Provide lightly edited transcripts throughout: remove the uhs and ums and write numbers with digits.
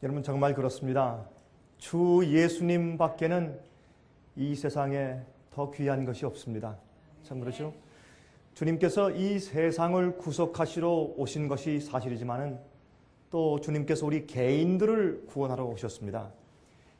여러분 정말 그렇습니다. 주 예수님 밖에는 이 세상에 더 귀한 것이 없습니다. 참 그렇죠? 주님께서 이 세상을 구속하시러 오신 것이 사실이지만은 또 주님께서 우리 개인들을 구원하러 오셨습니다.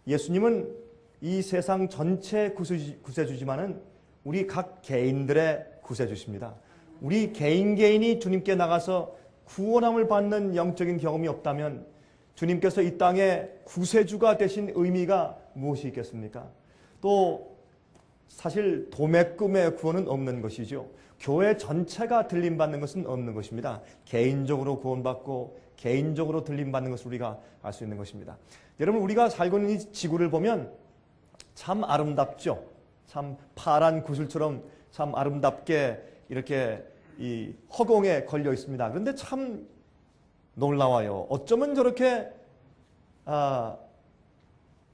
예수님은 이 세상 전체 구세주지만은 우리 각 개인들의 구세주십니다. 우리 개인이 주님께 나가서 구원함을 받는 영적인 경험이 없다면 주님께서 이 땅에 구세주가 되신 의미가 무엇이 있겠습니까? 또 사실 도매금의 구원은 없는 것이죠. 교회 전체가 들림받는 것은 없는 것입니다. 개인적으로 구원받고 개인적으로 들림받는 것을 우리가 알 수 있는 것입니다. 여러분, 우리가 살고 있는 이 지구를 보면 참 아름답죠. 참 파란 구슬처럼 참 아름답게 이렇게 이 허공에 걸려 있습니다. 그런데 참 놀라워요. 어쩌면 저렇게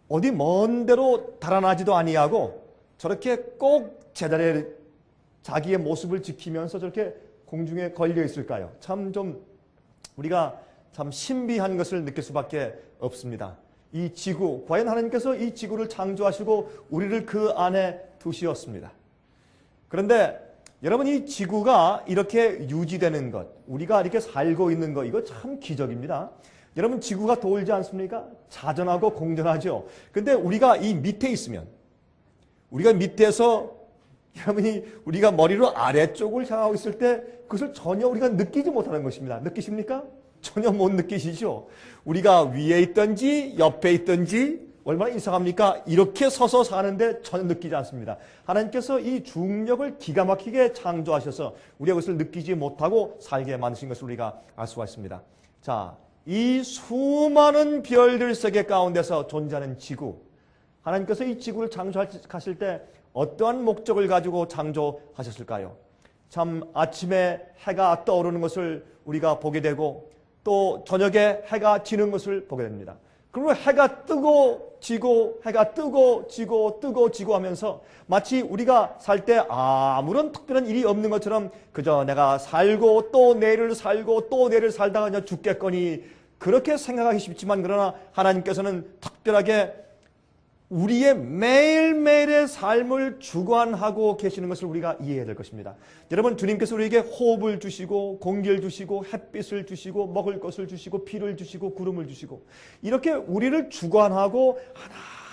어디 먼 데로 달아나지도 아니하고 저렇게 꼭 제자리에 자기의 모습을 지키면서 저렇게 공중에 걸려 있을까요? 참 좀 우리가 참 신비한 것을 느낄 수밖에 없습니다. 이 지구, 과연 하나님께서 이 지구를 창조하시고 우리를 그 안에 두시었습니다. 그런데 여러분, 이 지구가 이렇게 유지되는 것, 우리가 이렇게 살고 있는 것, 이거 참 기적입니다. 여러분, 지구가 돌지 않습니까? 자전하고 공전하죠. 근데 우리가 이 밑에 있으면, 우리가 밑에서 여러분이 우리가 머리로 아래쪽을 향하고 있을 때 그것을 전혀 우리가 느끼지 못하는 것입니다. 느끼십니까? 전혀 못 느끼시죠? 우리가 위에 있든지 옆에 있든지 얼마나 이상합니까? 이렇게 서서 사는데 전혀 느끼지 않습니다. 하나님께서 이 중력을 기가 막히게 창조하셔서 우리가 그것을 느끼지 못하고 살게 만드신 것을 우리가 알 수가 있습니다. 자, 이 수많은 별들 세계 가운데서 존재하는 지구, 하나님께서 이 지구를 창조하실 때 어떠한 목적을 가지고 창조하셨을까요? 참 아침에 해가 떠오르는 것을 우리가 보게 되고 또 저녁에 해가 지는 것을 보게 됩니다. 그리고 해가 뜨고 지고 해가 뜨고 지고 뜨고 지고 하면서 마치 우리가 살 때 아무런 특별한 일이 없는 것처럼 그저 내가 살고 또 내일을 살고 또 내일을 살다가 그냥 죽겠거니 그렇게 생각하기 쉽지만, 그러나 하나님께서는 특별하게 우리의 매일매일의 삶을 주관하고 계시는 것을 우리가 이해해야 될 것입니다. 여러분, 주님께서 우리에게 호흡을 주시고 공기를 주시고 햇빛을 주시고 먹을 것을 주시고 비를 주시고 구름을 주시고 이렇게 우리를 주관하고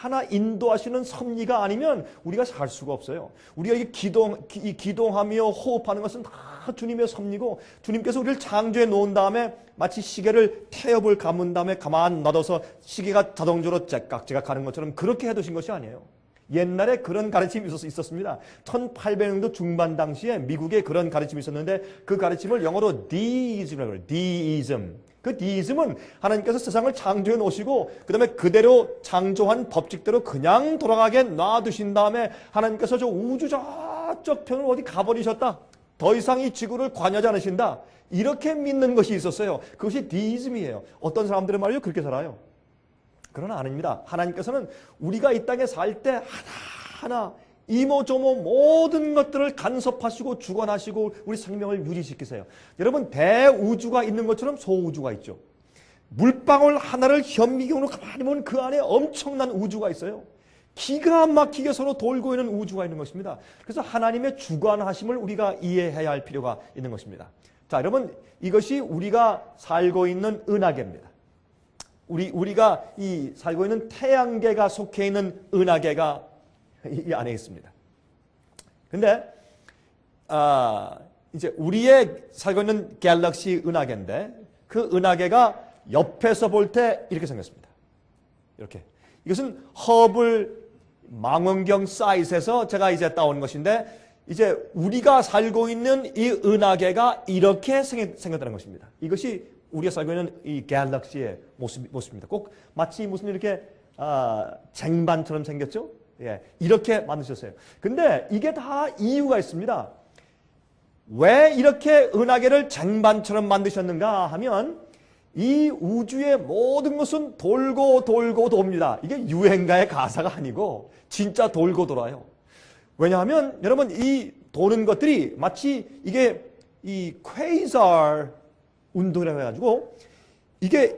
하나하나 인도하시는 섭리가 아니면 우리가 살 수가 없어요. 우리가 기도하며 호흡하는 것은 다 주님의 섭리고, 주님께서 우리를 창조해 놓은 다음에 마치 시계를 태엽을 감은 다음에 가만 놔둬서 시계가 자동적으로 째깍째깍 하는 것처럼 그렇게 해두신 것이 아니에요. 옛날에 그런 가르침이 있었습니다. 1800년도 중반 당시에 미국에 그런 가르침이 있었는데 그 가르침을 영어로 Deism이라고 해요. Deism. 그 Deism은 하나님께서 세상을 창조해 놓으시고 그 다음에 그대로 창조한 법칙대로 그냥 돌아가게 놔두신 다음에 하나님께서 저 우주 저쪽 편을 어디 가버리셨다. 더 이상 이 지구를 관여하지 않으신다. 이렇게 믿는 것이 있었어요. 그것이 디이즘이에요. 어떤 사람들은 말이죠, 그렇게 살아요. 그러나 아닙니다. 하나님께서는 우리가 이 땅에 살 때 하나하나 이모저모 모든 것들을 간섭하시고 주관하시고 우리 생명을 유지시키세요. 여러분, 대우주가 있는 것처럼 소우주가 있죠. 물방울 하나를 현미경으로 가만히 보면 그 안에 엄청난 우주가 있어요. 기가 막히게 서로 돌고 있는 우주가 있는 것입니다. 그래서 하나님의 주관하심을 우리가 이해해야 할 필요가 있는 것입니다. 자, 여러분, 이것이 우리가 살고 있는 은하계입니다. 우리가 이 살고 있는 태양계가 속해 있는 은하계가 이 안에 있습니다. 근데 이제 우리의 살고 있는 갤럭시 은하계인데 그 은하계가 옆에서 볼 때 이렇게 생겼습니다. 이렇게. 이것은 허블 망원경 사이트에서 제가 이제 따온 것인데, 이제 우리가 살고 있는 이 은하계가 이렇게 생겼다는 것입니다. 이것이 우리가 살고 있는 이 갤럭시의 모습입니다. 꼭 마치 무슨 이렇게 쟁반처럼 생겼죠? 예, 이렇게 만드셨어요. 근데 이게 다 이유가 있습니다. 왜 이렇게 은하계를 쟁반처럼 만드셨는가 하면 이 우주의 모든 것은 돌고 돌고 돕니다. 이게 유행가의 가사가 아니고 진짜 돌고 돌아요. 왜냐하면 여러분, 이 도는 것들이 마치 이게 이 퀘이사 운동이라고 해가지고 이게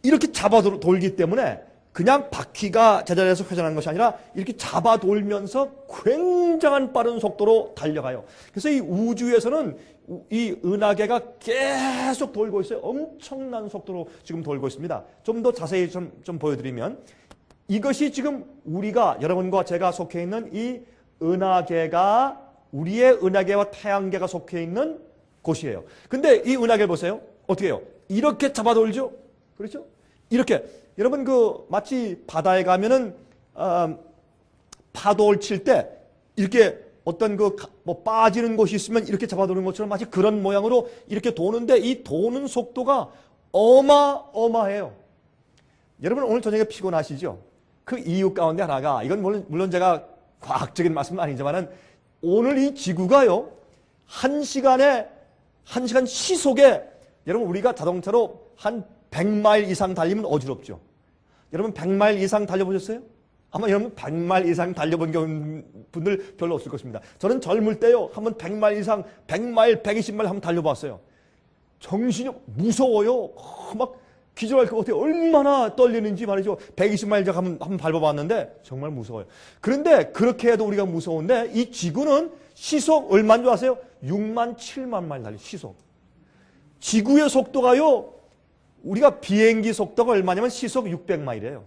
이렇게 잡아 돌기 때문에 그냥 바퀴가 제자리에서 회전하는 것이 아니라 이렇게 잡아 돌면서 굉장한 빠른 속도로 달려가요. 그래서 이 우주에서는 이 은하계가 계속 돌고 있어요. 엄청난 속도로 지금 돌고 있습니다. 좀 더 자세히 좀 보여드리면 이것이 지금 우리가 여러분과 제가 속해 있는 이 은하계가 우리의 은하계와 태양계가 속해 있는 곳이에요. 근데 이 은하계를 보세요. 어떻게 해요? 이렇게 잡아 돌죠? 그렇죠? 이렇게. 여러분 마치 바다에 가면은 파도를 칠 때 이렇게 어떤 빠지는 곳이 있으면 이렇게 잡아도는 것처럼 마치 그런 모양으로 이렇게 도는데 이 도는 속도가 어마어마해요. 여러분 오늘 저녁에 피곤하시죠? 그 이유 가운데 하나가 이건 물론 제가 과학적인 말씀은 아니지만은 오늘 이 지구가요 1시간 시속에 여러분 우리가 자동차로 한 100마일 이상 달리면 어지럽죠. 여러분 100마일 이상 달려보셨어요? 아마 여러분 100마일 이상 달려본 분들 별로 없을 것입니다. 저는 젊을 때요 한번 100마일 이상 100마일 120마일 한번 달려봤어요. 정신이 무서워요. 막 기절할 것 같아요. 얼마나 떨리는지 말이죠. 120마일 제가 한번 밟아봤는데 정말 무서워요. 그런데 그렇게 해도 우리가 무서운데 이 지구는 시속 얼마인 줄 아세요? 6만 7만 마일 달려 시속. 지구의 속도가요 우리가 비행기 속도가 얼마냐면 시속 600마일이에요.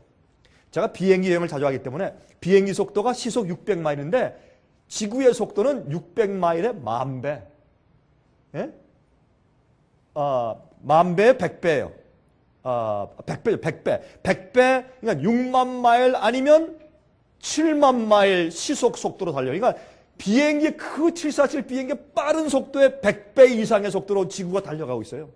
제가 비행기 여행을 자주 하기 때문에 비행기 속도가 시속 600마일인데 지구의 속도는 600마일의 만배. 예? 1000배의 100배예요. 100배죠. 100배. 100배, 그러니까 6만 마일 아니면 7만 마일 시속 속도로 달려요. 그러니까 비행기, 그 747 비행기 빠른 속도의 100배 이상의 속도로 지구가 달려가고 있어요.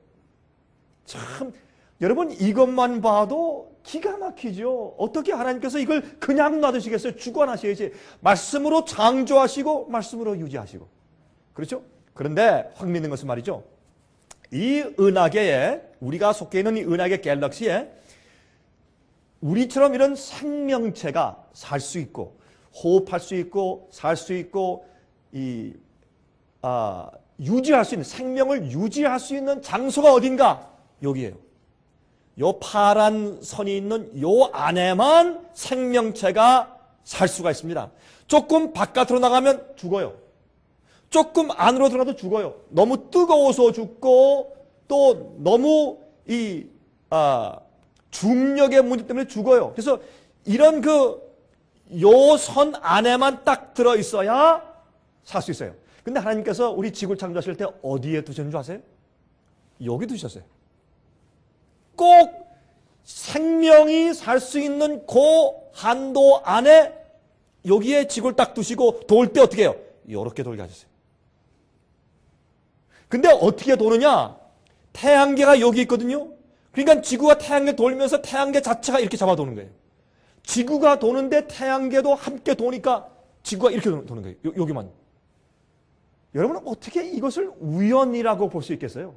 참, 여러분 이것만 봐도 기가 막히죠. 어떻게 하나님께서 이걸 그냥 놔두시겠어요? 주관하셔야지. 말씀으로 창조하시고 말씀으로 유지하시고. 그렇죠? 그런데 확 믿는 것은 말이죠. 이 은하계에 우리가 속해 있는 이 은하계 갤럭시에 우리처럼 이런 생명체가 살 수 있고 호흡할 수 있고 살 수 있고 유지할 수 있는 생명을 유지할 수 있는 장소가 어딘가? 여기에요. 요 파란 선이 있는 요 안에만 생명체가 살 수가 있습니다. 조금 바깥으로 나가면 죽어요. 조금 안으로 들어가도 죽어요. 너무 뜨거워서 죽고 또 너무 중력의 문제 때문에 죽어요. 그래서 이런 요 선 안에만 딱 들어 있어야 살 수 있어요. 근데 하나님께서 우리 지구를 창조하실 때 어디에 두셨는 줄 아세요? 여기 두셨어요. 꼭 생명이 살 수 있는 그 한도 안에 여기에 지구를 딱 두시고 돌 때 어떻게 해요? 이렇게 돌게 하셨어요. 근데 어떻게 도느냐? 태양계가 여기 있거든요. 그러니까 지구가 태양계 돌면서 태양계 자체가 이렇게 잡아도는 거예요. 지구가 도는데 태양계도 함께 도니까 지구가 이렇게 도는 거예요. 여기만. 여러분은 어떻게 이것을 우연이라고 볼 수 있겠어요?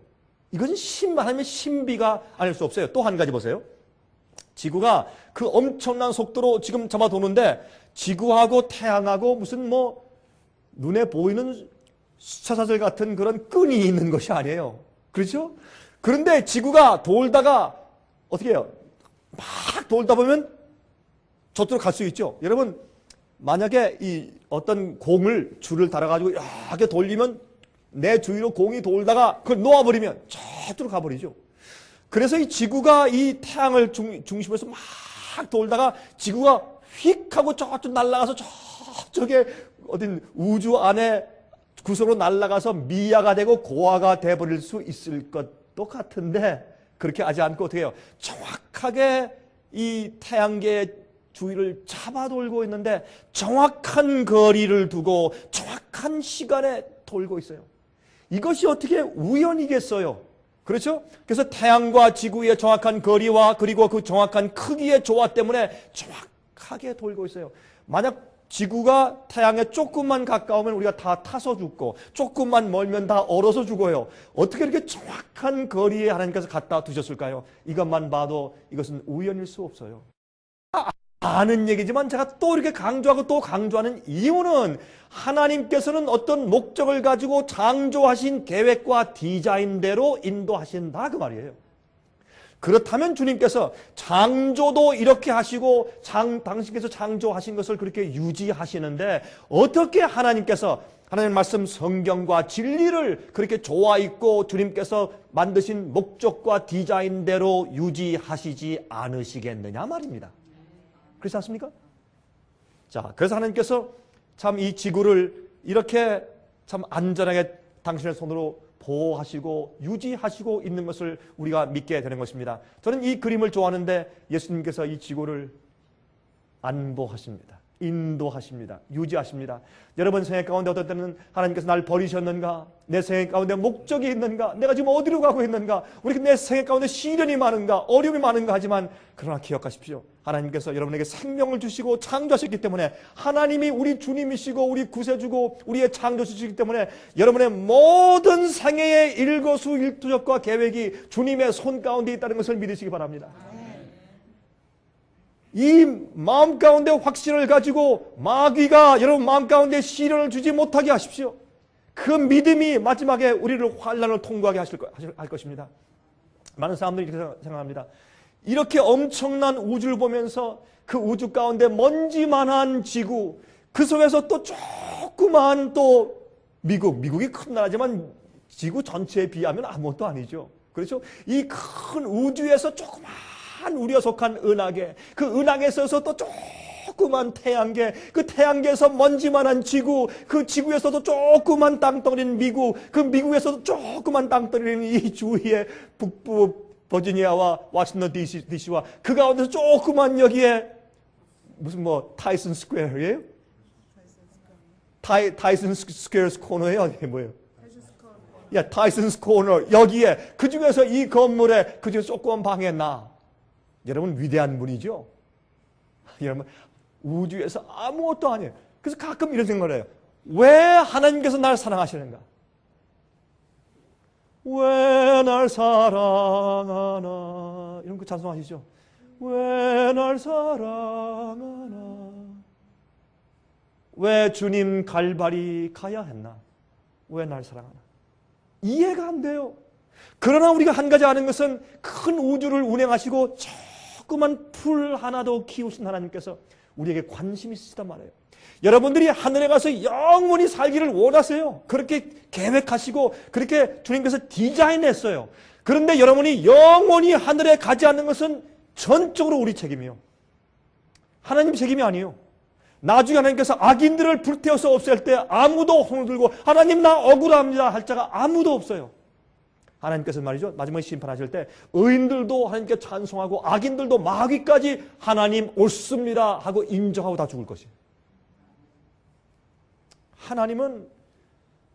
이것은 하나님의 신비가 아닐 수 없어요. 또 한 가지 보세요. 지구가 그 엄청난 속도로 지금 잡아도는데 지구하고 태양하고 무슨 눈에 보이는 쇠사슬 같은 그런 끈이 있는 것이 아니에요. 그렇죠? 그런데 지구가 돌다가 어떻게 해요? 막 돌다 보면 저쪽으로 갈 수 있죠. 여러분 만약에 어떤 공을 줄을 달아가지고 이렇게 돌리면 내 주위로 공이 돌다가 그걸 놓아버리면 저쪽으로 가버리죠. 그래서 이 지구가 이 태양을 중심에서 막 돌다가 지구가 휙 하고 저쪽 날아가서 저쪽에 어딘 우주 안에 구석으로 날아가서 미아가 되고 고아가 돼버릴 수 있을 것도 같은데 그렇게 하지 않고 어떻게 해요? 정확하게 이 태양계의 주위를 잡아 돌고 있는데 정확한 거리를 두고 정확한 시간에 돌고 있어요. 이것이 어떻게 우연이겠어요? 그렇죠? 그래서 태양과 지구의 정확한 거리와 그리고 그 정확한 크기의 조화 때문에 정확하게 돌고 있어요. 만약 지구가 태양에 조금만 가까우면 우리가 다 타서 죽고 조금만 멀면 다 얼어서 죽어요. 어떻게 이렇게 정확한 거리에 하나님께서 갖다 두셨을까요? 이것만 봐도 이것은 우연일 수 없어요. 아는 얘기지만 제가 또 이렇게 강조하고 또 강조하는 이유는 하나님께서는 어떤 목적을 가지고 창조하신 계획과 디자인대로 인도하신다 그 말이에요. 그렇다면 주님께서 창조도 이렇게 하시고 당신께서 창조하신 것을 그렇게 유지하시는데 어떻게 하나님께서 하나님 말씀 성경과 진리를 그렇게 좋아 있고 주님께서 만드신 목적과 디자인대로 유지하시지 않으시겠느냐 말입니다. 그렇지 않습니까? 자, 그래서 하나님께서 참 이 지구를 이렇게 참 안전하게 당신의 손으로 보호하시고 유지하시고 있는 것을 우리가 믿게 되는 것입니다. 저는 이 그림을 좋아하는데 예수님께서 이 지구를 안보하십니다. 인도하십니다. 유지하십니다. 여러분 생애 가운데 어떨 때는 하나님께서 날 버리셨는가? 내 생애 가운데 목적이 있는가? 내가 지금 어디로 가고 있는가? 우리 내 생애 가운데 시련이 많은가? 어려움이 많은가? 하지만 그러나 기억하십시오. 하나님께서 여러분에게 생명을 주시고 창조하셨기 때문에 하나님이 우리 주님이시고 우리 구세주고 우리의 창조주시기 때문에 여러분의 모든 생애의 일거수일투족과 계획이 주님의 손 가운데 있다는 것을 믿으시기 바랍니다. 이 마음 가운데 확신을 가지고 마귀가 여러분 마음 가운데 시련을 주지 못하게 하십시오. 그 믿음이 마지막에 우리를 환난을 통과하게 할 것입니다. 많은 사람들이 이렇게 생각합니다. 이렇게 엄청난 우주를 보면서 그 우주 가운데 먼지만한 지구, 그 속에서 또 조그만 또 미국이 큰 나라지만 지구 전체에 비하면 아무것도 아니죠. 그렇죠? 이 큰 우주에서 조그만 우리가 속한 은하계, 그 은하계에서 또 조그만 태양계, 그 태양계에서 먼지만한 지구, 그 지구에서도 조그만 땅덩어리는 미국, 그 미국에서도 조그만 땅덩어리는 이 주위에 북부 버지니아와 워싱턴 DC와 그 가운데서 조그만 여기에 무슨 뭐 타이슨 스퀘어예요? 타이슨 스퀘어 코너예요? 아니 뭐예요? 야, 타이슨 코너 여기에 그 중에서 이 건물에 그 중에 조그만 방에 여러분 위대한 분이죠. 여러분 우주에서 아무것도 아니에요. 그래서 가끔 이런 생각을 해요. 왜 하나님께서 날 사랑하시는가? 왜 날 사랑하나? 이런 거 찬송하시죠? 왜 날 사랑하나? 왜 주님 갈바리 가야 했나? 왜 날 사랑하나? 이해가 안 돼요. 그러나 우리가 한 가지 아는 것은 큰 우주를 운행하시고 조그만 풀 하나도 키우신 하나님께서 우리에게 관심이 있으시단 말이에요. 여러분들이 하늘에 가서 영원히 살기를 원하세요. 그렇게 계획하시고 그렇게 주님께서 디자인했어요. 그런데 여러분이 영원히 하늘에 가지 않는 것은 전적으로 우리 책임이에요. 하나님 책임이 아니에요. 나중에 하나님께서 악인들을 불태워서 없앨 때 아무도 손을 들고 하나님 나 억울합니다 할 자가 아무도 없어요. 하나님께서 말이죠. 마지막에 심판하실 때 의인들도 하나님께 찬송하고 악인들도 마귀까지 하나님 옳습니다 하고 인정하고 다 죽을 것이에요. 하나님은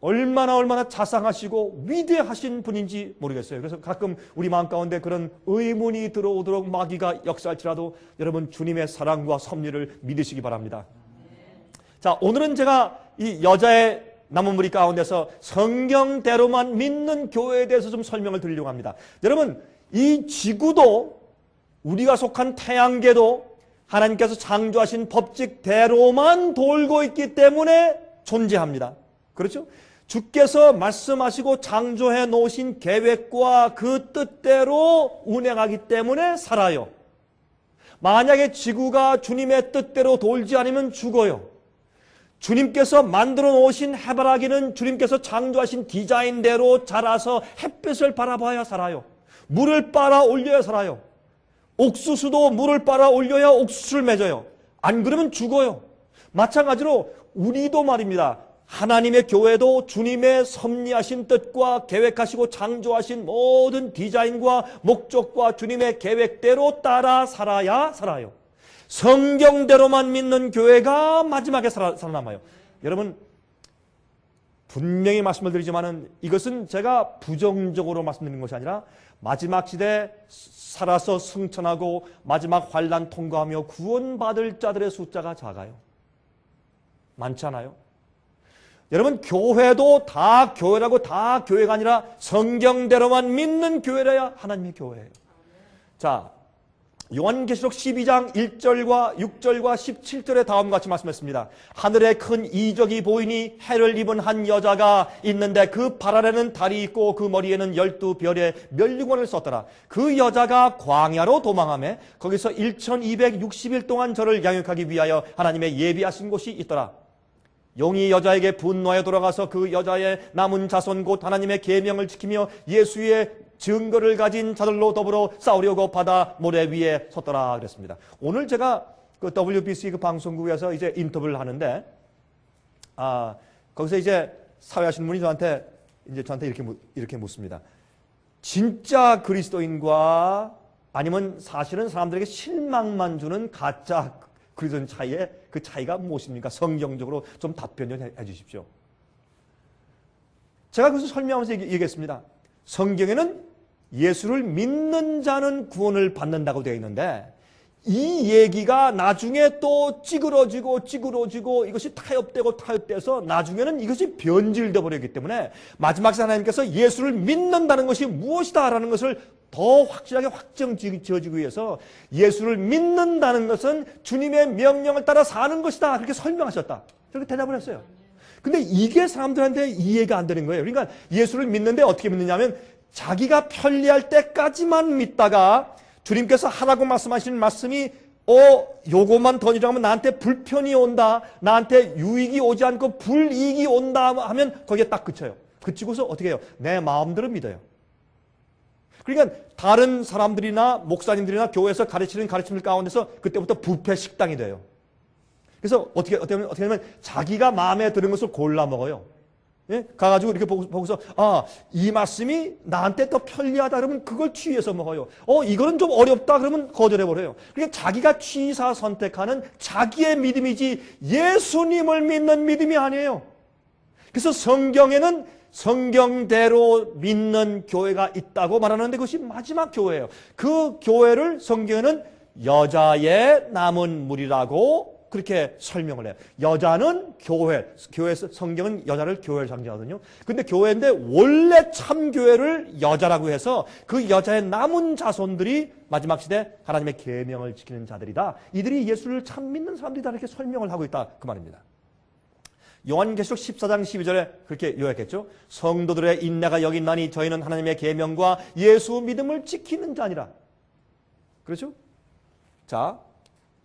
얼마나 자상하시고 위대하신 분인지 모르겠어요. 그래서 가끔 우리 마음 가운데 그런 의문이 들어오도록 마귀가 역사할지라도 여러분 주님의 사랑과 섭리를 믿으시기 바랍니다. 자, 오늘은 제가 이 여자의 나무무리 가운데서 성경대로만 믿는 교회에 대해서 좀 설명을 드리려고 합니다. 여러분 이 지구도 우리가 속한 태양계도 하나님께서 창조하신 법칙대로만 돌고 있기 때문에 존재합니다. 그렇죠? 주께서 말씀하시고 창조해 놓으신 계획과 그 뜻대로 운행하기 때문에 살아요. 만약에 지구가 주님의 뜻대로 돌지 않으면 죽어요. 주님께서 만들어 놓으신 해바라기는 주님께서 창조하신 디자인대로 자라서 햇빛을 바라봐야 살아요. 물을 빨아 올려야 살아요. 옥수수도 물을 빨아 올려야 옥수수를 맺어요. 안 그러면 죽어요. 마찬가지로 우리도 말입니다. 하나님의 교회도 주님의 섭리하신 뜻과 계획하시고 창조하신 모든 디자인과 목적과 주님의 계획대로 따라 살아야 살아요. 성경대로만 믿는 교회가 마지막에 살아남아요. 여러분 분명히 말씀을 드리지만은 이것은 제가 부정적으로 말씀드리는 것이 아니라 마지막 시대에 살아서 승천하고 마지막 환난 통과하며 구원받을 자들의 숫자가 작아요. 많지 않아요? 여러분 교회도 다 교회라고 다 교회가 아니라 성경대로만 믿는 교회라야 하나님의 교회예요. 자, 요한계시록 12장 1절과 6절과 17절에 다음과 같이 말씀했습니다. 하늘에 큰 이적이 보이니 해를 입은 한 여자가 있는데 그 발 아래는 달이 있고 그 머리에는 12별의 면류관을 썼더라. 그 여자가 광야로 도망하며 거기서 1260일 동안 저를 양육하기 위하여 하나님의 예비하신 곳이 있더라. 용이 여자에게 분노하여 돌아가서 그 여자의 남은 자손 곧 하나님의 계명을 지키며 예수의 증거를 가진 자들로 더불어 싸우려고 바다 모래 위에 섰더라 그랬습니다. 오늘 제가 그 WBC 그 방송국에서 이제 인터뷰를 하는데 거기서 이제 사회하시는 분이 저한테 이렇게 묻습니다. 진짜 그리스도인과 아니면 사실은 사람들에게 실망만 주는 가짜 그리스도인 차이에 그 차이가 무엇입니까? 성경적으로 좀 답변 좀 해 주십시오. 제가 그래서 설명하면서 얘기했습니다. 성경에는 예수를 믿는 자는 구원을 받는다고 되어 있는데 이 얘기가 나중에 또 찌그러지고 이것이 타협돼서 나중에는 이것이 변질되어 버리기 때문에 마지막에 하나님께서 예수를 믿는다는 것이 무엇이다라는 것을 더 확실하게 확정 지어주기 위해서 예수를 믿는다는 것은 주님의 명령을 따라 사는 것이다 그렇게 설명하셨다. 그렇게 대답을 했어요. 근데 이게 사람들한테 이해가 안 되는 거예요. 그러니까 예수를 믿는데 어떻게 믿느냐면 자기가 편리할 때까지만 믿다가 주님께서 하라고 말씀하시는 말씀이 요것만 더 일어나면 나한테 불편이 온다, 나한테 유익이 오지 않고 불이익이 온다 하면 거기에 딱 그쳐요. 그치고서 어떻게 해요? 내 마음대로 믿어요. 그러니까 다른 사람들이나 목사님들이나 교회에서 가르치는 가르침들 가운데서 그때부터 부패 식당이 돼요. 그래서 어떻게 하면 자기가 마음에 드는 것을 골라 먹어요. 예? 가가지고 이렇게 보고서 이 말씀이 나한테 더 편리하다 그러면 그걸 취해서 먹어요. 이거는 좀 어렵다 그러면 거절해버려요. 그러니까 자기가 취사 선택하는 자기의 믿음이지 예수님을 믿는 믿음이 아니에요. 그래서 성경에는 성경대로 믿는 교회가 있다고 말하는데 그것이 마지막 교회예요. 그 교회를 성경에는 여자의 남은 물이라고 그렇게 설명을 해요. 여자는 교회에서 성경은 여자를 교회를 상징하거든요. 근데 교회인데 원래 참 교회를 여자라고 해서 그 여자의 남은 자손들이 마지막 시대 하나님의 계명을 지키는 자들이다. 이들이 예수를 참 믿는 사람들이다. 이렇게 설명을 하고 있다. 그 말입니다. 요한계시록 14장 12절에 그렇게 요약했죠. 성도들의 인내가 여기 있나니 저희는 하나님의 계명과 예수 믿음을 지키는 자니라. 그렇죠? 자,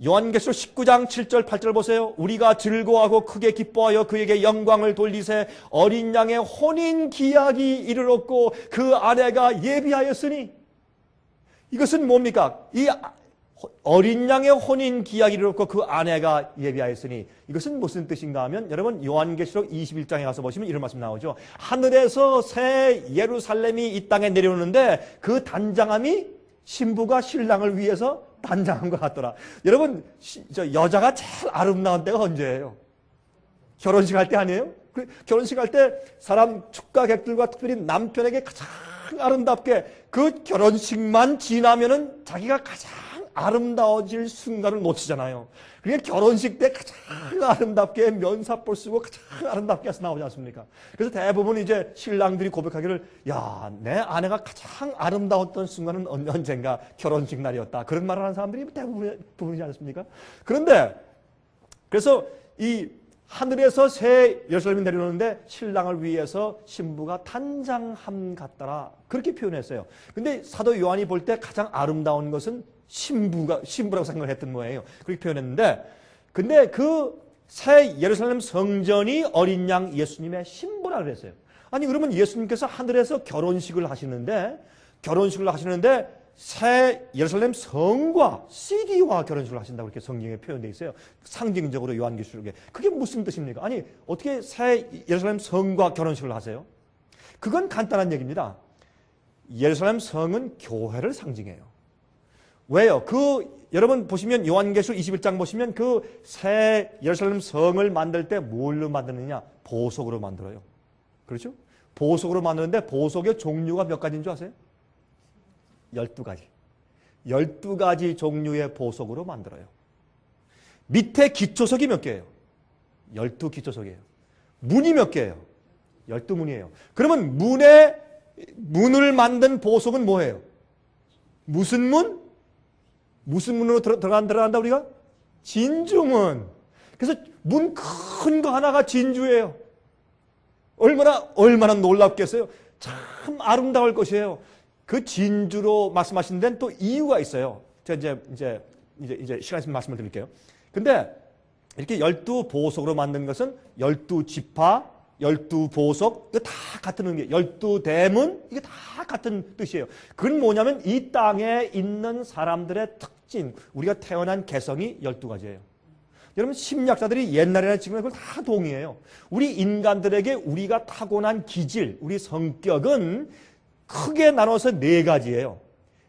요한계시록 19장 7절 8절 보세요. 우리가 즐거워하고 크게 기뻐하여 그에게 영광을 돌리세 어린 양의 혼인 기약이 이르렀고 그 아내가 예비하였으니. 이것은 뭡니까? 이 어린 양의 혼인 기약이 이르렀고 그 아내가 예비하였으니 이것은 무슨 뜻인가 하면 여러분 요한계시록 21장에 가서 보시면 이런 말씀 나오죠. 하늘에서 새 예루살렘이 이 땅에 내려오는데 그 단장함이 신부가 신랑을 위해서 단장한 것 같더라. 여러분 여자가 제일 아름다운 때가 언제예요? 결혼식 할 때 아니에요? 결혼식 할 때 사람 축가객들과 특별히 남편에게 가장 아름답게 그 결혼식만 지나면은 자기가 가장 아름다워질 순간을 놓치잖아요. 그러니까 결혼식 때 가장 아름답게 면사포 쓰고 가장 아름답게 해서 나오지 않습니까? 그래서 대부분 이제 신랑들이 고백하기를 내 아내가 가장 아름다웠던 순간은 언젠가 결혼식 날이었다. 그런 말을 하는 사람들이 대부분이지 않습니까? 그런데 그래서 이 하늘에서 새 예루살렘이 내려오는데 신랑을 위해서 신부가 단장함 같더라. 그렇게 표현했어요. 근데 사도 요한이 볼 때 가장 아름다운 것은 신부라고 생각을 했던 거예요. 그렇게 표현했는데, 근데 그 새 예루살렘 성전이 어린 양 예수님의 신부라 그랬어요. 아니, 그러면 예수님께서 하늘에서 결혼식을 하시는데 새 예루살렘 성과 CD와 결혼식을 하신다고 이렇게 성경에 표현되어 있어요. 상징적으로 요한계시록에. 그게 무슨 뜻입니까? 아니, 어떻게 새 예루살렘 성과 결혼식을 하세요? 그건 간단한 얘기입니다. 예루살렘 성은 교회를 상징해요. 왜요? 여러분 보시면 요한계시록 21장 보시면 그 새 예루살렘 성을 만들 때 뭘로 만드느냐? 보석으로 만들어요. 그렇죠? 보석으로 만드는데 보석의 종류가 몇 가지인 줄 아세요? 12가지. 12가지 종류의 보석으로 만들어요. 밑에 기초석이 몇 개예요? 12기초석이에요. 문이 몇 개예요? 12문이에요. 그러면 문을 만든 보석은 뭐예요? 무슨 문? 무슨 문으로 들어간다 우리가? 진주문. 그래서 문 큰 거 하나가 진주예요. 얼마나 놀랍겠어요. 참 아름다울 것이에요. 그 진주로 말씀하신 데는 또 이유가 있어요. 제가 이제 시간 있으면 말씀을 드릴게요. 근데 이렇게 12보석으로 만든 것은 12지파, 12보석, 이거 다 같은 의미예요. 12대문, 이게 다 같은 뜻이에요. 그건 뭐냐면 이 땅에 있는 사람들의 특징, 우리가 태어난 개성이 12가지예요. 여러분 심리학자들이 옛날에나 지금은 그걸 다 동의해요. 우리 인간들에게 우리가 타고난 기질, 우리 성격은 크게 나눠서 4가지예요.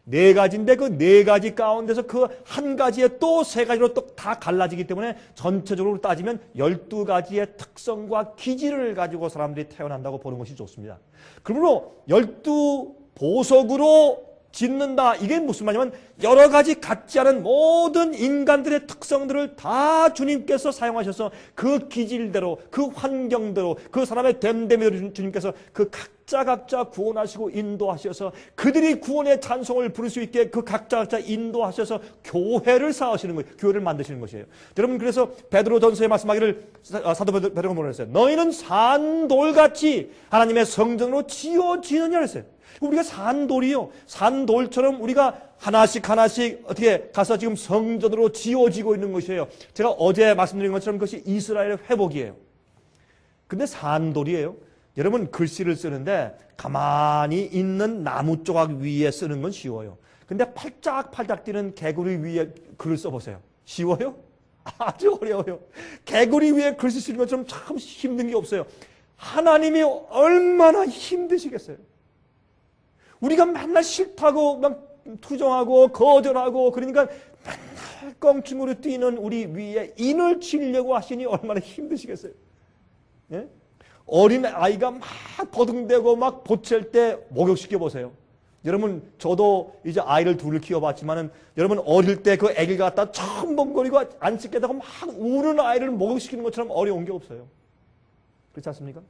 4가지인데 그 4가지 가운데서 그 한 가지에 또 3가지로 또 다 갈라지기 때문에 전체적으로 따지면 12가지의 특성과 기질을 가지고 사람들이 태어난다고 보는 것이 좋습니다. 그러므로 12보석으로 짓는다. 이게 무슨 말이냐면 여러 가지 같지 않은 모든 인간들의 특성들을 다 주님께서 사용하셔서 그 기질대로, 그 환경대로, 그 사람의 됨됨이대로 주님께서 그 각자 구원하시고 인도하셔서 그들이 구원의 찬송을 부를 수 있게 그 각자 인도하셔서 교회를 쌓으시는 거예요. 교회를 만드시는 것이에요. 여러분 그래서 베드로전서에 말씀하기를 사도 베드로가 뭐라 했어요? 너희는 산돌같이 하나님의 성전으로 지어지느냐 했어요. 우리가 산돌이요. 산돌처럼 우리가 하나씩 어떻게 가서 지금 성전으로 지어지고 있는 것이에요. 제가 어제 말씀드린 것처럼 그것이 이스라엘의 회복이에요. 근데 산돌이에요. 여러분 글씨를 쓰는데 가만히 있는 나무 조각 위에 쓰는 건 쉬워요. 근데 팔짝팔짝 뛰는 개구리 위에 글을 써보세요. 쉬워요? 아주 어려워요. 개구리 위에 글씨 쓰는 것처럼 참 힘든 게 없어요. 하나님이 얼마나 힘드시겠어요. 우리가 맨날 싫다고 막 투정하고 거절하고 그러니까 맨날 껑충으로 뛰는 우리 위에 인을 치려고 하시니 얼마나 힘드시겠어요. 예? 어린 아이가 막 버둥대고 막 보챌 때 목욕시켜 보세요. 여러분 저도 이제 아이를 둘을 키워봤지만은 여러분 어릴 때 그 아기를 갖다 첨벙거리고 안 씻겠다고 막 우는 아이를 목욕시키는 것처럼 어려운 게 없어요. 그렇지 않습니까?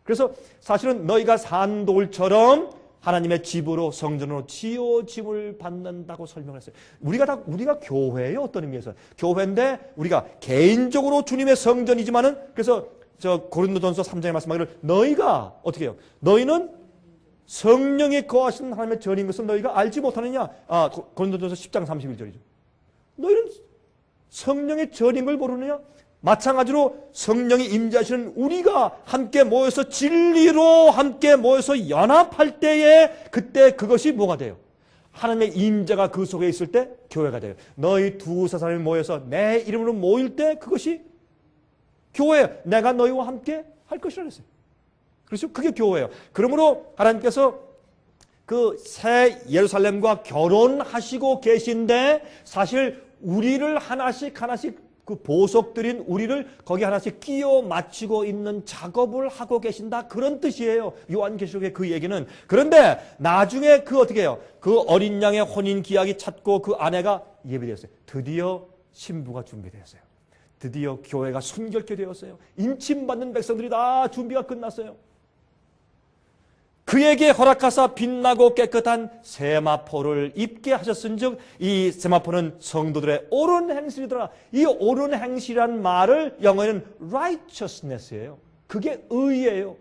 그래서 사실은 너희가 산돌처럼 하나님의 집으로 성전으로 지어짐을 받는다고 설명했어요. 우리가 교회예요. 어떤 의미에서 교회인데 우리가 개인적으로 주님의 성전이지만은 그래서 저 고린도전서 3장에 말씀하기를 너희가 어떻게 해요? 너희는 성령이 거하시는 하나님의 전인 것을 너희가 알지 못하느냐? 고린도전서 10장 31절이죠. 너희는 성령의 전인 걸 모르느냐? 마찬가지로 성령이 임재하시는 우리가 함께 모여서 진리로 함께 모여서 연합할 때에 그때 그것이 뭐가 돼요? 하나님의 임재가 그 속에 있을 때 교회가 돼요. 너희 두세 사람이 모여서 내 이름으로 모일 때 그것이 교회예요. 내가 너희와 함께 할 것이라 그랬어요. 그렇죠? 그게 교회예요. 그러므로 하나님께서 그 새 예루살렘과 결혼하시고 계신데 사실 우리를 하나씩 그 보석들인 우리를 거기 하나씩 끼워 맞추고 있는 작업을 하고 계신다. 그런 뜻이에요. 요한계시록의 그 얘기는. 그런데 나중에 그 어떻게 해요? 그 어린 양의 혼인 기약이 찼고 그 아내가 예비되었어요. 드디어 신부가 준비되었어요. 드디어 교회가 순결케 되었어요. 인침받는 백성들이 다 준비가 끝났어요. 그에게 허락하사 빛나고 깨끗한 세마포를 입게 하셨은즉 이 세마포는 성도들의 옳은 행실이더라. 이 옳은 행실이란 말을 영어에는 righteousness예요. 그게 의예요.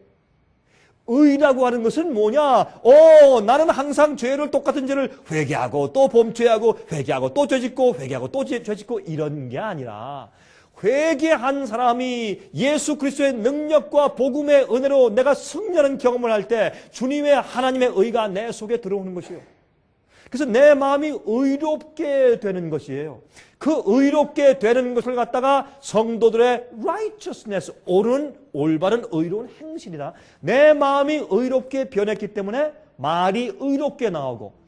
의라고 하는 것은 뭐냐? 나는 항상 똑같은 죄를 회개하고 또 범죄하고 회개하고 또 죄짓고 회개하고 또 죄짓고 이런 게 아니라 회개한 사람이 예수 그리스도의 능력과 복음의 은혜로 내가 승리하는 경험을 할 때 주님의 하나님의 의가 내 속에 들어오는 것이에요. 그래서 내 마음이 의롭게 되는 것이에요. 그 의롭게 되는 것을 갖다가 성도들의 righteousness, 올바른 의로운 행실이다. 내 마음이 의롭게 변했기 때문에 말이 의롭게 나오고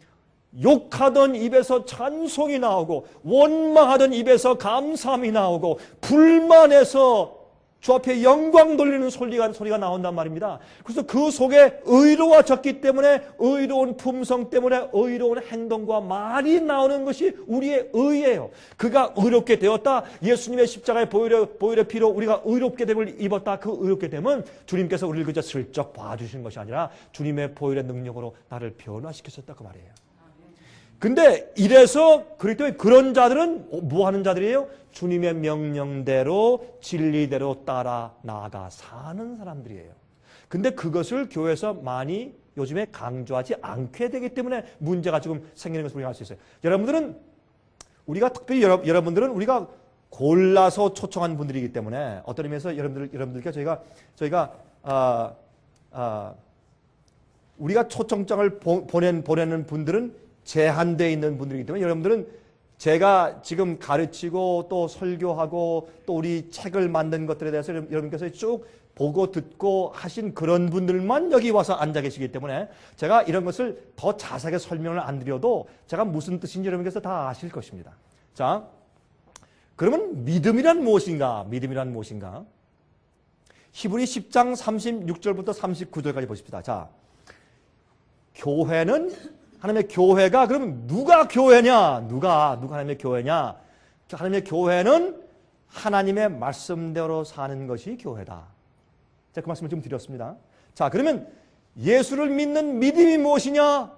욕하던 입에서 찬송이 나오고 원망하던 입에서 감사함이 나오고 불만해서 주 앞에 영광 돌리는 소리가 나온단 말입니다. 그래서 그 속에 의로워졌기 때문에 의로운 품성 때문에 의로운 행동과 말이 나오는 것이 우리의 의예요. 그가 의롭게 되었다. 예수님의 십자가의 보혈의 피로 우리가 의롭게 됨을 입었다. 그 의롭게 됨은 주님께서 우리를 그저 슬쩍 봐주시는 것이 아니라 주님의 보혈의 능력으로 나를 변화시키셨다 그 말이에요. 근데 이래서 그리스도의 그런 자들은 뭐 하는 자들이에요? 주님의 명령대로 진리대로 따라 나아가 사는 사람들이에요. 근데 그것을 교회에서 많이 요즘에 강조하지 않게 되기 때문에 문제가 지금 생기는 것을 우리가 알 수 있어요. 여러분들은 우리가 특별히 여러분들은 우리가 골라서 초청한 분들이기 때문에 어떤 의미에서 여러분들께 저희가 우리가 초청장을 보내는 분들은 제한되어 있는 분들이기 때문에 여러분들은 제가 지금 가르치고 또 설교하고 또 우리 책을 만든 것들에 대해서 여러분께서 쭉 보고 듣고 하신 그런 분들만 여기 와서 앉아 계시기 때문에 제가 이런 것을 더 자세하게 설명을 안 드려도 제가 무슨 뜻인지 여러분께서 다 아실 것입니다. 자, 그러면 믿음이란 무엇인가? 믿음이란 무엇인가? 히브리 10장 36절부터 39절까지 보십시다. 자, 교회는 하나님의 교회가 그러면 누가 교회냐? 누가 하나님의 교회냐? 하나님의 교회는 하나님의 말씀대로 사는 것이 교회다. 제가 그 말씀을 좀 드렸습니다. 자, 그러면 예수를 믿는 믿음이 무엇이냐?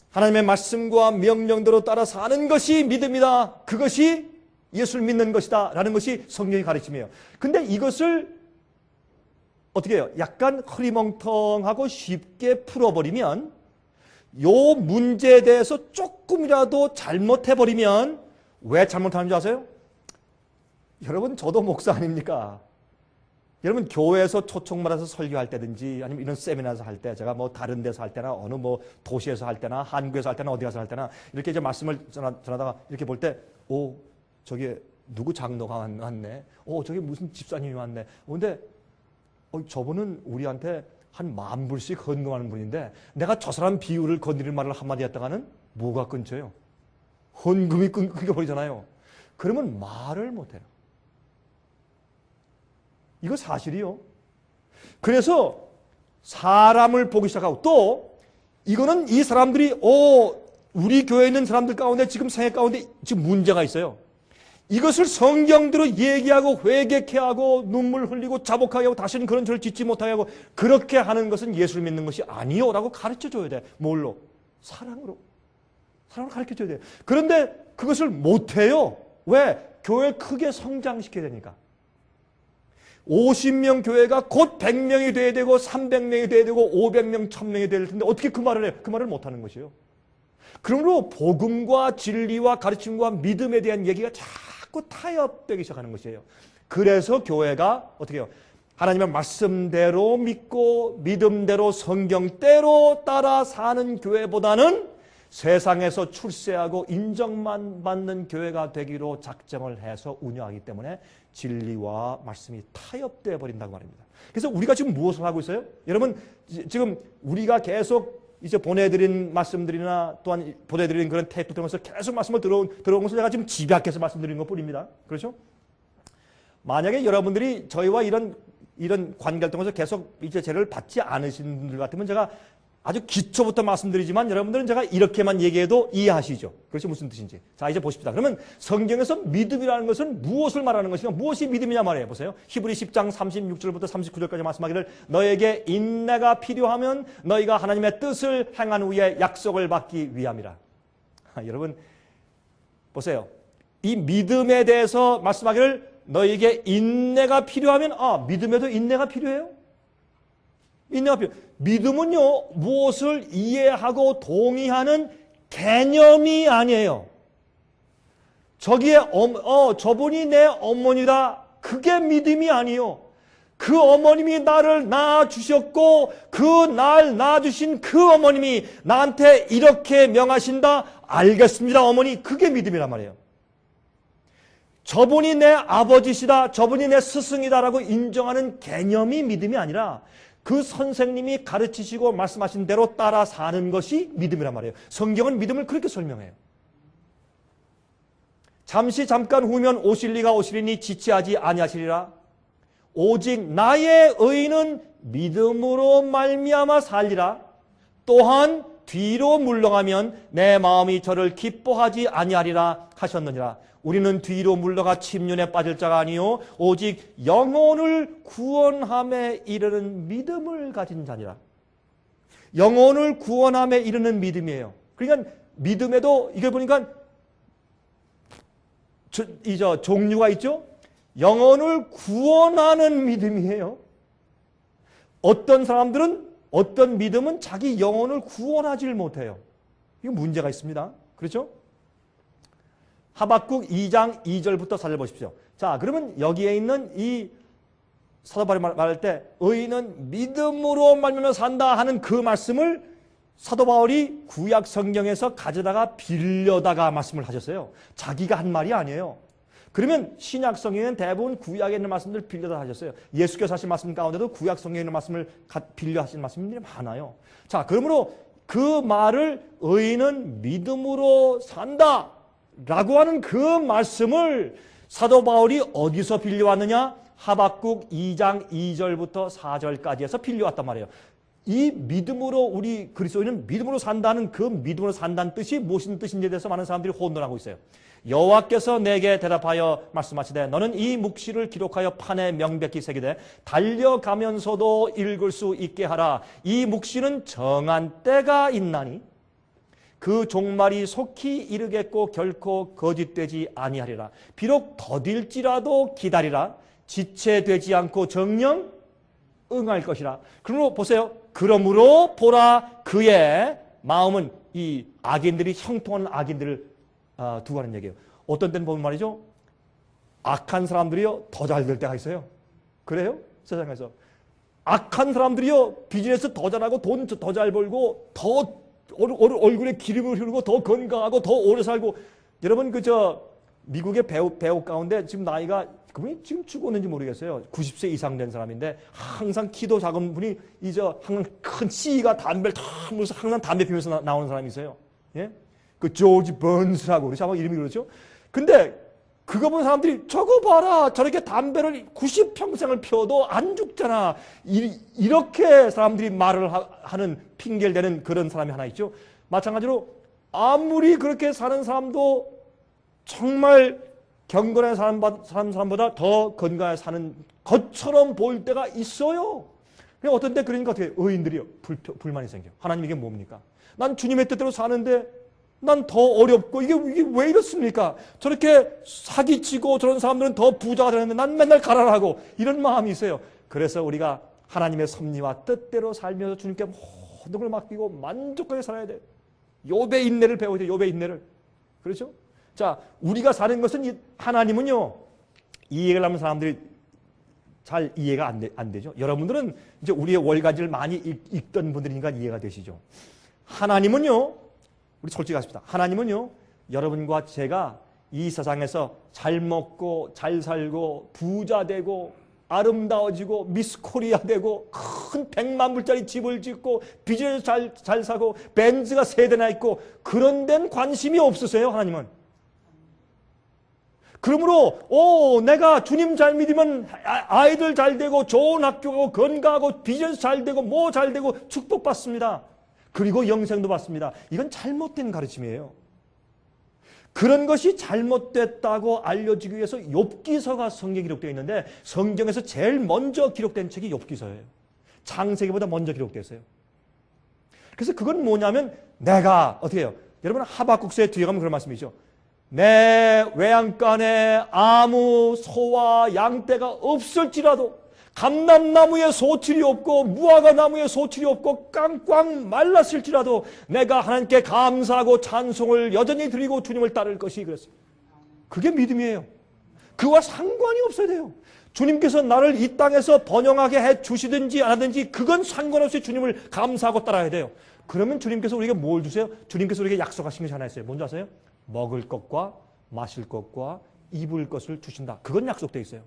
하나님의 말씀과 명령대로 따라 사는 것이 믿음이다. 그것이 예수를 믿는 것이다. 라는 것이 성경의 가르침이에요. 근데 이것을 어떻게 해요? 약간 흐리멍텅하고 쉽게 풀어버리면 요 문제에 대해서 조금이라도 잘못해버리면 왜 잘못하는지 아세요? 여러분 저도 목사 아닙니까? 여러분 교회에서 초청받아서 설교할 때든지 아니면 이런 세미나에서 할 때 제가 뭐 다른 데서 할 때나 어느 뭐 도시에서 할 때나 한국에서 할 때나 어디 가서 할 때나 이렇게 이제 말씀을 전하다가 이렇게 볼 때 오 저기 누구 장로가 왔네. 오 저기 무슨 집사님이 왔네. 근데 저분은 우리한테 한 10,000불씩 헌금하는 분인데 내가 저 사람 비유를 건드릴 말을 한마디 했다가는 뭐가 끊겨요? 헌금이 끊겨버리잖아요. 그러면 말을 못해요. 이거 사실이요. 그래서 사람을 보기 시작하고 또 이거는 이 사람들이 우리 교회에 있는 사람들 가운데 지금 생애 가운데 지금 문제가 있어요. 이것을 성경대로 얘기하고 회개케 하고 눈물 흘리고 자복하게 하고 다시는 그런 죄를 짓지 못하게 하고 그렇게 하는 것은 예수를 믿는 것이 아니요 라고 가르쳐줘야 돼. 뭘로? 사랑으로 가르쳐줘야 돼요. 그런데 그것을 못해요. 왜? 교회 크게 성장시켜야 되니까. 50명 교회가 곧 100명이 돼야 되고 300명이 돼야 되고 500명, 1000명이 돼야 될 텐데 어떻게 그 말을 해요? 그 말을 못하는 것이에요. 그러므로 복음과 진리와 가르침과 믿음에 대한 얘기가 자꾸 타협되기 시작하는 것이에요. 그래서 교회가 어떻게 해요? 하나님의 말씀대로 믿고 믿음대로 성경대로 따라 사는 교회보다는 세상에서 출세하고 인정만 받는 교회가 되기로 작정을 해서 운영하기 때문에 진리와 말씀이 타협되어 버린다고 말입니다. 그래서 우리가 지금 무엇을 하고 있어요? 여러분 지금 우리가 계속 이제 보내드린 말씀들이나 또한 보내드린 그런 테이프 통해서 계속 말씀을 들어온 것을 제가 지금 집약해서 말씀드리는 것 뿐입니다. 그렇죠? 만약에 여러분들이 저희와 이런 관계를 통해서 계속 이제 제를 받지 않으신 분들 같으면 제가 아주 기초부터 말씀드리지만 여러분들은 제가 이렇게만 얘기해도 이해하시죠? 그것이 무슨 뜻인지. 자, 이제 보십시다. 그러면 성경에서 믿음이라는 것은 무엇을 말하는 것이냐? 무엇이 믿음이냐 말이에요. 보세요. 히브리 10장 36절부터 39절까지 말씀하기를 너에게 인내가 필요하면 너희가 하나님의 뜻을 행한 후에 약속을 받기 위함이라. 여러분 보세요. 이 믿음에 대해서 말씀하기를 너에게 인내가 필요하면 믿음에도 인내가 필요해요? 인내가 필요해요. 믿음은요, 무엇을 이해하고 동의하는 개념이 아니에요. 저기에, 저분이 내 어머니다. 그게 믿음이 아니에요. 그 어머님이 나를 낳아주셨고, 그 날 낳아주신 그 어머님이 나한테 이렇게 명하신다. 알겠습니다, 어머니. 그게 믿음이란 말이에요. 저분이 내 아버지시다. 저분이 내 스승이다라고 인정하는 개념이 믿음이 아니라 그 선생님이 가르치시고 말씀하신 대로 따라 사는 것이 믿음이란 말이에요. 성경은 믿음을 그렇게 설명해요. 잠깐 후면 오실리가 오시리니 지체하지 아니하시리라. 오직 나의 의인은 믿음으로 말미암아 살리라. 또한 뒤로 물러가면 내 마음이 저를 기뻐하지 아니하리라 하셨느니라. 우리는 뒤로 물러가 침륜에 빠질 자가 아니요 오직 영혼을 구원함에 이르는 믿음을 가진 자니라. 영혼을 구원함에 이르는 믿음이에요. 그러니까 믿음에도 이게 보니까 종류가 있죠. 영혼을 구원하는 믿음이에요. 어떤 사람들은 어떤 믿음은 자기 영혼을 구원하지를 못해요. 이거 문제가 있습니다. 그렇죠? 하박국 2장 2절부터 살펴보십시오. 자, 그러면 여기에 있는 이 사도 바울이 말할 때 의인은 믿음으로 말미암아 산다 하는 그 말씀을 사도 바울이 구약 성경에서 가져다가 빌려다가 말씀을 하셨어요. 자기가 한 말이 아니에요. 그러면 신약 성경에는 대부분 구약에 있는 말씀들 빌려다 하셨어요. 예수께서 하신 말씀 가운데도 구약 성경에 있는 말씀을 빌려 하신 말씀들이 많아요. 자, 그러므로 그 말을 의인은 믿음으로 산다 라고 하는 그 말씀을 사도 바울이 어디서 빌려왔느냐? 하박국 2장 2절부터 4절까지 해서 빌려왔단 말이에요. 이 믿음으로 우리 그리스도인은 믿음으로 산다는 그 믿음으로 산다는 뜻이 무슨 뜻인지에 대해서 많은 사람들이 혼돈하고 있어요. 여호와께서 내게 대답하여 말씀하시되 너는 이 묵시를 기록하여 판에 명백히 새기되 달려가면서도 읽을 수 있게 하라. 이 묵시는 정한 때가 있나니 그 종말이 속히 이르겠고 결코 거짓되지 아니하리라. 비록 더딜지라도 기다리라. 지체되지 않고 정령 응할 것이라. 그러므로 보세요. 그러므로 보라 그의 마음은 이 악인들이 형통하는 악인들을 두고 하는 얘기예요. 어떤 때는 보면 말이죠. 악한 사람들이요 더 잘 될 때가 있어요. 그래요? 세상에서. 악한 사람들이요 비즈니스 더 잘하고 돈 더 잘 벌고 더 얼굴에 기름을 흐르고 더 건강하고 더 오래 살고. 여러분 미국의 배우 가운데 지금 나이가 그분이 지금 죽었는지 모르겠어요. 90세 이상 된 사람인데 항상 키도 작은 분이 항상 큰 C가 담배를 다 물면서 항상 담배 피우면서 나오는 사람이 있어요. 예? 그 조지 번스라고 그러죠. 아마 이름이 그렇죠. 근데 그거 본 사람들이 저거 봐라. 저렇게 담배를 90평생을 피워도 안 죽잖아. 이렇게 사람들이 말을 하는 핑계를 대는 그런 사람이 하나 있죠. 마찬가지로 아무리 그렇게 사는 사람도 정말 경건한 사람보다 더 건강하게 사는 것처럼 보일 때가 있어요. 어떤 때 그러니까 어떻게 의인들이요. 불만이 생겨. 하나님 이게 뭡니까? 난 주님의 뜻대로 사는데 난 더 어렵고 이게 왜 이렇습니까? 저렇게 사기치고 저런 사람들은 더 부자가 되는데 난 맨날 가난하고 이런 마음이 있어요. 그래서 우리가 하나님의 섭리와 뜻대로 살면서 주님께 모든 걸 맡기고 만족하게 살아야 돼요. 욥의 인내를 배워야 돼요. 욥의 인내를. 그렇죠? 자, 우리가 사는 것은 하나님은요. 이해를 하면 사람들이 잘 이해가 안 되죠. 여러분들은 이제 우리의 월가지를 많이 읽던 분들이니까 이해가 되시죠. 하나님은요. 우리 솔직히 하십시다. 하나님은요. 여러분과 제가 이 세상에서 잘 먹고 잘 살고 부자 되고 아름다워지고 미스 코리아 되고 큰 100만 불짜리 집을 짓고 비즈니스 잘 사고 벤츠가 3대나 있고 그런 데는 관심이 없으세요. 하나님은. 그러므로 내가 주님 잘 믿으면 아이들 잘 되고 좋은 학교 가고 건강하고 비즈니스 잘 되고 뭐 잘 되고 축복받습니다. 그리고 영생도 받습니다. 이건 잘못된 가르침이에요. 그런 것이 잘못됐다고 알려지기 위해서 욥기서가 성경에 기록되어 있는데 성경에서 제일 먼저 기록된 책이 욥기서예요. 창세기보다 먼저 기록됐어요. 그래서 그건 뭐냐면 내가 어떻게 해요? 여러분 하박국서에 뒤에 가면 그런 말씀이죠. 내 외양간에 아무 소와 양떼가 없을지라도 감람나무에 소출이 없고 무화과 나무에 소출이 없고 깡꽝 말랐을지라도 내가 하나님께 감사하고 찬송을 여전히 드리고 주님을 따를 것이 그랬어요. 그게 믿음이에요. 그와 상관이 없어야 돼요. 주님께서 나를 이 땅에서 번영하게 해 주시든지 안 하든지 그건 상관없이 주님을 감사하고 따라야 돼요. 그러면 주님께서 우리에게 뭘 주세요? 주님께서 우리에게 약속하신 것이 하나 있어요. 뭔지 아세요? 먹을 것과 마실 것과 입을 것을 주신다. 그건 약속되어 있어요.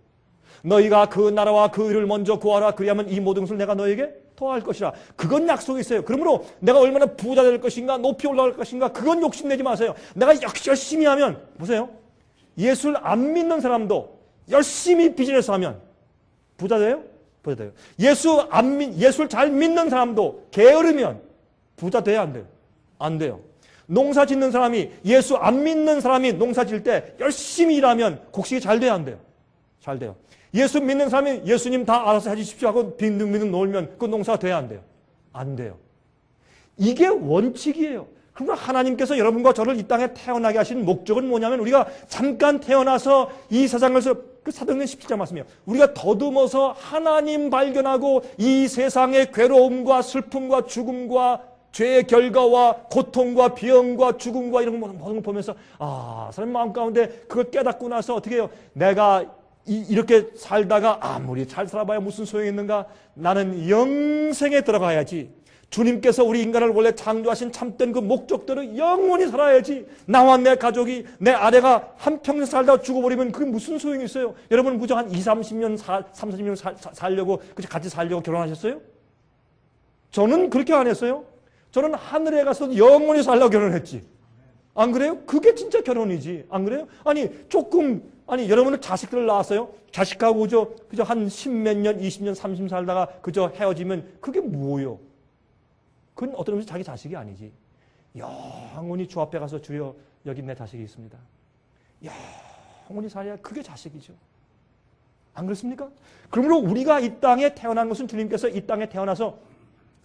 너희가 그 나라와 그 의를 먼저 구하라. 그리하면 이 모든 것을 내가 너에게 더할 것이라. 그건 약속이 있어요. 그러므로 내가 얼마나 부자 될 것인가 높이 올라갈 것인가 그건 욕심내지 마세요. 내가 열심히 하면 보세요. 예수를 안 믿는 사람도 열심히 비즈니스 하면 부자 돼요? 부자 돼요. 예수를 잘 믿는 사람도 게으르면 부자 돼야 안 돼요? 안 돼요. 농사 짓는 사람이 예수 안 믿는 사람이 농사 질 때 열심히 일하면 곡식이 잘 돼야 안 돼요? 잘 돼요. 예수 믿는 사람이 예수님 다 알아서 해주십시오 하고 빈둥빈둥 놀면 그 농사가 돼야 안 돼요? 안 돼요. 이게 원칙이에요. 그러면 하나님께서 여러분과 저를 이 땅에 태어나게 하신 목적은 뭐냐면 우리가 잠깐 태어나서 이 세상에서 그 사도행전 17장 말씀이에요. 우리가 더듬어서 하나님 발견하고 이 세상의 괴로움과 슬픔과 죽음과 죄의 결과와 고통과 병과 죽음과 이런 모든 걸 보면서 사람 마음 가운데 그걸 깨닫고 나서 어떻게 해요? 내가 이렇게 살다가 아무리 잘 살아봐야 무슨 소용이 있는가? 나는 영생에 들어가야지. 주님께서 우리 인간을 원래 창조하신 참된 그 목적대로 영원히 살아야지. 나와 내 가족이, 내 아내가 한평생 살다가 죽어버리면 그게 무슨 소용이 있어요? 여러분 그저 한 30년 살려고, 같이 살려고 결혼하셨어요? 저는 그렇게 안 했어요. 저는 하늘에 가서 영원히 살려고 결혼했지. 안 그래요? 그게 진짜 결혼이지. 안 그래요? 아니 여러분은 자식들을 낳았어요? 자식하고 그저 한 10몇 년, 20년, 30년 살다가 그저 헤어지면 그게 뭐예요? 그건 어떤 의미에서 자기 자식이 아니지. 영원히 주 앞에 가서 주여 여기 내 자식이 있습니다. 영원히 살아야 그게 자식이죠. 안 그렇습니까? 그러므로 우리가 이 땅에 태어난 것은 주님께서 이 땅에 태어나서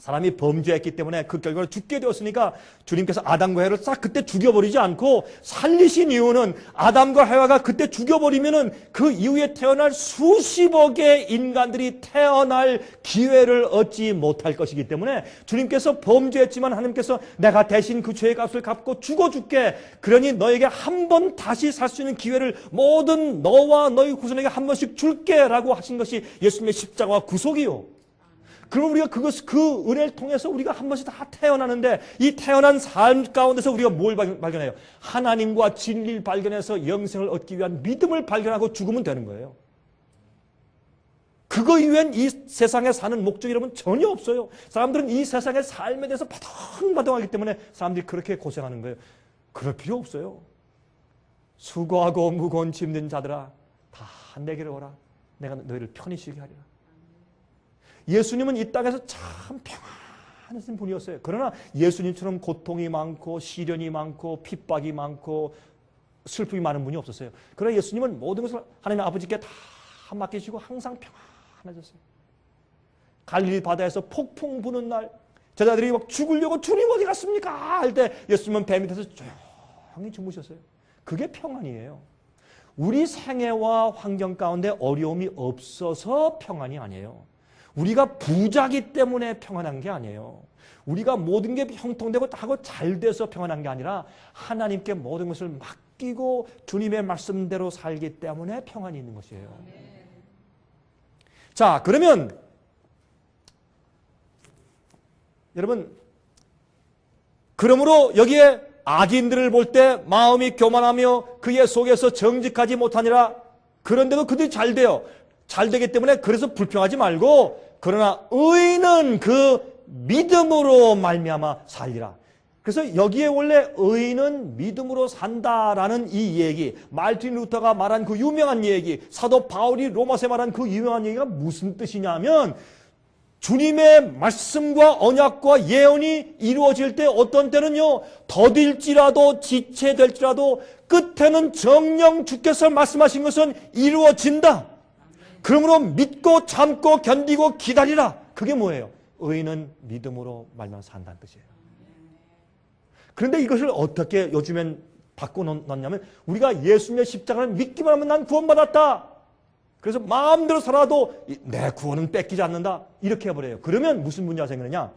사람이 범죄했기 때문에 그 결과로 죽게 되었으니까 주님께서 아담과 해와를 싹 그때 죽여버리지 않고 살리신 이유는 아담과 해와가 그때 죽여버리면은 그 이후에 태어날 수십억의 인간들이 태어날 기회를 얻지 못할 것이기 때문에 주님께서 범죄했지만 하나님께서 내가 대신 그 죄의 값을 갚고 죽어줄게. 그러니 너에게 한 번 다시 살 수 있는 기회를 모든 너와 너희 후손에게 한 번씩 줄게 라고 하신 것이 예수님의 십자가와 구속이요. 그럼 우리가 그 은혜를 통해서 우리가 한 번씩 다 태어나는데 이 태어난 삶 가운데서 우리가 뭘 발견해요? 하나님과 진리를 발견해서 영생을 얻기 위한 믿음을 발견하고 죽으면 되는 거예요. 그거 이외엔 이 세상에 사는 목적이 여러분 전혀 없어요. 사람들은 이 세상의 삶에 대해서 바둥바둥하기 때문에 사람들이 그렇게 고생하는 거예요. 그럴 필요 없어요. 수고하고 무거운 짐진 자들아 다 내게로 오라. 내가 너희를 편히 쉬게 하리라. 예수님은 이 땅에서 참 평안하신 분이었어요. 그러나 예수님처럼 고통이 많고 시련이 많고 핍박이 많고 슬픔이 많은 분이 없었어요. 그러나 예수님은 모든 것을 하나님 아버지께 다 맡기시고 항상 평안하셨어요. 갈릴리 바다에서 폭풍 부는 날 제자들이 막 죽으려고 주님 어디 갔습니까? 할 때 예수님은 배 밑에서 조용히 주무셨어요. 그게 평안이에요. 우리 생애와 환경 가운데 어려움이 없어서 평안이 아니에요. 우리가 부자기 때문에 평안한 게 아니에요. 우리가 모든 게 형통되고 하고 잘 돼서 평안한 게 아니라 하나님께 모든 것을 맡기고 주님의 말씀대로 살기 때문에 평안이 있는 것이에요. 자, 그러면 여러분 그러므로 여기에 악인들을 볼 때 마음이 교만하며 그의 속에서 정직하지 못하니라. 그런데도 그들이 잘 돼요. 잘 되기 때문에 그래서 불평하지 말고 그러나 의인은 그 믿음으로 말미암아 살리라. 그래서 여기에 원래 의인은 믿음으로 산다라는 이 얘기, 말틴 루터가 말한 그 유명한 얘기, 사도 바울이 로마서에 말한 그 유명한 얘기가 무슨 뜻이냐면 주님의 말씀과 언약과 예언이 이루어질 때 어떤 때는요 더딜지라도 지체될지라도 끝에는 정녕 주께서 말씀하신 것은 이루어진다. 그러므로 믿고 참고 견디고 기다리라. 그게 뭐예요? 의인은 믿음으로 말만 산다는 뜻이에요. 그런데 이것을 어떻게 요즘엔 바꿔놓냐면 우리가 예수님의 십자가를 믿기만 하면 난 구원받았다. 그래서 마음대로 살아도 내 구원은 뺏기지 않는다. 이렇게 해버려요. 그러면 무슨 문제가 생기느냐?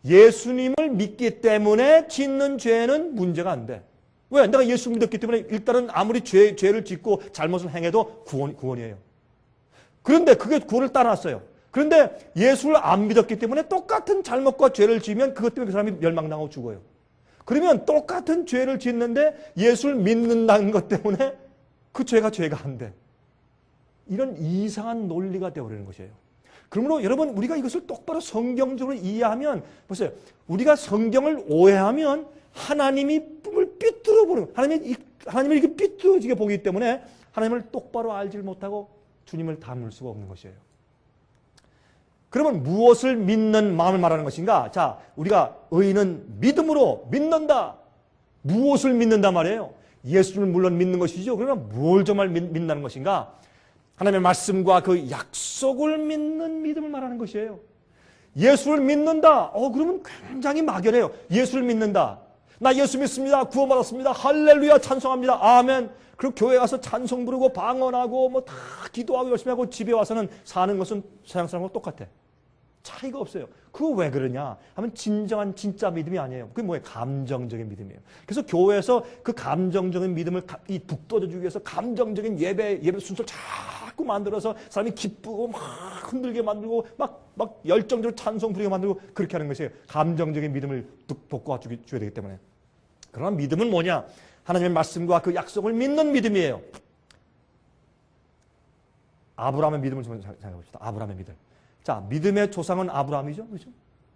예수님을 믿기 때문에 짓는 죄는 문제가 안 돼. 왜? 내가 예수 믿었기 때문에 일단은 아무리 죄를 짓고 잘못을 행해도 구원이에요. 그런데 그게 구원을 따놨어요. 그런데 예수를 안 믿었기 때문에 똑같은 잘못과 죄를 지으면 그것 때문에 그 사람이 멸망당하고 죽어요. 그러면 똑같은 죄를 짓는데 예수를 믿는다는 것 때문에 그 죄가 안 돼. 이런 이상한 논리가 되어버리는 것이에요. 그러므로 여러분 우리가 이것을 똑바로 성경적으로 이해하면 보세요. 우리가 성경을 오해하면 하나님이 꿈을 삐뚤어 보는 하나님을 이렇게 삐뚤어지게 보기 때문에 하나님을 똑바로 알지 못하고 주님을 닮을 수가 없는 것이에요. 그러면 무엇을 믿는 마음을 말하는 것인가? 자, 우리가 의인은 믿음으로 믿는다. 무엇을 믿는단 말이에요? 예수를 물론 믿는 것이죠. 그러나 뭘 정말 믿는다는 것인가? 하나님의 말씀과 그 약속을 믿는 믿음을 말하는 것이에요. 예수를 믿는다. 그러면 굉장히 막연해요. 예수를 믿는다. 나 예수 믿습니다. 구원받았습니다. 할렐루야 찬송합니다. 아멘. 그리고 교회 가서 찬송 부르고 방언하고 뭐 다 기도하고 열심히 하고 집에 와서는 사는 것은 서양 사람과 똑같아. 차이가 없어요. 그거 왜 그러냐 하면 진정한 진짜 믿음이 아니에요. 그게 뭐예요? 감정적인 믿음이에요. 그래서 교회에서 그 감정적인 믿음을 북돋아주기 위해서 감정적인 예배 순서를 자꾸 만들어서 사람이 기쁘고 막 흔들게 만들고 막 열정적으로 찬송 부리게 만들고 그렇게 하는 것이에요. 감정적인 믿음을 돋궈줘야 되기 때문에. 그러나 믿음은 뭐냐? 하나님의 말씀과 그 약속을 믿는 믿음이에요. 아브라함의 믿음을 좀 생각해 봅시다. 아브라함의 믿음. 자, 믿음의 조상은 아브라함이죠. 그렇죠?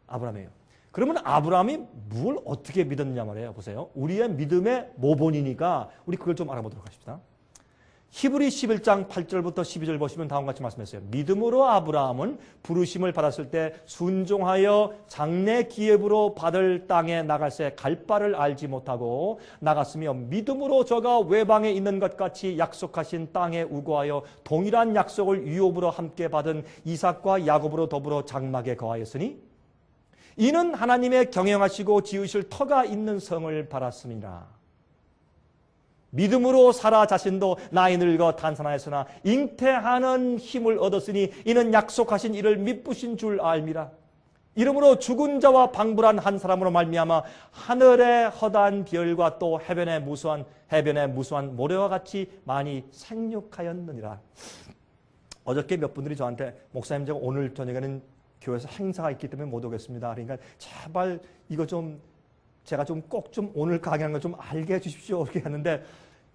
아브라함이에요. 그러면 아브라함이 뭘 어떻게 믿었느냐 말이에요. 보세요. 우리의 믿음의 모본이니까 우리 그걸 좀 알아보도록 하십시다. 히브리 11장 8절부터 12절 보시면 다음과 같이 말씀했어요. 믿음으로 아브라함은 부르심을 받았을 때 순종하여 장래 기업으로 받을 땅에 나갈새 갈 바를 알지 못하고 나갔으며 믿음으로 저가 외방에 있는 것 같이 약속하신 땅에 우거하여 동일한 약속을 유업으로 함께 받은 이삭과 야곱으로 더불어 장막에 거하였으니 이는 하나님의 경영하시고 지으실 터가 있는 성을 바랐습니다. 믿음으로 사라 자신도 나이 늙어 탄산하였으나 잉태하는 힘을 얻었으니 이는 약속하신 이를 미쁘신 줄 알미라. 이러므로 죽은 자와 방불한 한 사람으로 말미암아 하늘의 허다한 별과 또 해변의 무수한 모래와 같이 많이 생육하였느니라. 어저께 몇 분들이 저한테 목사님 제가 오늘 저녁에는 교회에서 행사가 있기 때문에 못 오겠습니다. 그러니까 제발 이거 좀 제가 좀 꼭 좀 오늘 강의하는 거 좀 알게 해주십시오. 이렇게 했는데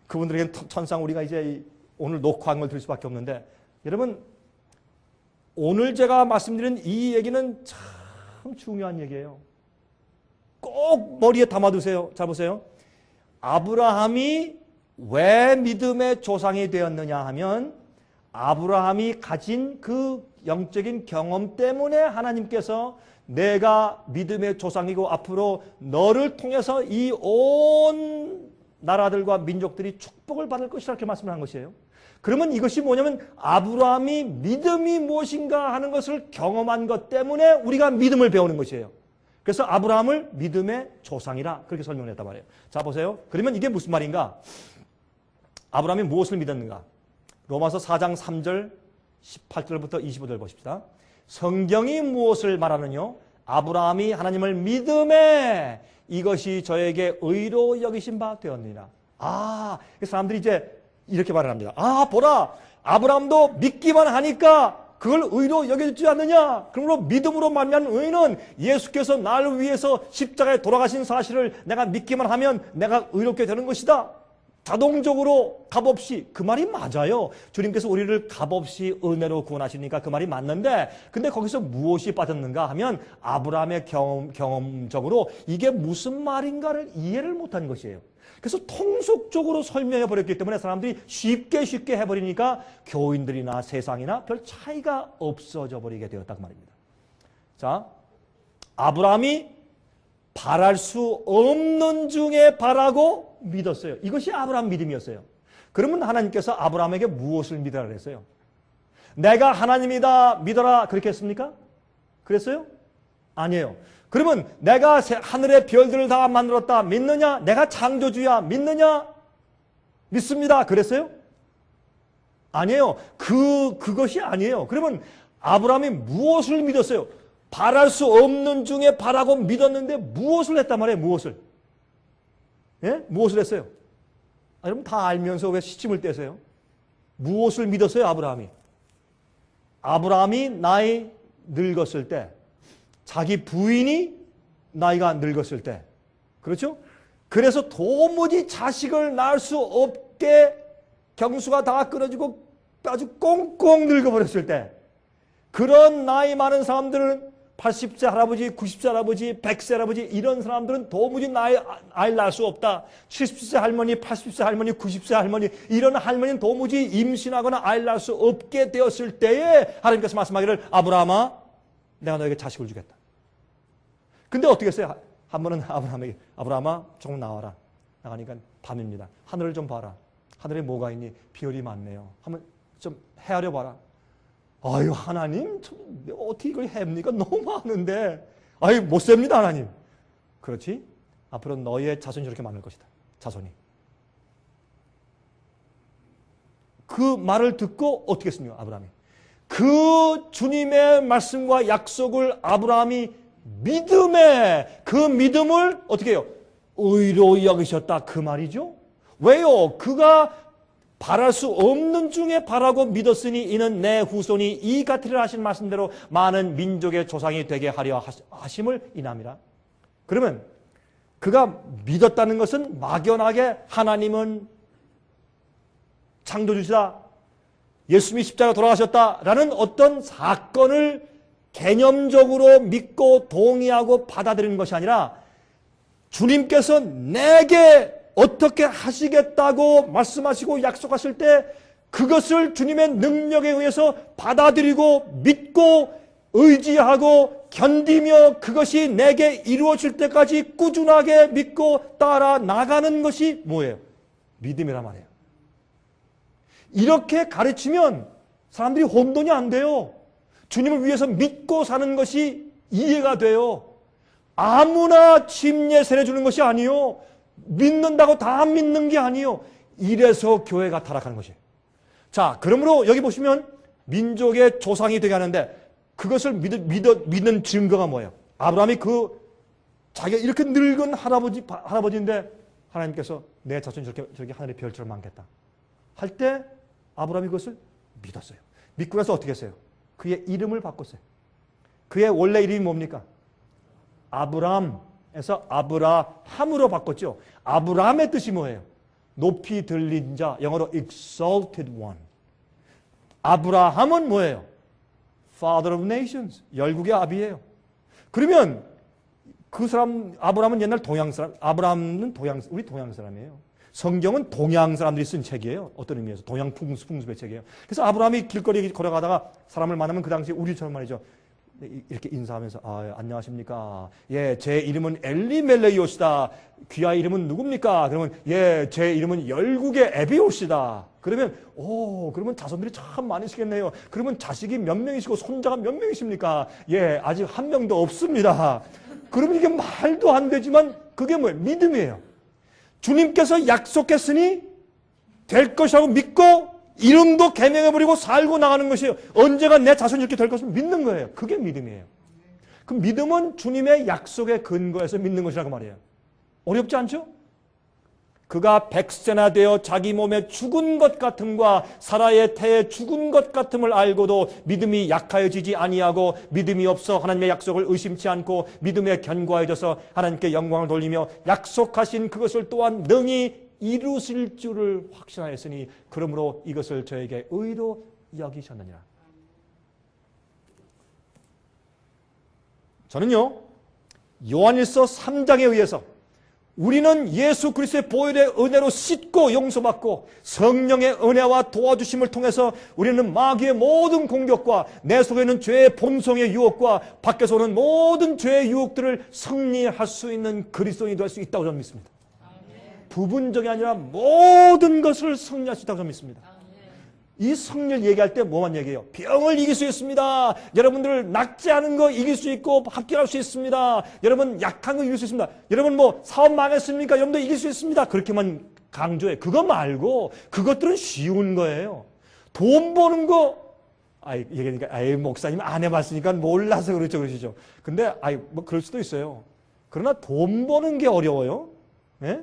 그분들에게는 천상 우리가 이제 오늘 녹화한 걸 들을 수밖에 없는데 여러분 오늘 제가 말씀드린 이 얘기는 참 중요한 얘기예요. 꼭 머리에 담아두세요. 자 보세요. 아브라함이 왜 믿음의 조상이 되었느냐 하면 아브라함이 가진 그 영적인 경험 때문에 하나님께서 내가 믿음의 조상이고 앞으로 너를 통해서 이 온 나라들과 민족들이 축복을 받을 것이라 이렇게 말씀을 한 것이에요. 그러면 이것이 뭐냐면 아브라함이 믿음이 무엇인가 하는 것을 경험한 것 때문에 우리가 믿음을 배우는 것이에요. 그래서 아브라함을 믿음의 조상이라 그렇게 설명을 했단 말이에요. 자 보세요. 그러면 이게 무슨 말인가? 아브라함이 무엇을 믿었는가? 로마서 4장 3절 18절부터 25절 보십시다. 성경이 무엇을 말하느냐? 아브라함이 하나님을 믿음에 이것이 저에게 의로 여기신 바 되었느니라. 사람들이 이제 이렇게 말을 합니다. 보라, 아브라함도 믿기만 하니까 그걸 의로 여겨주지 않느냐? 그러므로 믿음으로 말미암은 의는 예수께서 나를 위해서 십자가에 돌아가신 사실을 내가 믿기만 하면 내가 의롭게 되는 것이다. 자동적으로 값없이. 그 말이 맞아요. 주님께서 우리를 값없이 은혜로 구원하시니까 그 말이 맞는데 근데 거기서 무엇이 빠졌는가 하면 아브라함의 경험적으로 이게 무슨 말인가를 이해를 못한 것이에요. 그래서 통속적으로 설명해 버렸기 때문에 사람들이 쉽게 해버리니까 교인들이나 세상이나 별 차이가 없어져 버리게 되었다 그 말입니다. 자, 아브라함이 바랄 수 없는 중에 바라고 믿었어요. 이것이 아브라함 믿음이었어요. 그러면 하나님께서 아브라함에게 무엇을 믿으라 그랬어요? 내가 하나님이다 믿어라 그렇게 했습니까? 그랬어요? 아니에요. 그러면 내가 하늘의 별들을 다 만들었다 믿느냐? 내가 창조주야 믿느냐? 믿습니다. 그랬어요? 아니에요. 그것이 아니에요. 그러면 아브라함이 무엇을 믿었어요? 바랄 수 없는 중에 바라고 믿었는데 무엇을 했단 말이에요? 무엇을? 예? 무엇을 했어요? 여러분 다 알면서 왜 시침을 떼세요? 무엇을 믿었어요? 아브라함이 나이 늙었을 때 자기 부인이 나이가 늙었을 때 그렇죠? 그래서 도무지 자식을 낳을 수 없게 경수가 다 끊어지고 아주 꽁꽁 늙어버렸을 때 그런 나이 많은 사람들은 80세 할아버지, 90세 할아버지, 100세 할아버지 이런 사람들은 도무지 아이를 낳을 수 없다. 70세 할머니, 80세 할머니, 90세 할머니 이런 할머니는 도무지 임신하거나 아이를 낳을 수 없게 되었을 때에 하나님께서 말씀하기를 아브라함아 내가 너에게 자식을 주겠다. 근데 어떻게 했어요? 한 번은 아브라함에게 아브라함아 조금 나와라. 나가니까 밤입니다. 하늘을 좀 봐라. 하늘에 뭐가 있니? 별이 많네요. 한번 좀 헤아려 봐라. 아유 하나님 어떻게 이걸 합니까? 너무 많은데 아유 못 셉니다 하나님. 그렇지? 앞으로 너희의 자손이 저렇게 많을 것이다. 자손이. 그 말을 듣고 어떻게 했습니까? 아브라함이. 그 주님의 말씀과 약속을 아브라함이 그 믿음을 어떻게 해요? 의로 여기셨다. 그 말이죠. 왜요? 그가 바랄 수 없는 중에 바라고 믿었으니 이는 내 후손이 이 같으리라 하신 말씀대로 많은 민족의 조상이 되게 하려 하심을 인함이라. 그러면 그가 믿었다는 것은 막연하게 하나님은 창조주시다, 예수님이 십자가 돌아가셨다라는 어떤 사건을 개념적으로 믿고 동의하고 받아들이는 것이 아니라 주님께서 내게 어떻게 하시겠다고 말씀하시고 약속하실 때 그것을 주님의 능력에 의해서 받아들이고 믿고 의지하고 견디며 그것이 내게 이루어질 때까지 꾸준하게 믿고 따라 나가는 것이 뭐예요? 믿음이란 말이에요. 이렇게 가르치면 사람들이 혼돈이 안 돼요. 주님을 위해서 믿고 사는 것이 이해가 돼요. 아무나 침례 세례 주는 것이 아니요. 믿는다고 다 믿는 게 아니요. 이래서 교회가 타락하는 것이에요. 자, 그러므로 여기 보시면 민족의 조상이 되게 하는데 그것을 믿는 증거가 뭐예요? 아브라함이 자기가 이렇게 늙은 할아버지인데 하나님께서 내 자손이 저렇게 하늘의 별처럼 많겠다 할 때 아브라함이 그것을 믿었어요. 믿고 나서 어떻게 했어요? 그의 이름을 바꿨어요. 그의 원래 이름이 뭡니까? 아브람에서 아브라함으로 바꿨죠. 아브라함의 뜻이 뭐예요? 높이 들린 자, 영어로 exalted one. 아브라함은 뭐예요? Father of nations, 열국의 아비예요. 그러면 그 사람, 아브라함은 옛날 동양 사람, 아브라함은 우리 동양 사람이에요. 성경은 동양 사람들이 쓴 책이에요. 어떤 의미에서? 동양 풍습의 책이에요. 그래서 아브라함이 길거리에 걸어가다가 사람을 만나면 그 당시 우리처럼 말이죠. 이렇게 인사하면서 안녕하십니까. 예, 제 이름은 엘리멜레이오시다. 귀하의 이름은 누굽니까? 그러면 예, 제 이름은 열국의 에비오시다. 그러면 그러면 자손들이 참 많으시겠네요. 그러면 자식이 몇 명이시고 손자가 몇 명이십니까? 예, 아직 한 명도 없습니다. 그러면 이게 말도 안 되지만 그게 뭐예요? 믿음이에요. 주님께서 약속했으니 될 것이라고 믿고 이름도 개명해버리고 살고 나가는 것이에요. 언제가 내 자손이 이렇게 될 것을 믿는 거예요. 그게 믿음이에요. 그 믿음은 주님의 약속에 근거해서 믿는 것이라고 말이에요. 어렵지 않죠? 그가 100세나 되어 자기 몸에 죽은 것 같음과 사라의 태에 죽은 것 같음을 알고도 믿음이 약하여지지 아니하고 믿음이 없어 하나님의 약속을 의심치 않고 믿음에 견고해져서 하나님께 영광을 돌리며 약속하신 그것을 또한 능히 이루실 줄을 확신하였으니 그러므로 이것을 저에게 의로 여기셨느니라. 저는요, 요한일서 3장에 의해서 우리는 예수 그리스도의 보혈의 은혜로 씻고 용서받고 성령의 은혜와 도와주심을 통해서 우리는 마귀의 모든 공격과 내 속에 있는 죄의 본성의 유혹과 밖에서 오는 모든 죄의 유혹들을 승리할 수 있는 그리스도인이 될 수 있다고 저는 믿습니다. 부분적이 아니라 모든 것을 승리할 수 있다고 저는 믿습니다. 이 승리를 얘기할 때 뭐만 얘기해요? 병을 이길 수 있습니다. 여러분들 낙제하는 거 이길 수 있고 합격할 수 있습니다. 여러분 약한 거 이길 수 있습니다. 여러분 뭐 사업 망했습니까? 여러분도 이길 수 있습니다. 그렇게만 강조해. 그거 말고 그것들은 쉬운 거예요. 돈 버는 거 얘기하니까 목사님 안 해봤으니까 몰라서 그러시죠. 근데 뭐 그럴 수도 있어요. 그러나 돈 버는 게 어려워요. 예?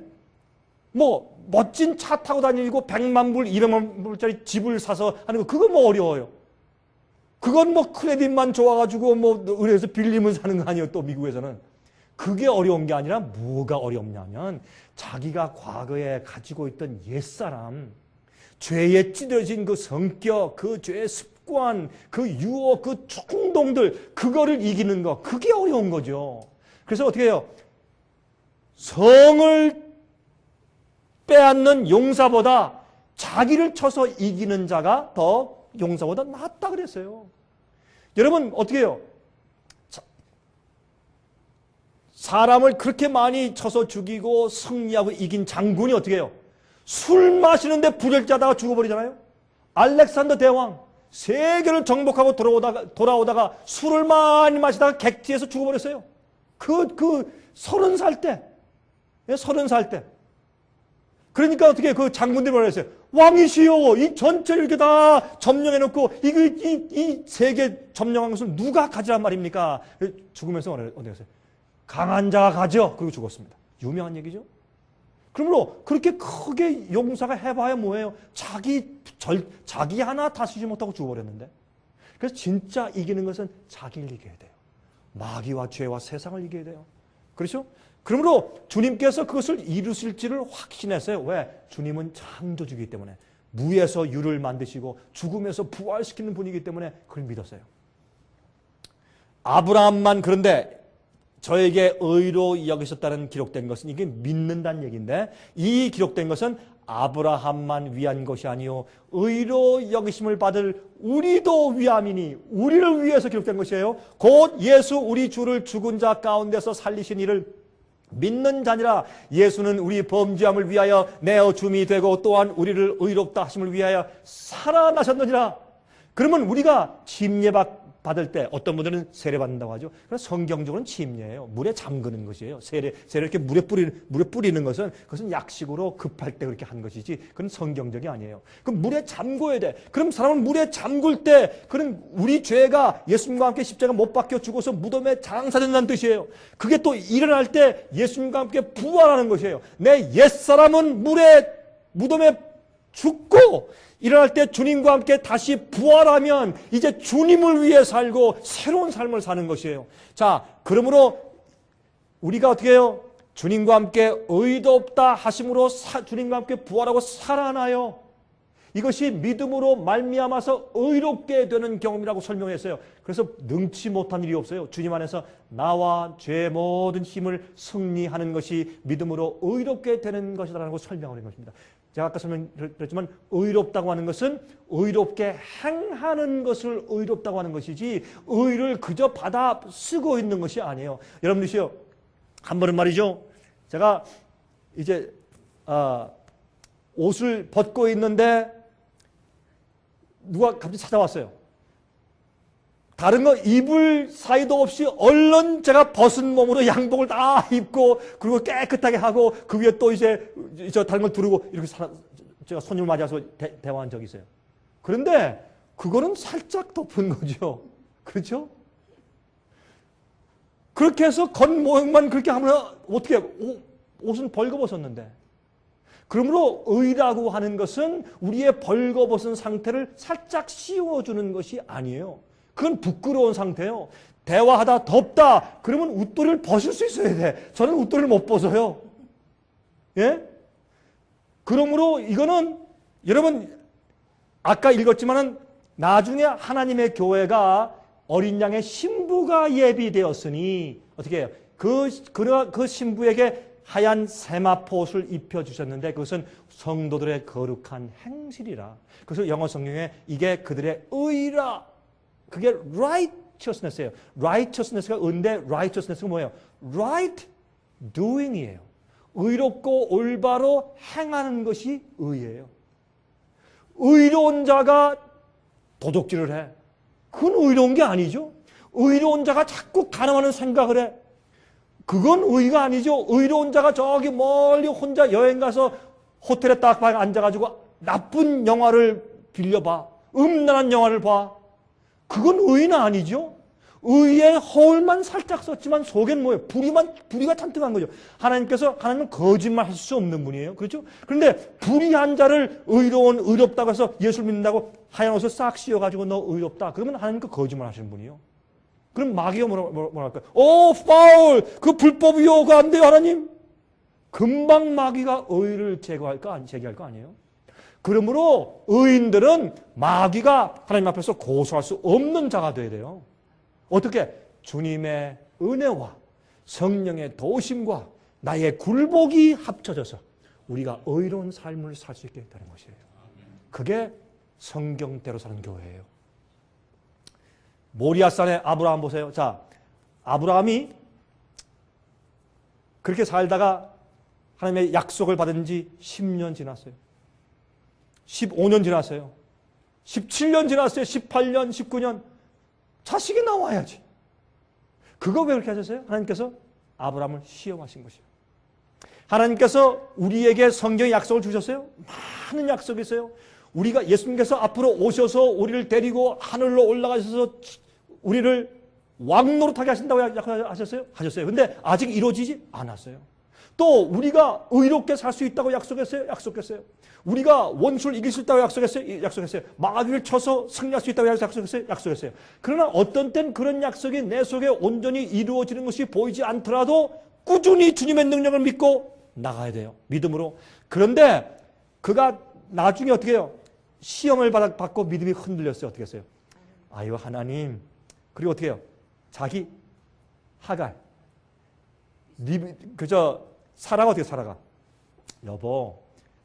뭐 멋진 차 타고 다니고 100만 불, 200만 불짜리 집을 사서 하는 거 그거 뭐 어려워요. 그건 뭐 크레딧만 좋아가지고 뭐 은행에서 빌리면 사는 거 아니에요. 또 미국에서는. 그게 어려운 게 아니라 뭐가 어렵냐면 자기가 과거에 가지고 있던 옛사람, 죄에 찌들어진 그 성격, 그 죄의 습관, 그 유혹, 그 충동들 그거를 이기는 거 그게 어려운 거죠. 그래서 어떻게 해요? 성을 빼앗는 용사보다 자기를 쳐서 이기는 자가 더 용사보다 낫다 그랬어요. 여러분 어떻게 해요? 사람을 그렇게 많이 쳐서 죽이고 승리하고 이긴 장군이 어떻게 해요? 술 마시는데 부적자다가 죽어버리잖아요. 알렉산더 대왕 세계를 정복하고 돌아오다가 술을 많이 마시다가 객지에서 죽어버렸어요. 30살 때. 30살 때. 그러니까 어떻게 그 장군들이 뭐라 했어요? 왕이시여, 이 전체를 이렇게 다 점령해놓고 이 세계 점령한 것을 누가 가지란 말입니까? 죽으면서 어디 갔어요? 강한 자가 가죠. 그리고 죽었습니다. 유명한 얘기죠. 그러므로 그렇게 크게 용사가 해봐야 뭐예요? 자기 하나 다스리지 못하고 죽어버렸는데. 그래서 진짜 이기는 것은 자기를 이겨야 돼요. 마귀와 죄와 세상을 이겨야 돼요. 그렇죠? 그러므로 주님께서 그것을 이루실지를 확신했어요. 왜? 주님은 창조주이기 때문에. 무에서 유를 만드시고 죽음에서 부활시키는 분이기 때문에 그걸 믿었어요. 아브라함만 그런데 저에게 의로 여기셨다는 기록된 것은 이게 믿는다는 얘기인데, 이 기록된 것은 아브라함만 위한 것이 아니요 의로 여기심을 받을 우리도 위함이니, 우리를 위해서 기록된 것이에요. 곧 예수 우리 주를 죽은 자 가운데서 살리신 이를 믿는 자니라. 예수는 우리 범죄함을 위하여 내어 줌이 되고 또한 우리를 의롭다 하심을 위하여 살아나셨느니라. 그러면 우리가 침례 받을 때 어떤 분들은 세례 받는다고 하죠. 그래서 성경적으로는 침례예요. 물에 잠그는 것이에요. 세례 이렇게 물에 뿌리는 것은 그것은 약식으로 급할 때 그렇게 한 것이지 그건 성경적이 아니에요. 그럼 물에 잠궈야 돼. 그럼 사람은 물에 잠글 때 그런 우리 죄가 예수님과 함께 십자가 못 박혀 죽어서 무덤에 장사된다는 뜻이에요. 그게 또 일어날 때 예수님과 함께 부활하는 것이에요. 내 옛사람은 무덤에 죽고 일어날 때 주님과 함께 다시 부활하면 이제 주님을 위해 살고 새로운 삶을 사는 것이에요. 자, 그러므로 우리가 어떻게 해요? 주님과 함께 의롭다 하심으로 주님과 함께 부활하고 살아나요. 이것이 믿음으로 말미암아서 의롭게 되는 경험이라고 설명했어요. 그래서 능치 못한 일이 없어요. 주님 안에서 나와 죄의 모든 힘을 승리하는 것이 믿음으로 의롭게 되는 것이라고 설명하는 것입니다. 제가 아까 설명드렸지만 의롭다고 하는 것은 의롭게 행하는 것을 의롭다고 하는 것이지 의를 그저 받아 쓰고 있는 것이 아니에요. 여러분들이요, 한 번은 말이죠. 제가 이제 옷을 벗고 있는데 누가 갑자기 찾아왔어요. 다른 거 입을 사이도 없이 얼른 제가 벗은 몸으로 양복을 다 입고 그리고 깨끗하게 하고 그 위에 또 이제 저 다른 걸 두르고 이렇게 제가 손님을 맞아서 대화한 적이 있어요. 그런데 그거는 살짝 덮은 거죠. 그렇죠? 그렇게 해서 겉모형만 그렇게 하면 어떻게 옷은 벌거벗었는데. 그러므로 의라고 하는 것은 우리의 벌거벗은 상태를 살짝 씌워주는 것이 아니에요. 그건 부끄러운 상태예요. 대화하다 덥다 그러면 웃도리를 벗을 수 있어야 돼. 저는 웃도리를 못 벗어요. 예? 그러므로 이거는 여러분 아까 읽었지만은 나중에 하나님의 교회가 어린 양의 신부가 예비되었으니 어떻게 해요? 그 신부에게 하얀 세마포옷을 입혀주셨는데 그것은 성도들의 거룩한 행실이라. 그래서 영어 성경에 이게 그들의 의라. 그게 righteousness예요. righteousness가 의인데 righteousness가 뭐예요? right doing이에요. 의롭고 올바로 행하는 것이 의예요. 의로운 자가 도둑질을 해. 그건 의로운 게 아니죠. 의로운 자가 자꾸 가늠하는 생각을 해. 그건 의가 아니죠. 의로운 자가 저기 멀리 혼자 여행 가서 호텔에 딱 앉아가지고 나쁜 영화를 빌려봐. 음란한 영화를 봐. 그건 의는 아니죠. 의의 허울만 살짝 썼지만 속엔 뭐예요? 불의가 잔뜩한 거죠. 하나님은 거짓말 할 수 없는 분이에요. 그렇죠? 그런데 불의한 자를 의롭다고 해서 예수를 믿는다고 하얀 옷을 싹 씌워가지고 너 의롭다. 그러면 하나님께 거짓말 하시는 분이에요. 그럼 마귀가 뭐라 할까요? 파울! 그 불법이요. 그거 안 돼요, 하나님. 금방 마귀가 의를 제기할 거 아니에요? 그러므로 의인들은 마귀가 하나님 앞에서 고소할 수 없는 자가 되어야 돼요. 어떻게? 주님의 은혜와 성령의 도우심과 나의 굴복이 합쳐져서 우리가 의로운 삶을 살 수 있게 되는 것이에요. 그게 성경대로 사는 교회예요. 모리아산의 아브라함 보세요. 자, 아브라함이 그렇게 살다가 하나님의 약속을 받은 지 10년 지났어요. 15년 지났어요. 17년 지났어요. 18년, 19년. 자식이 나와야지. 그거 왜 그렇게 하셨어요? 하나님께서 아브라함을 시험하신 것이에요. 하나님께서 우리에게 성경의 약속을 주셨어요. 많은 약속이 있어요. 우리가 예수님께서 앞으로 오셔서 우리를 데리고 하늘로 올라가셔서 우리를 왕노릇하게 하신다고 하셨어요? 하셨어요. 근데 아직 이루어지지 않았어요. 또 우리가 의롭게 살 수 있다고 약속했어요? 약속했어요. 우리가 원수를 이길 수 있다고 약속했어요? 약속했어요. 마귀를 쳐서 승리할 수 있다고 약속했어요? 약속했어요. 그러나 어떤 땐 그런 약속이 내 속에 온전히 이루어지는 것이 보이지 않더라도 꾸준히 주님의 능력을 믿고 나가야 돼요. 믿음으로. 그런데 그가 나중에 어떻게 해요? 시험을 받고 믿음이 흔들렸어요. 어떻게 했어요? 아유 하나님. 그리고 어떻게 해요? 자기 하갈. 사라가 어떻게 살아가? 여보,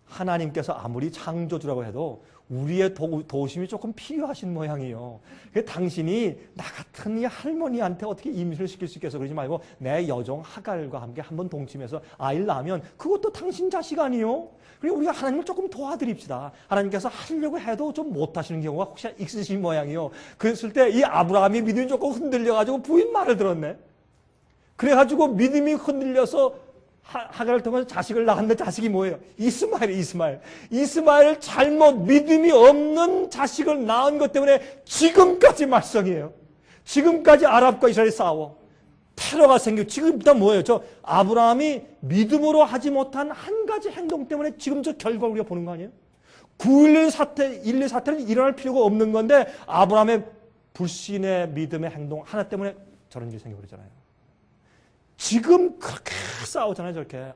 하나님께서 아무리 창조주라고 해도 우리의 도우심이 조금 필요하신 모양이에요. 당신이 나 같은 이 할머니한테 어떻게 임신을 시킬 수 있겠어? 그러지 말고 내 여종 하갈과 함께 한번 동침해서 아이를 낳으면 그것도 당신 자식 아니요? 그리고 우리가 하나님을 조금 도와드립시다. 하나님께서 하려고 해도 좀 못하시는 경우가 혹시 있으신 모양이요. 그랬을 때 이 아브라함이 믿음이 조금 흔들려가지고 부인 말을 들었네. 그래가지고 믿음이 흔들려서 하갈을 통해서 자식을 낳았는데 자식이 뭐예요? 이스마엘을 잘못 믿음이 없는 자식을 낳은 것 때문에 지금까지 말썽이에요. 지금까지 아랍과 이스라엘이 싸워. 테러가 생기고 지금부터 뭐예요? 저 아브라함이 믿음으로 하지 못한 한 가지 행동 때문에 지금 저 결과를 우리가 보는 거 아니에요? 9.11 사태는 일어날 필요가 없는 건데 아브라함의 불신의 믿음의 행동 하나 때문에 저런 일이 생겨버렸잖아요. 지금 그렇게 싸우잖아요. 저렇게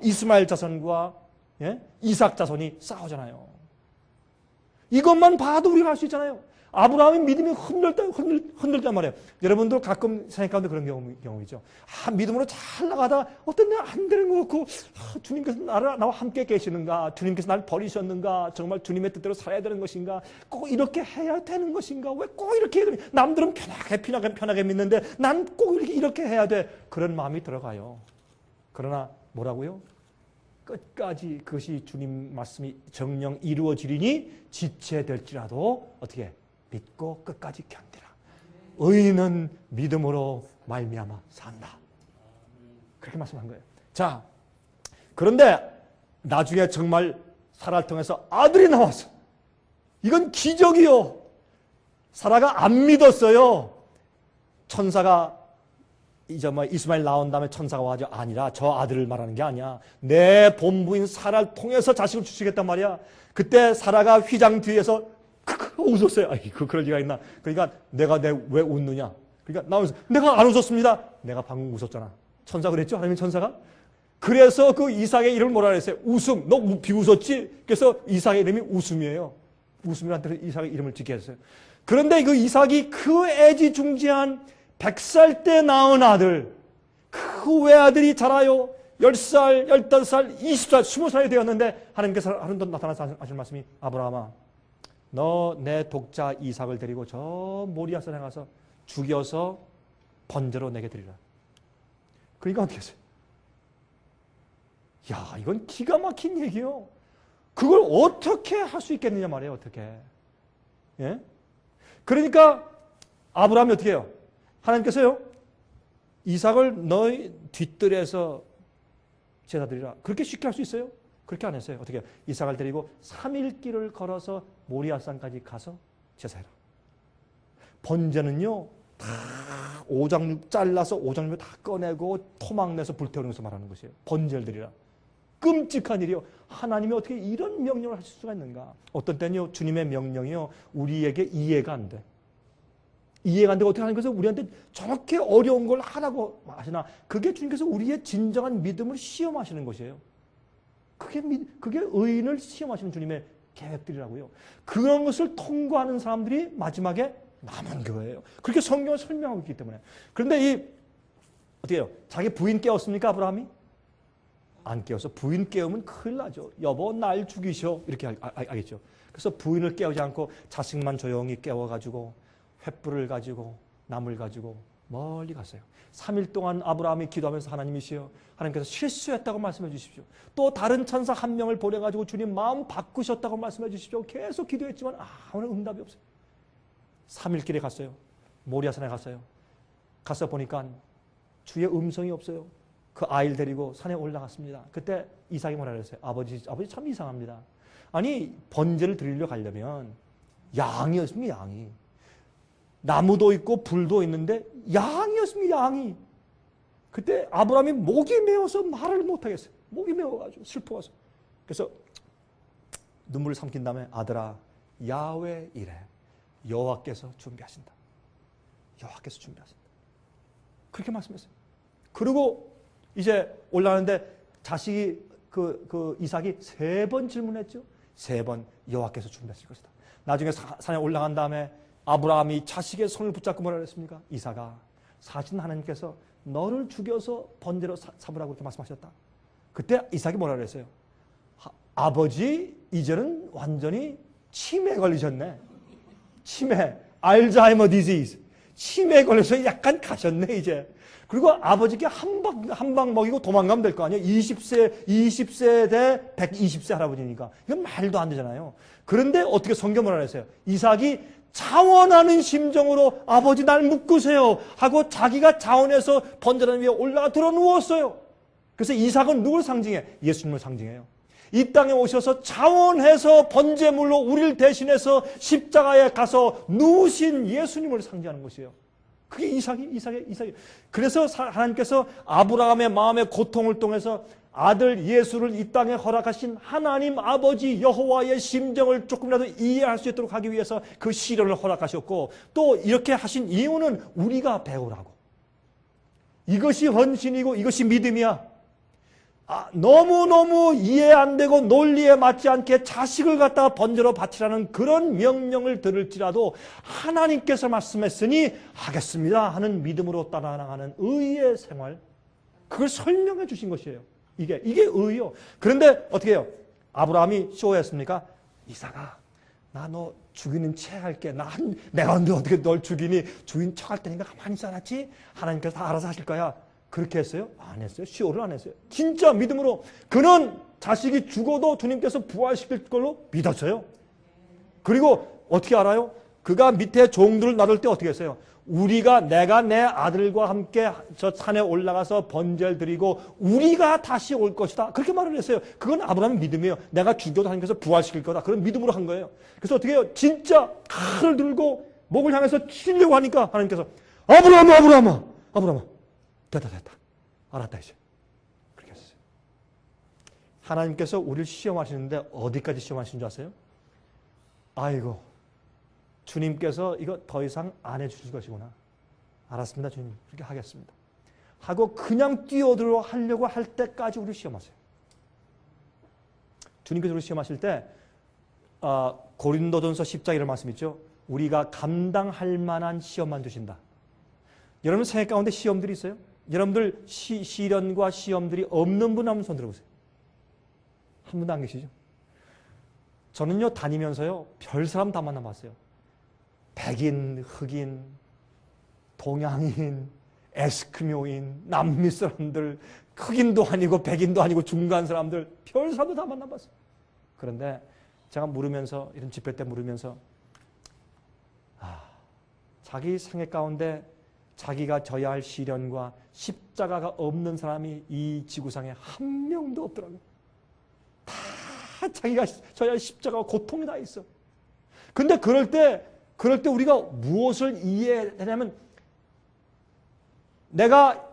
이스마엘 자손과 이삭 자손이 싸우잖아요. 이것만 봐도 우리가 알 수 있잖아요. 아브라함의 믿음이 흔들단 말이에요. 여러분도 가끔 생각 가운데 그런 경우이죠. 믿음으로 잘 나가다 어떤 날 안 되는 것 같고 주님께서 나와 함께 계시는가? 주님께서 나를 버리셨는가? 정말 주님의 뜻대로 살아야 되는 것인가? 꼭 이렇게 해야 되는 것인가? 왜 꼭 이렇게 해야 돼? 남들은 편하게 믿는데 난 꼭 이렇게 해야 돼. 그런 마음이 들어가요. 그러나 뭐라고요? 끝까지 그것이 주님 말씀이 정령 이루어지리니 지체될지라도 어떻게 믿고 끝까지 견디라. 의인은 믿음으로 말미암아 산다. 그렇게 말씀한 거예요. 자, 그런데 나중에 정말 사라를 통해서 아들이 나왔어. 이건 기적이요. 사라가 안 믿었어요. 천사가 이스마엘 나온 다음에 천사가 와가지고 아니라 저 아들을 말하는 게 아니야. 내 본부인 사라를 통해서 자식을 주시겠단 말이야. 그때 사라가 휘장 뒤에서 웃었어요. 그럴 리가 있나. 그러니까 내가 왜 웃느냐. 그러니까 나오면서 내가 안 웃었습니다. 내가 방금 웃었잖아. 천사 그랬죠? 하나님 천사가? 그래서 그 이삭의 이름을 뭐라 그랬어요? 웃음. 너 비웃었지? 그래서 이삭의 이름이 웃음이에요. 웃음이라는 뜻으로 이삭의 이름을 짓게 했어요. 그런데 그 이삭이 그 애지중지한 100살 때 낳은 아들, 그 외아들이 자라요. 10살, 15살, 20살, 20살이 되었는데 하나님께서 하루도 나타나서 하실 말씀이 아브라함아, 너 내 독자 이삭을 데리고 저 모리아산에 가서 죽여서 번제로 내게 드리라. 그러니까 어떻게 했어요? 야, 이건 기가 막힌 얘기요. 그걸 어떻게 할 수 있겠느냐 말이에요. 어떻게. 예? 그러니까 아브라함이 어떻게 해요? 하나님께서요, 이삭을 너희 뒷뜰에서 제사 드리라. 그렇게 쉽게 할 수 있어요? 그렇게 안 했어요. 어떻게 해요? 이삭을 데리고 3일 길을 걸어서 모리아산까지 가서 제사해라. 번제는요, 다 오장육 잘라서 오장육 다 꺼내고 토막 내서 불태우는 것을 말하는 것이에요. 번제를 드리라. 끔찍한 일이요. 하나님이 어떻게 이런 명령을 하실 수가 있는가? 어떤 때는요, 주님의 명령이요, 우리에게 이해가 안 돼. 이해가 안 되고 어떻게 하나님께서 우리한테 저렇게 어려운 걸 하라고 하시나? 그게 주님께서 우리의 진정한 믿음을 시험하시는 것이에요. 그게 의인을 시험하시는 주님의 계획들이라고요. 그런 것을 통과하는 사람들이 마지막에 남은 거예요. 그렇게 성경을 설명하고 있기 때문에. 그런데 어떻게 해요? 자기 부인 깨웠습니까, 아브라함이? 안 깨워서 부인 깨우면 큰일 나죠. 여보, 날 죽이셔. 이렇게 알겠죠. 그래서 부인을 깨우지 않고 자식만 조용히 깨워가지고 횃불을 가지고 나무를 가지고 멀리 갔어요. 3일 동안 아브라함이 기도하면서 하나님이시여, 하나님께서 실수했다고 말씀해 주십시오. 또 다른 천사 한 명을 보내가지고 주님 마음 바꾸셨다고 말씀해 주십시오. 계속 기도했지만 아무런 응답이 없어요. 3일 길에 갔어요. 모리아산에 갔어요. 가서 보니까 주의 음성이 없어요. 그 아이를 데리고 산에 올라갔습니다. 그때 이삭이 뭐라 그랬어요? 아버지 참 이상합니다. 아니 번제를 드리려 가려면 양이었습니다. 양이. 나무도 있고 불도 있는데 양이었습니다. 양이. 그때 아브라함이 목이 메어서 말을 못하겠어요. 목이 메어가지고 슬퍼서. 그래서 눈물을 삼킨 다음에 아들아 야훼 이래 여호와께서 준비하신다. 여호와께서 준비하신다. 그렇게 말씀했어요. 그리고 이제 올라가는데 자식이 그 이삭이 3번 질문했죠. 3번 여호와께서 준비하실 것이다. 나중에 산에 올라간 다음에 아브라함이 자식의 손을 붙잡고 뭐라 그랬습니까? 이삭아 사실 하나님께서 너를 죽여서 번제로 삼으라고 그렇게 말씀하셨다. 그때 이삭이 뭐라 그랬어요? 아버지 이제는 완전히 치매에 걸리셨네. 치매, 알츠하이머 디지즈. 치매에 걸려서 약간 가셨네 이제. 그리고 아버지께 한 방 먹이고 도망가면 될 거 아니에요. 20세 대 120세 할아버지니까. 이건 말도 안 되잖아요. 그런데 어떻게 성경을 안 했어요? 이삭이 자원하는 심정으로 아버지 날 묶으세요 하고 자기가 자원해서 번제단 위에 올라가 들어 누웠어요. 그래서 이삭은 누굴 상징해? 예수님을 상징해요. 이 땅에 오셔서 자원해서 번제물로 우리를 대신해서 십자가에 가서 누우신 예수님을 상징하는 것이에요. 그게 이삭이. 그래서 하나님께서 아브라함의 마음의 고통을 통해서 아들 예수를 이 땅에 허락하신 하나님 아버지 여호와의 심정을 조금이라도 이해할 수 있도록 하기 위해서 그 시련을 허락하셨고 또 이렇게 하신 이유는 우리가 배우라고. 이것이 헌신이고 이것이 믿음이야. 너무너무 이해 안 되고 논리에 맞지 않게 자식을 갖다가 번제로 바치라는 그런 명령을 들을지라도 하나님께서 말씀했으니 하겠습니다 하는 믿음으로 따라나가는 의의 생활, 그걸 설명해 주신 것이에요. 이게 의요. 그런데 어떻게 해요? 아브라함이 쇼했습니까? 이삭아 나 너 죽이는 채 할게. 내가 근데 어떻게 널 죽이니? 죽인 척 할 테니까 가만히 있어 놨지? 하나님께서 다 알아서 하실 거야. 그렇게 했어요? 안 했어요. 쇼를 안 했어요. 진짜 믿음으로 그는 자식이 죽어도 주님께서 부활시킬 걸로 믿었어요. 그리고 어떻게 알아요? 그가 밑에 종들을 나눌 때 어떻게 했어요? 내가 내 아들과 함께 저 산에 올라가서 번제를 드리고 우리가 다시 올 것이다. 그렇게 말을 했어요. 그건 아브라함의 믿음이에요. 내가 죽여도 하나님께서 부활시킬 거다. 그런 믿음으로 한 거예요. 그래서 어떻게 해요? 진짜 칼을 들고 목을 향해서 치려고 하니까 하나님께서 아브라함아. 됐다. 알았다 이제. 그렇게 했어요. 하나님께서 우리를 시험하시는데 어디까지 시험하시는 줄 아세요? 아이고 주님께서 이거 더 이상 안 해주실 것이구나. 알았습니다 주님. 그렇게 하겠습니다. 하고 그냥 뛰어들어 하려고 할 때까지 우리를 시험하세요. 주님께서 우리를 시험하실 때 고린도전서 10장 이런 말씀 있죠. 우리가 감당할 만한 시험만 주신다. 여러분 생애 가운데 시험들이 있어요? 여러분들 시련과 시험들이 없는 분 한번 손 들어보세요. 한 분도 안 계시죠? 저는요 다니면서요 별 사람 다 만나봤어요. 백인, 흑인, 동양인, 에스키모인, 남미 사람들, 흑인도 아니고 백인도 아니고 중간 사람들, 별 사람도 다 만나봤어요. 그런데 제가 물으면서 이런 집회 때 물으면서 자기 생애 가운데 자기가 져야 할 시련과 십자가가 없는 사람이 이 지구상에 한 명도 없더라고요. 다 자기가 져야 할 십자가와 고통이 다 있어. 근데 그럴 때 우리가 무엇을 이해하냐면 내가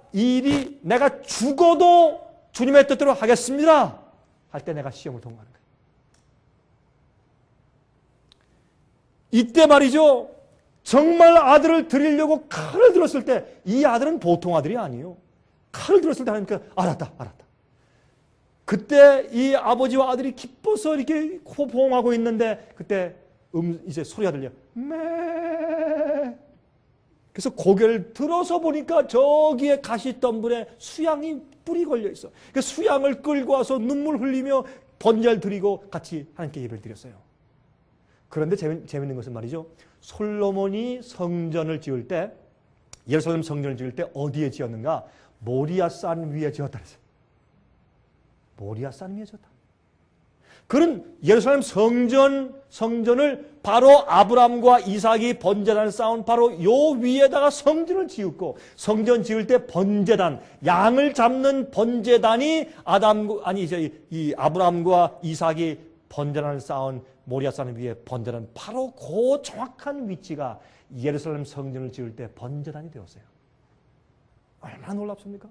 죽어도 주님의 뜻대로 하겠습니다 할 때 내가 시험을 통과하는 거예요. 이때 말이죠. 정말 아들을 드리려고 칼을 들었을 때 이 아들은 보통 아들이 아니에요. 칼을 들었을 때 하니까 알았다. 그때 이 아버지와 아들이 기뻐서 이렇게 호봉하고 있는데 그때 이제 소리가 들려. 매. 그래서 고개를 들어서 보니까 저기에 가시덤불에 수양이 뿔이 걸려 있어. 그 수양을 끌고 와서 눈물 흘리며 번제를 드리고 같이 하나님께 예배를 드렸어요. 그런데 재밌는 것은 말이죠. 솔로몬이 성전을 지을 때, 예루살렘 성전을 지을 때 어디에 지었는가? 모리아 산 위에 지었다 그랬어요. 모리아 산 위에 지었다. 그런 예루살렘 성전을 바로 아브라함과 이삭이 번제단을 쌓은 바로 요 위에다가 성전을 지었고, 성전 지을 때 번제단, 양을 잡는 번제단이 이 아브라함과 이삭이 번제단을 쌓은 모리아산 위에 번제단, 바로 그 정확한 위치가 예루살렘 성전을 지을 때 번제단이 되었어요. 얼마나 놀랍습니까?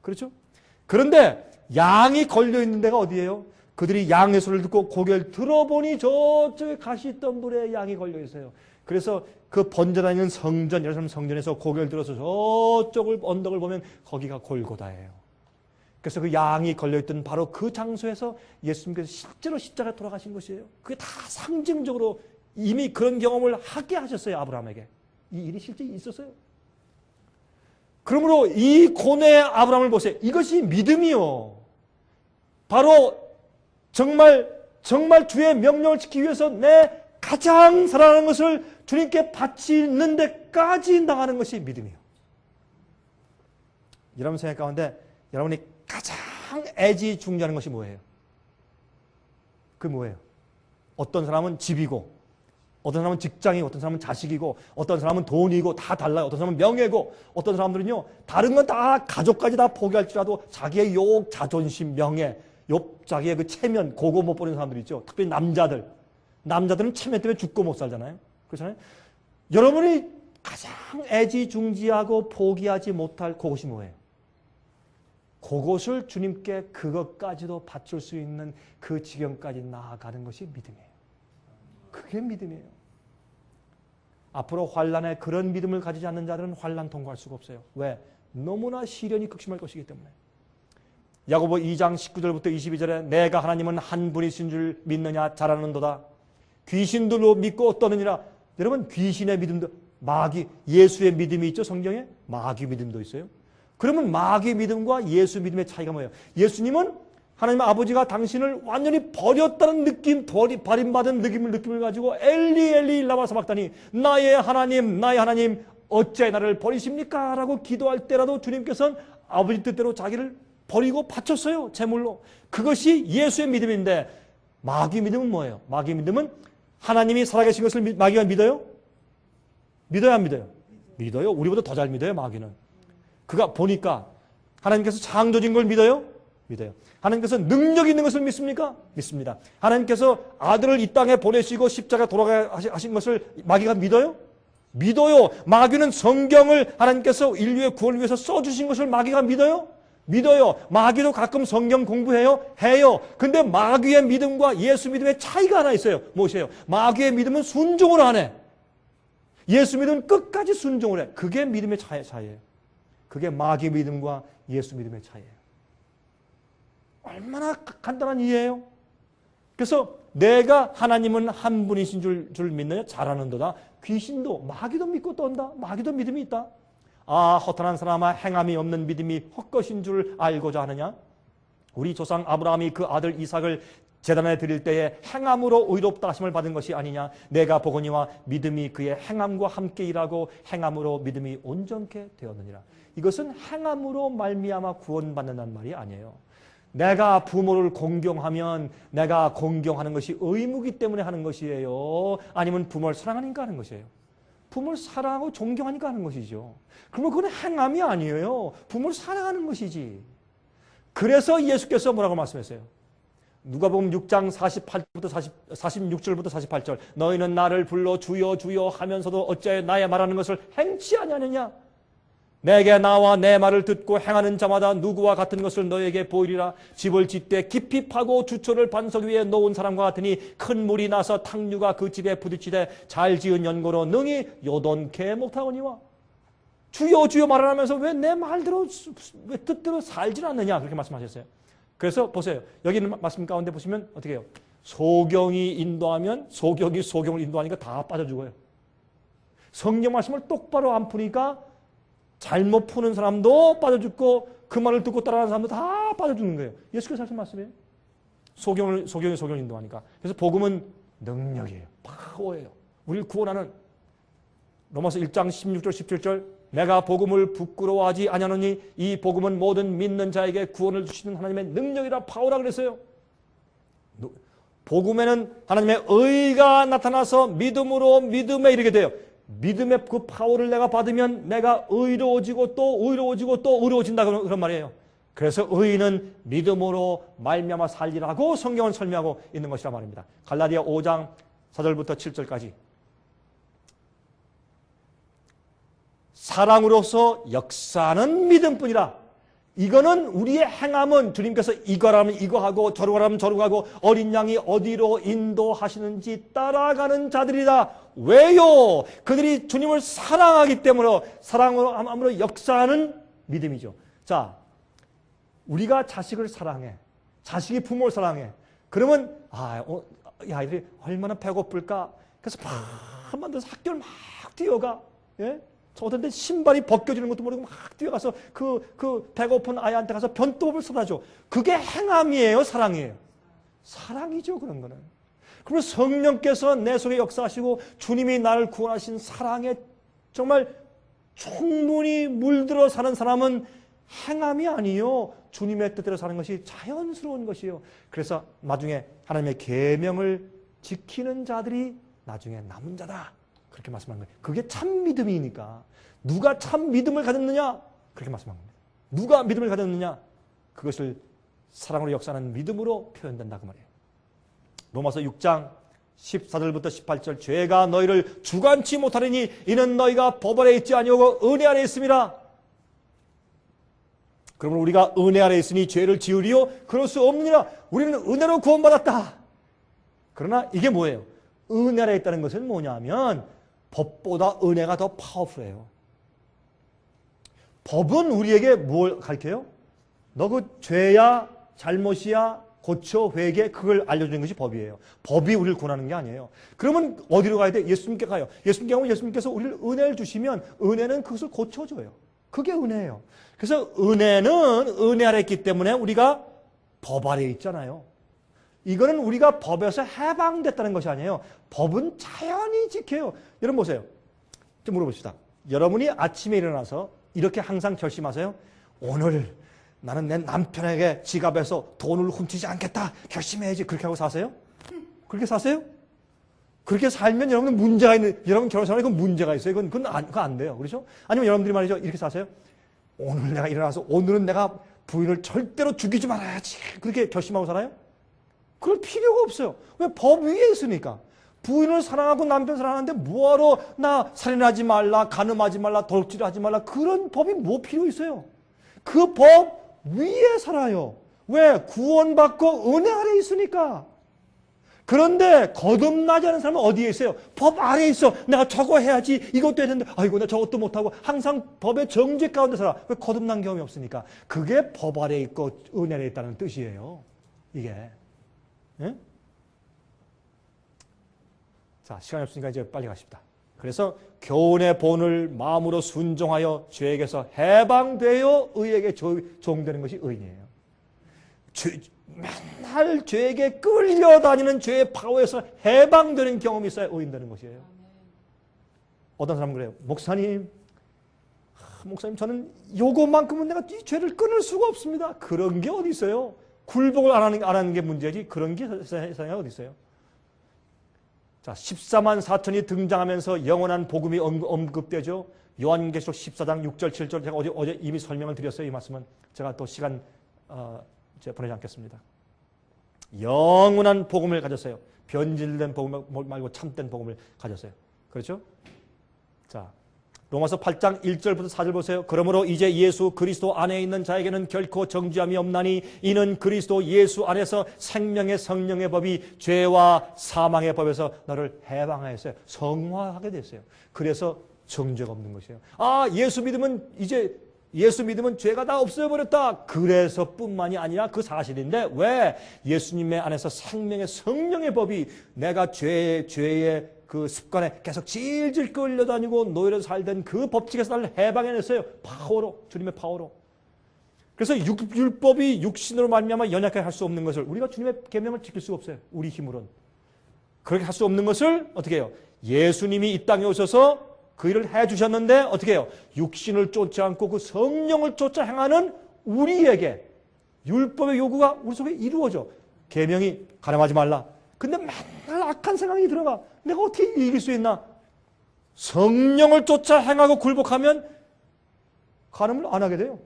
그렇죠? 그런데 양이 걸려있는 데가 어디예요? 그들이 양의 소리를 듣고 고개를 들어보니 저쪽에 가시 있던 물에 양이 걸려있어요. 그래서 그 번제단 있는 성전, 예루살렘 성전에서 고개를 들어서 저쪽을 언덕을 보면 거기가 골고다예요. 그래서 그 양이 걸려있던 바로 그 장소에서 예수님께서 실제로 십자가에 돌아가신 것이에요. 그게 다 상징적으로 이미 그런 경험을 하게 하셨어요. 아브라함에게. 이 일이 실제 있었어요. 그러므로 이 고뇌의 아브라함을 보세요. 이것이 믿음이요. 바로 정말 주의 명령을 지키기 위해서 내 가장 사랑하는 것을 주님께 바치는 데까지 나가는 것이 믿음이에요. 여러분 생각 가운데 여러분이 가장 애지중지하는 것이 뭐예요? 그 뭐예요? 어떤 사람은 집이고, 어떤 사람은 직장이고, 어떤 사람은 자식이고, 어떤 사람은 돈이고, 다 달라요. 어떤 사람은 명예고, 어떤 사람들은요, 다른 건 다 가족까지 다 포기할지라도 자기의 욕, 자존심, 명예, 자기의 그 체면, 그거 못 버리는 사람들 있죠. 특별히 남자들은 체면 때문에 죽고 못 살잖아요. 그렇잖아요. 여러분이 가장 애지중지하고 포기하지 못할 그것이 뭐예요? 그것을 주님께 그것까지도 바칠 수 있는 그 지경까지 나아가는 것이 믿음이에요. 그게 믿음이에요. 앞으로 환난에 그런 믿음을 가지지 않는 자들은 환난 통과할 수가 없어요. 왜? 너무나 시련이 극심할 것이기 때문에. 야고보 2장 19절부터 22절에 내가 하나님은 한 분이신 줄 믿느냐 잘하는도다. 귀신들로 믿고 떠느니라. 여러분 귀신의 믿음도 예수의 믿음이 있죠. 성경에 마귀 믿음도 있어요. 그러면 마귀 믿음과 예수 믿음의 차이가 뭐예요? 예수님은 하나님 아버지가 당신을 완전히 버렸다는 느낌, 버림받은 느낌을 가지고 엘리 라마 사박다니 나의 하나님 어째 나를 버리십니까? 라고 기도할 때라도 주님께서는 아버지 뜻대로 자기를 버리고 바쳤어요. 제물로. 그것이 예수의 믿음인데 마귀 믿음은 뭐예요? 마귀 믿음은 하나님이 살아계신 것을 마귀가 믿어요? 믿어요 안 믿어요? 믿어요. 우리보다 더 잘 믿어요. 마귀는. 그가 보니까 하나님께서 창조진 걸 믿어요? 믿어요. 하나님께서 능력 있는 것을 믿습니까? 믿습니다. 하나님께서 아들을 이 땅에 보내시고 십자가 돌아가신 것을 마귀가 믿어요? 믿어요. 마귀는 성경을 하나님께서 인류의 구원을 위해서 써주신 것을 마귀가 믿어요? 믿어요. 마귀도 가끔 성경 공부해요? 해요. 근데 마귀의 믿음과 예수 믿음의 차이가 하나 있어요. 무엇이에요? 마귀의 믿음은 순종을 안 해. 예수 믿음은 끝까지 순종을 해. 그게 믿음의 차이예요. 그게 마귀 믿음과 예수 믿음의 차이예요. 얼마나 간단한 이해예요? 그래서 내가 하나님은 한 분이신 줄 믿느냐? 잘하는도다. 귀신도 마귀도 믿고 떤다. 마귀도 믿음이 있다. 아 허탄한 사람아 행함이 없는 믿음이 헛것인 줄 알고자 하느냐? 우리 조상 아브라함이 그 아들 이삭을 제단에 드릴 때에 행함으로 의롭다 하심을 받은 것이 아니냐? 내가 보거니와 믿음이 그의 행함과 함께 일하고 행함으로 믿음이 온전케 되었느니라. 이것은 행함으로 말미암아 구원받는다는 말이 아니에요. 내가 부모를 공경하면 내가 공경하는 것이 의무이기 때문에 하는 것이에요? 아니면 부모를 사랑하니까 하는 것이에요? 부모를 사랑하고 존경하니까 하는 것이죠. 그러면 그건 행함이 아니에요. 부모를 사랑하는 것이지. 그래서 예수께서 뭐라고 말씀했어요? 누가복음 6장 46절부터 48절 너희는 나를 불러 주여 주여 하면서도 어찌하여 나의 말하는 것을 행치 아니하느냐? 내게 나와 내 말을 듣고 행하는 자마다 누구와 같은 것을 너에게 보이리라. 집을 짓되 깊이 파고 주초를 반석 위에 놓은 사람과 같으니 큰 물이 나서 탕류가 그 집에 부딪히되 잘 지은 연고로 능히 요동케 못하거니와. 주여 주여 말하면서 왜 내 말대로 왜 뜻대로 살질 않느냐 그렇게 말씀하셨어요. 그래서 보세요. 여기 있는 말씀 가운데 보시면 어떻게 해요? 소경이 인도하면 소경을 인도하니까 다 빠져 죽어요. 성경 말씀을 똑바로 안 푸니까 잘못 푸는 사람도 빠져 죽고 그 말을 듣고 따라가는 사람도 다 빠져 죽는 거예요. 예수께서 하신 말씀이에요. 소경을 인도하니까. 그래서 복음은 능력이에요. 파워예요. 우리를 구원하는 로마서 1장 16절 17절 내가 복음을 부끄러워하지 아니하노니 이 복음은 모든 믿는 자에게 구원을 주시는 하나님의 능력이라 파워라 그랬어요. 복음에는 하나님의 의가 나타나서 믿음으로 믿음에 이르게 돼요. 믿음의 그 파워를 내가 받으면 내가 의로워지고 또 의로워지고 또 의로워진다 그런 말이에요. 그래서 의인은 믿음으로 말미암아 살리라고 성경은 설명하고 있는 것이라 말입니다. 갈라디아 5장 4절부터 7절까지 사랑으로서 역사하는 믿음뿐이라. 이거는 우리의 행함은 주님께서 이거라면 이거하고 저러라면 저러고 어린 양이 어디로 인도하시는지 따라가는 자들이다. 왜요? 그들이 주님을 사랑하기 때문에 사랑으로 역사하는 믿음이죠. 자, 우리가 자식을 사랑해. 자식이 부모를 사랑해. 그러면 이 아이들이 얼마나 배고플까? 그래서 밤만 돼서 학교를 막 뛰어가. 예? 저 어떤 때 신발이 벗겨지는 것도 모르고 막 뛰어가서 그 배고픈 아이한테 가서 변도법을 사다 줘. 그게 행함이에요, 사랑이에요? 사랑이죠, 그런 거는. 그러면 성령께서 내 속에 역사하시고 주님이 나를 구원하신 사랑에 정말 충분히 물들어 사는 사람은 행함이 아니요, 주님의 뜻대로 사는 것이 자연스러운 것이요. 그래서 나중에 하나님의 계명을 지키는 자들이 나중에 남은 자다. 그렇게 말씀하는 거예요. 그게 참 믿음이니까. 누가 참 믿음을 가졌느냐? 그렇게 말씀하는 겁니다. 누가 믿음을 가졌느냐? 그것을 사랑으로 역사하는 믿음으로 표현된다 그 말이에요. 로마서 6장 14절부터 18절 죄가 너희를 주관치 못하리니 이는 너희가 법 아래 있지 아니하고 은혜 아래 있음이라. 그러면 우리가 은혜 아래 있으니 죄를 지으리요? 그럴 수 없느니라. 우리는 은혜로 구원받았다. 그러나 이게 뭐예요? 은혜 아래 있다는 것은 뭐냐면 법보다 은혜가 더 파워풀해요. 법은 우리에게 뭘 가르쳐요? 너 그 죄야, 잘못이야, 고쳐, 회개, 그걸 알려주는 것이 법이에요. 법이 우리를 구원하는 게 아니에요. 그러면 어디로 가야 돼? 예수님께 가요. 예수님께 가면 예수님께서 우리를 은혜를 주시면 은혜는 그것을 고쳐줘요. 그게 은혜예요. 그래서 은혜는 은혜 아래 있기 때문에 우리가 법 아래 있잖아요. 이거는 우리가 법에서 해방됐다는 것이 아니에요. 법은 자연히 지켜요. 여러분 보세요. 좀 물어봅시다. 여러분이 아침에 일어나서 이렇게 항상 결심하세요. 오늘 나는 내 남편에게 지갑에서 돈을 훔치지 않겠다. 결심해야지. 그렇게 하고 사세요? 그렇게 사세요? 그렇게 살면 여러분은 문제가 있는, 여러분 결혼생활에 그건 문제가 있어요. 그건 안 돼요. 그렇죠? 아니면 여러분들이 말이죠. 이렇게 사세요? 오늘 내가 일어나서 오늘은 내가 부인을 절대로 죽이지 말아야지. 그렇게 결심하고 살아요? 그럴 필요가 없어요. 왜? 법 위에 있으니까. 부인을 사랑하고 남편 사랑하는데 뭐하러 나 살인하지 말라, 간음하지 말라, 도둑질하지 말라. 그런 법이 뭐 필요 있어요? 그 법 위에 살아요. 왜? 구원받고 은혜 아래 있으니까. 그런데 거듭나지 않은 사람은 어디에 있어요? 법 아래에 있어. 내가 저거 해야지. 이것도 해야 되는데 아이고 나 저것도 못하고 항상 법의 정죄 가운데 살아. 왜? 거듭난 경험이 없으니까. 그게 법 아래에 있고 은혜 아래에 있다는 뜻이에요. 이게. 예? 자, 시간이 없으니까 이제 빨리 가십시다. 그래서 교훈의 본을 마음으로 순종하여 죄에게서 해방되어 의에게 종되는 것이 의인이에요. 맨날 죄에게 끌려다니는 죄의 파워에서 해방되는 경험이 있어야 의인 되는 것이에요. 어떤 사람은 그래요. 목사님 저는 요것만큼은 내가 이 죄를 끊을 수가 없습니다. 그런 게 어디 있어요? 굴복을 안 하는 게 문제지 그런 게 세상에 어디 있어요? 자, 14만 4천이 등장하면서 영원한 복음이 언급되죠. 요한계시록 14장 6절 7절 제가 어제 이미 설명을 드렸어요. 이 말씀은 제가 또 시간 제가 보내지 않겠습니다. 영원한 복음을 가졌어요. 변질된 복음 말고 참된 복음을 가졌어요. 그렇죠? 자, 로마서 8장 1절부터 4절 보세요. 그러므로 이제 예수 그리스도 안에 있는 자에게는 결코 정죄함이 없나니 이는 그리스도 예수 안에서 생명의 성령의 법이 죄와 사망의 법에서 너를 해방하였어요. 성화하게 됐어요. 그래서 정죄가 없는 것이에요. 아, 예수 믿으면 죄가 다 없어버렸다. 그래서 뿐만이 아니라 그 사실인데 왜? 예수님의 안에서 생명의 성령의 법이 내가 죄의 그 습관에 계속 질질 끌려다니고 노예로 살던 그 법칙에서 나를 해방해냈어요. 파워로, 주님의 파워로. 그래서 율법이 육신으로 말미암아 연약하게 할 수 없는 것을 우리가 주님의 계명을 지킬 수가 없어요. 우리 힘으로는. 그렇게 할 수 없는 것을 어떻게 해요? 예수님이 이 땅에 오셔서 그 일을 해주셨는데 어떻게 해요? 육신을 쫓지 않고 그 성령을 쫓아 행하는 우리에게 율법의 요구가 우리 속에 이루어져. 계명이 가늠하지 말라. 근데 맨날 악한 생각이 들어가. 내가 어떻게 이길 수 있나? 성령을 쫓아 행하고 굴복하면 간음을 안 하게 돼요.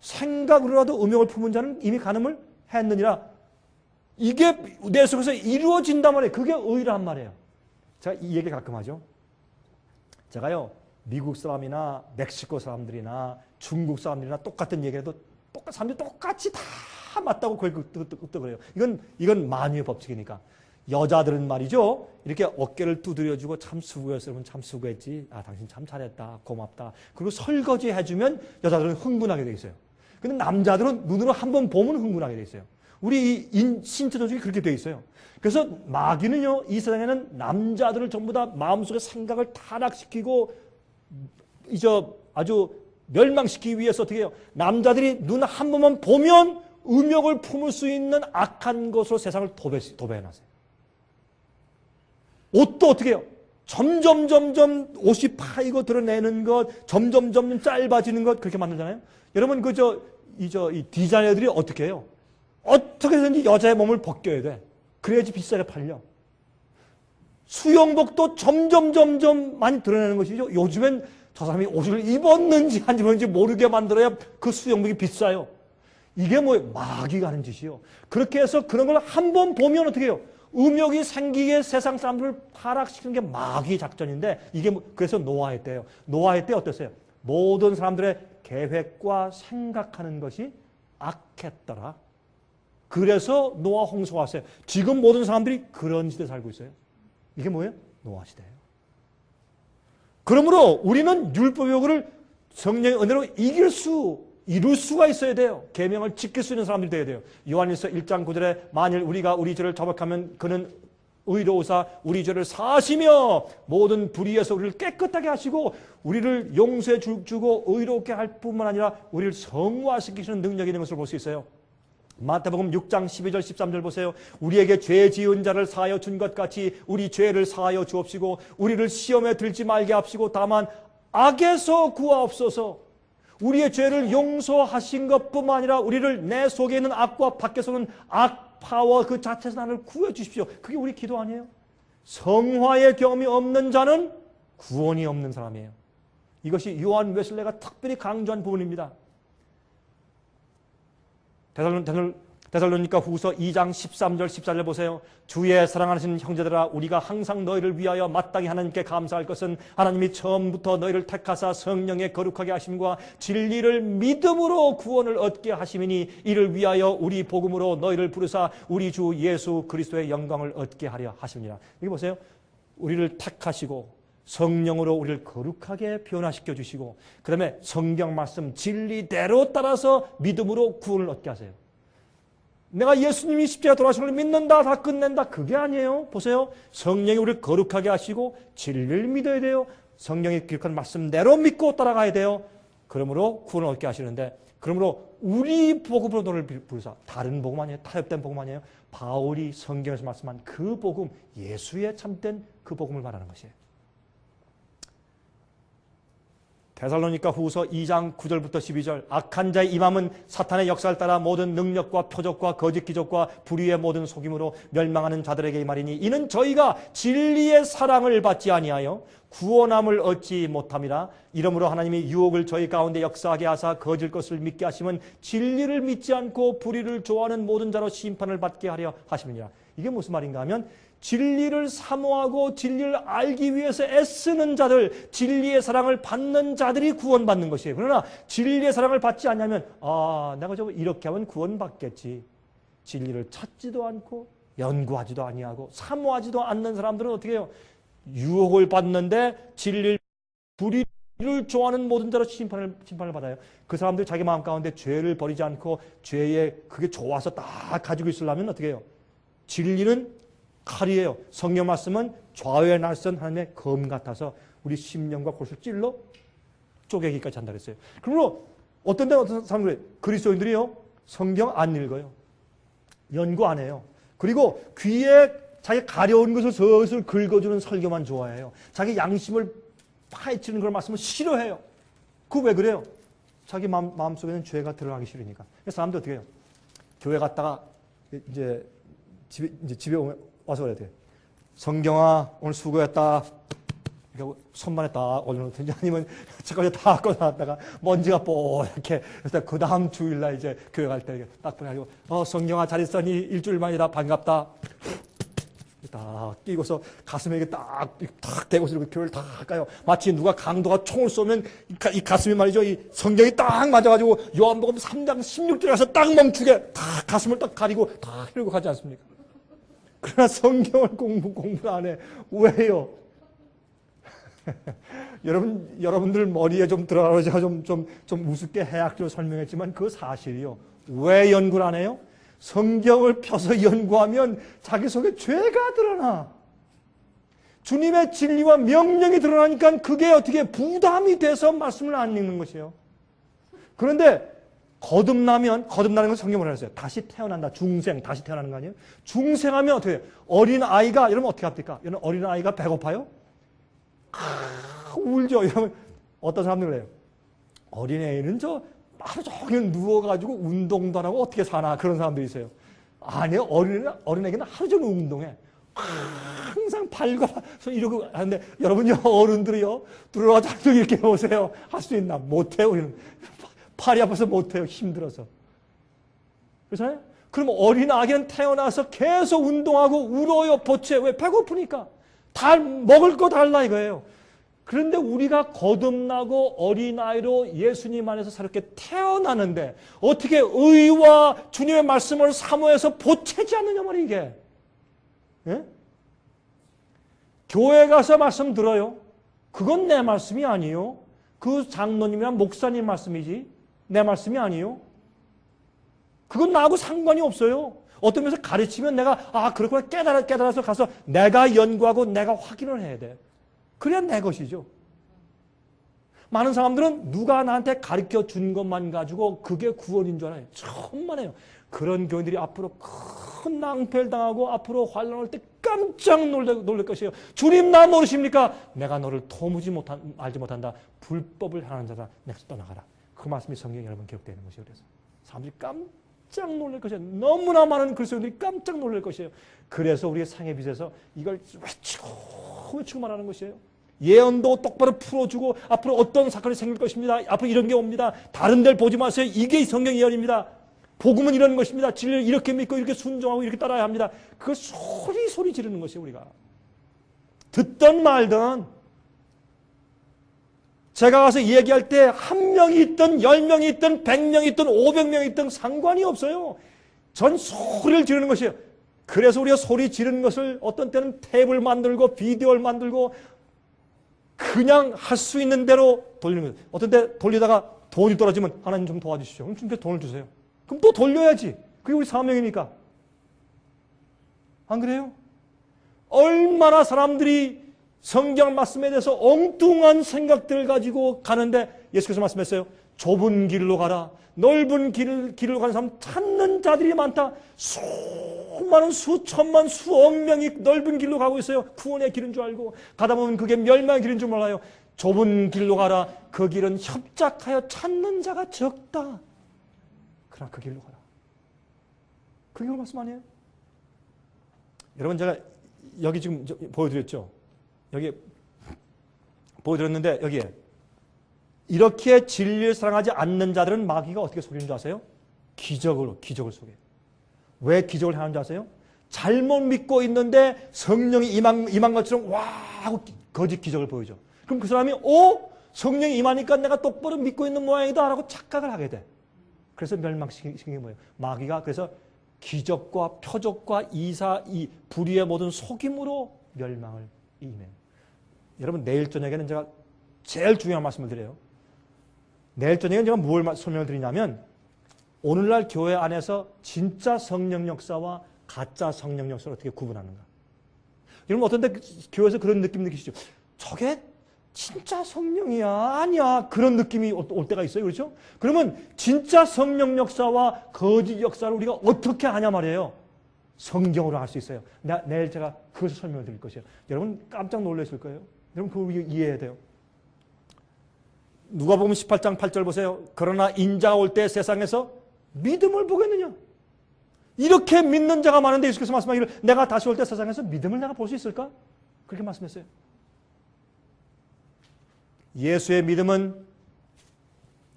생각으로라도 음욕을 품은 자는 이미 간음을 했느니라. 이게 내 속에서 이루어진단 말이에요. 그게 의란 말이에요. 제가 이 얘기 가끔 하죠. 제가요, 미국 사람이나 멕시코 사람들이나 중국 사람들이나 똑같은 얘기해도 사람들이 똑같이 다 맞다고 그래요. 이건 만유의 법칙이니까. 여자들은 말이죠, 이렇게 어깨를 두드려주고 참 수고했어. 여러분 참 수고했지. 아, 당신 참 잘했다. 고맙다. 그리고 설거지 해주면 여자들은 흥분하게 돼 있어요. 근데 남자들은 눈으로 한번 보면 흥분하게 돼 있어요. 우리 신체 조직이 그렇게 돼 있어요. 그래서 마귀는요, 이 세상에는 남자들을 전부 다 마음속에 생각을 타락시키고 아주 멸망시키기 위해서 어떻게 해요? 남자들이 눈 한 번만 보면 음욕을 품을 수 있는 악한 것으로 세상을 도배해놨어요. 옷도 어떻게 해요? 점점 옷이 파이고 드러내는 것, 점점 짧아지는 것, 그렇게 만들잖아요. 여러분, 이 디자이너들이 어떻게 해요? 어떻게든지 여자의 몸을 벗겨야 돼. 그래야지 비싸게 팔려. 수영복도 점점 많이 드러내는 것이죠. 요즘엔 저 사람이 옷을 입었는지 안 입었는지 모르게 만들어야 그 수영복이 비싸요. 이게 뭐예요? 마귀가 하는 짓이요. 그렇게 해서 그런 걸 한 번 보면 어떻게 해요? 음욕이 생기게 세상 사람들을 타락시키는 게 마귀의 작전인데, 이게 그래서 노아의 때예요. 노아의 때 어땠어요? 모든 사람들의 계획과 생각하는 것이 악했더라. 그래서 노아 홍수가 왔어요. 지금 모든 사람들이 그런 시대에 살고 있어요. 이게 뭐예요? 노아 시대예요. 그러므로 우리는 율법의 요구를 성령의 은혜로 이룰 수가 있어야 돼요. 계명을 지킬 수 있는 사람들이 되어야 돼요. 요한일서 1장 9절에 만일 우리가 우리 죄를 자복하면 그는 의로우사 우리 죄를 사하시며 모든 불의에서 우리를 깨끗하게 하시고 우리를 용서해 주고 의롭게 할 뿐만 아니라 우리를 성화시키시는 능력이 있는 것을 볼 수 있어요. 마태복음 6장 12절 13절 보세요. 우리에게 죄 지은 자를 사하여 준 것 같이 우리 죄를 사하여 주옵시고 우리를 시험에 들지 말게 합시고 다만 악에서 구하옵소서. 우리의 죄를 용서하신 것뿐만 아니라 우리를 내 속에 있는 악과 밖에서는 악파와 그 자체에서 나를 구해 주십시오. 그게 우리 기도 아니에요? 성화의 경험이 없는 자는 구원이 없는 사람이에요. 이것이 요한 웨슬레가 특별히 강조한 부분입니다. 데살로니가 후서 2장 13절 14절 보세요. 주의 사랑하시는 형제들아 우리가 항상 너희를 위하여 마땅히 하나님께 감사할 것은 하나님이 처음부터 너희를 택하사 성령의 거룩하게 하심과 진리를 믿음으로 구원을 얻게 하심이니 이를 위하여 우리 복음으로 너희를 부르사 우리 주 예수 그리스도의 영광을 얻게 하려 하십니다. 여기 보세요. 우리를 택하시고 성령으로 우리를 거룩하게 변화시켜 주시고 그 다음에 성경 말씀 진리대로 따라서 믿음으로 구원을 얻게 하세요. 내가 예수님이 십자가 돌아가신 걸 믿는다 다 끝낸다 그게 아니에요. 보세요. 성령이 우리를 거룩하게 하시고 진리를 믿어야 돼요. 성령이 기록한 말씀대로 믿고 따라가야 돼요. 그러므로 구원을 얻게 하시는데 그러므로 우리 복음으로 너를 부르사 다른 복음 아니에요. 타협된 복음 아니에요. 바울이 성경에서 말씀한 그 복음 예수의 참된 그 복음을 말하는 것이에요. 데살로니가 후서 2장 9절부터 12절 악한 자의 임함은 사탄의 역사를 따라 모든 능력과 표적과 거짓 기적과 불의의 모든 속임으로 멸망하는 자들에게 임하리니 이는 저희가 진리의 사랑을 받지 아니하여 구원함을 얻지 못함이라. 이러므로 하나님이 유혹을 저희 가운데 역사하게 하사 거짓 것을 믿게 하시면 진리를 믿지 않고 불의를 좋아하는 모든 자로 심판을 받게 하려 하심이니라. 이게 무슨 말인가 하면 진리를 사모하고 진리를 알기 위해서 애쓰는 자들, 진리의 사랑을 받는 자들이 구원받는 것이에요. 그러나 진리의 사랑을 받지 않냐면 내가 저거 이렇게 하면 구원받겠지. 진리를 찾지도 않고 연구하지도 아니하고 사모하지도 않는 사람들은 어떻게 해요? 유혹을 받는데 진리를 불의를 좋아하는 모든 자로 심판을 받아요. 그 사람들이 자기 마음 가운데 죄를 버리지 않고 죄에 그게 좋아서 딱 가지고 있으려면 어떻게 해요? 진리는 칼이에요. 성경 말씀은 좌우의 날선 하나님의 검 같아서 우리 심령과 골수를 찔러 쪼개기까지 한다 그랬어요. 그러므로 어떤 사람들이 그리스도인들이요 성경 안 읽어요. 연구 안 해요. 그리고 귀에 자기 가려운 것을 슬슬 긁어주는 설교만 좋아해요. 자기 양심을 파헤치는 그런 말씀을 싫어해요. 그거 왜 그래요? 자기 마음속에는 죄가 들어가기 싫으니까. 그래서 사람들 어떻게 해요? 교회 갔다가 이제 집에 와서 그래야 돼. 성경아, 오늘 수고했다. 이렇게 손만에 딱 올려놓든지 아니면 책까지 다 꺼놨다가 먼지가 뽀얗게 그래서 그 다음 주일날 이제 교회 갈 때 딱 보내가지고 성경아 잘 있었니? 일주일만이다. 반갑다. 딱 끼고서 가슴에 이렇게 딱 대고서 이렇게 교회를 딱 가요. 마치 누가 강도가 총을 쏘면 이 가슴이 말이죠. 이 성경이 딱 맞아가지고 요한복음 3장 16절에 가서 딱 멈추게 딱 가슴을 딱 가리고 딱 이러고 가지 않습니까? 그러나 성경을 공부 안 해. 왜요? 여러분들 머리에 좀 들어가서 제가 좀 우습게 해학적으로 설명했지만 그 사실이요. 왜 연구를 안 해요? 성경을 펴서 연구하면 자기 속에 죄가 드러나. 주님의 진리와 명령이 드러나니까 그게 어떻게 부담이 돼서 말씀을 안 읽는 것이에요. 그런데 거듭나는 건 성경을 했어요. 다시 태어난다. 중생, 다시 태어나는 거 아니에요? 중생하면 어떻게 해요? 어린아이가, 이러면 어떻게 합니까? 이런 어린아이가 배고파요? 울죠. 이러면 어떤 사람들 그래요. 어린애는 하루 종일 누워가지고 운동도 안 하고 어떻게 사나 그런 사람들이 있어요. 아니요. 어린애기는 하루 종일 운동해. 항상 발과 손 이러고 하는데 여러분요 어른들이요 들어와서 한쪽 이렇게 해보세요. 할 수 있나? 못해요. 우리는 팔이 아파서 못해요. 힘들어서. 그렇잖아요. 그럼 어린아기는 태어나서 계속 운동하고 울어요. 보채. 왜? 배고프니까. 먹을 거 달라 이거예요. 그런데 우리가 거듭나고 어린아이로 예수님 안에서 새롭게 태어나는데 어떻게 의와 주님의 말씀을 사모해서 보채지 않느냐 말이에요 이게. 예? 교회 가서 말씀 들어요. 그건 내 말씀이 아니에요. 그 장로님이랑 목사님 말씀이지 내 말씀이 아니에요. 그건 나하고 상관이 없어요. 어떤 면에서 가르치면 내가 그렇구나 깨달아서 가서 내가 연구하고 내가 확인을 해야 돼. 그래야 내 것이죠. 많은 사람들은 누가 나한테 가르쳐 준 것만 가지고 그게 구원인 줄 알아요. 천만에요. 그런 교인들이 앞으로 큰 낭패를 당하고 앞으로 환난 올 때 깜짝 놀랄 것이에요. 주님 나 모르십니까? 내가 너를 알지 못한다. 불법을 행하는 자다. 내가 떠나가라. 그 말씀이 성경에 여러분 기록되는 것이에요. 그래서 사람들이 깜짝 놀랄 것이에요. 너무나 많은 그리스도인들이 깜짝 놀랄 것이에요. 그래서 우리의 상해 빛에서 이걸 외치고 말하는 것이에요. 예언도 똑바로 풀어주고 앞으로 어떤 사건이 생길 것입니다. 앞으로 이런 게 옵니다. 다른 데를 보지 마세요. 이게 성경 예언입니다. 복음은 이런 것입니다. 진리를 이렇게 믿고 이렇게 순종하고 이렇게 따라야 합니다. 그걸 소리 지르는 것이에요. 우리가. 듣던 말든 제가 가서 얘기할 때 1명이 있든 10명이 있든 100명이 있든 500명이 있든 상관이 없어요. 전 소리를 지르는 것이에요. 그래서 우리가 소리 지르는 것을 어떤 때는 탭을 만들고 비디오를 만들고 그냥 할 수 있는 대로 돌리는 거예요. 어떤 때 돌리다가 돈이 떨어지면 하나님 좀 도와주시죠. 그럼 주님께 돈을 주세요. 그럼 또 돌려야지. 그게 우리 사명이니까. 안 그래요? 얼마나 사람들이 성경 말씀에 대해서 엉뚱한 생각들을 가지고 가는데 예수께서 말씀했어요. 좁은 길로 가라. 넓은 길로 가는 사람 찾는 자들이 많다. 수많은 수천만 수억 명이 넓은 길로 가고 있어요. 구원의 길인 줄 알고 가다 보면 그게 멸망의 길인 줄 몰라요. 좁은 길로 가라. 그 길은 협착하여 찾는 자가 적다. 그러나 그 길로 가라. 그게 말씀 아니에요? 여러분 제가 여기 지금 보여드렸죠? 여기 보여드렸는데 여기에 이렇게 진리를 사랑하지 않는 자들은 마귀가 어떻게 속이는 줄 아세요? 기적을 속여요. 왜 기적을 하는 줄 아세요? 잘못 믿고 있는데 성령이 임한 것처럼 와 하고 거짓 기적을 보여줘. 그럼 그 사람이 성령이 임하니까 내가 똑바로 믿고 있는 모양이다 라고 착각을 하게 돼. 그래서 멸망시키는 게 뭐예요? 마귀가 그래서 기적과 표적과 이 불의의 모든 속임으로 멸망을 임해요. 여러분 내일 저녁에는 제가 제일 중요한 말씀을 드려요. 내일 저녁에 제가 뭘 설명을 드리냐면 오늘날 교회 안에서 진짜 성령 역사와 가짜 성령 역사를 어떻게 구분하는가. 여러분 어떤 때 교회에서 그런 느낌 느끼시죠? 저게 진짜 성령이야 아니야 그런 느낌이 올 때가 있어요. 그렇죠? 그러면 진짜 성령 역사와 거짓 역사를 우리가 어떻게 하냐 말이에요. 성경으로 할 수 있어요. 내일 제가 그것을 설명을 드릴 것이에요. 여러분 깜짝 놀라실 거예요. 여러분 그걸 이해해야 돼요. 누가복음 18장 8절 보세요. 그러나 인자가 올 때 세상에서 믿음을 보겠느냐? 이렇게 믿는 자가 많은데 예수께서 말씀하기를 내가 다시 올 때 세상에서 믿음을 내가 볼 수 있을까? 그렇게 말씀했어요. 예수의 믿음은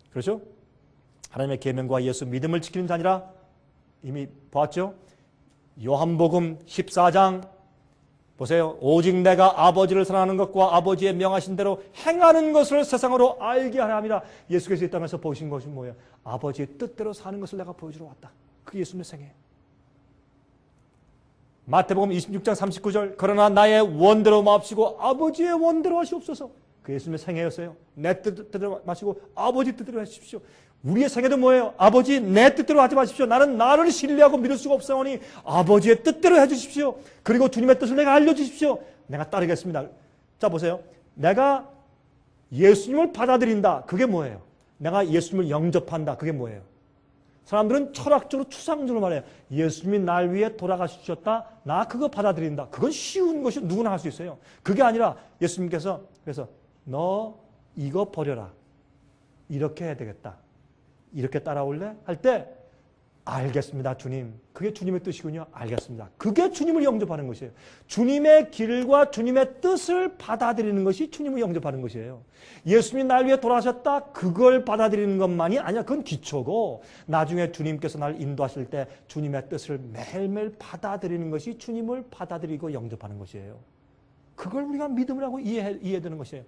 그렇죠? 하나님의 계명과 예수 믿음을 지키는 자 아니라 이미 보았죠? 요한복음 14장 보세요. 오직 내가 아버지를 사랑하는 것과 아버지의 명하신 대로 행하는 것을 세상으로 알게 하려 함이라. 예수께서 이 땅에서 보신 것이 뭐예요? 아버지의 뜻대로 사는 것을 내가 보여주러 왔다. 그게 예수님의 생애예요. 마태복음 26장 39절 그러나 나의 원대로 마옵시고 아버지의 원대로 하시옵소서. 그 예수님의 생애였어요. 내 뜻대로 마시고 아버지 뜻대로 하십시오. 우리의 생애도 뭐예요? 아버지 내 뜻대로 하지 마십시오. 나는 나를 신뢰하고 믿을 수가 없사오니 아버지의 뜻대로 해주십시오. 그리고 주님의 뜻을 내가 알려주십시오. 내가 따르겠습니다. 자 보세요. 내가 예수님을 받아들인다. 그게 뭐예요? 내가 예수님을 영접한다. 그게 뭐예요? 사람들은 철학적으로 추상적으로 말해요. 예수님이 날 위해 돌아가셨다. 나 그거 받아들인다. 그건 쉬운 것이 누구나 할 수 있어요. 그게 아니라 예수님께서 그래서 너 이거 버려라. 이렇게 해야 되겠다. 이렇게 따라올래? 할 때 알겠습니다 주님. 그게 주님의 뜻이군요. 알겠습니다. 그게 주님을 영접하는 것이에요. 주님의 길과 주님의 뜻을 받아들이는 것이 주님을 영접하는 것이에요. 예수님이 날 위해 돌아가셨다. 그걸 받아들이는 것만이 아니야. 그건 기초고 나중에 주님께서 날 인도하실 때 주님의 뜻을 매일매일 받아들이는 것이 주님을 받아들이고 영접하는 것이에요. 그걸 우리가 믿음을 하고 이해되는 것이에요.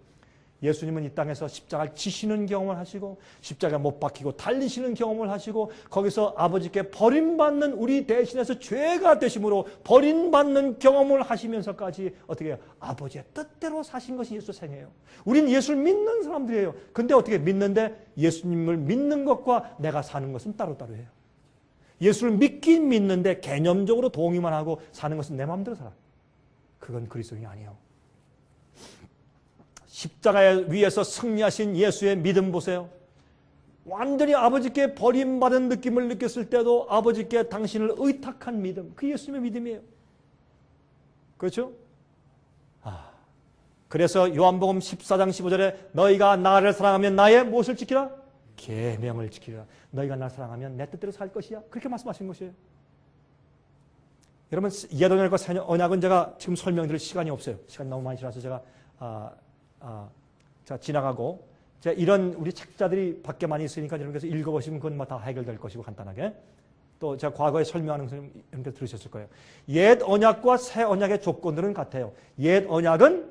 예수님은 이 땅에서 십자가를 지시는 경험을 하시고 십자가에 못 박히고 달리시는 경험을 하시고 거기서 아버지께 버림받는 우리 대신해서 죄가 되심으로 버림받는 경험을 하시면서까지 어떻게 해요? 아버지의 뜻대로 사신 것이 예수 생애예요. 우린 예수를 믿는 사람들이에요. 근데 어떻게 믿는데 예수님을 믿는 것과 내가 사는 것은 따로따로해요. 예수를 믿긴 믿는데 개념적으로 동의만 하고 사는 것은 내 마음대로 살아. 그건 그리스도인이 아니에요. 십자가에 위에서 승리하신 예수의 믿음 보세요. 완전히 아버지께 버림받은 느낌을 느꼈을 때도 아버지께 당신을 의탁한 믿음. 그 예수님의 믿음이에요. 그렇죠? 그래서 요한복음 14장 15절에 너희가 나를 사랑하면 나의 무엇을 지키라? 계명을 지키라. 너희가 나를 사랑하면 내 뜻대로 살 것이야. 그렇게 말씀하신 것이에요. 여러분 옛 언약과 새 언약은 제가 지금 설명드릴 시간이 없어요. 시간이 너무 많이 지나서 제가 자, 지나가고, 이런 우리 책자들이 밖에 많이 있으니까 여러분께서 읽어보시면 그건 다 해결될 것이고 간단하게. 또 제가 과거에 설명하는 것을 여러분께서 들으셨을 거예요. 옛 언약과 새 언약의 조건들은 같아요. 옛 언약은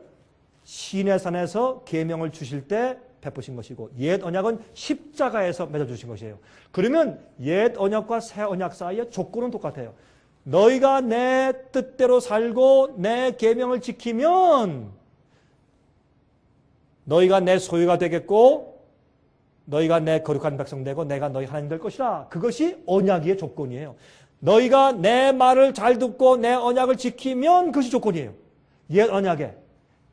시내산에서 계명을 주실 때 베푸신 것이고, 옛 언약은 십자가에서 맺어주신 것이에요. 그러면 옛 언약과 새 언약 사이의 조건은 똑같아요. 너희가 내 뜻대로 살고 내 계명을 지키면 너희가 내 소유가 되겠고 너희가 내 거룩한 백성 되고 내가 너희 하나님 될 것이라. 그것이 언약의 조건이에요. 너희가 내 말을 잘 듣고 내 언약을 지키면 그것이 조건이에요. 옛 언약에.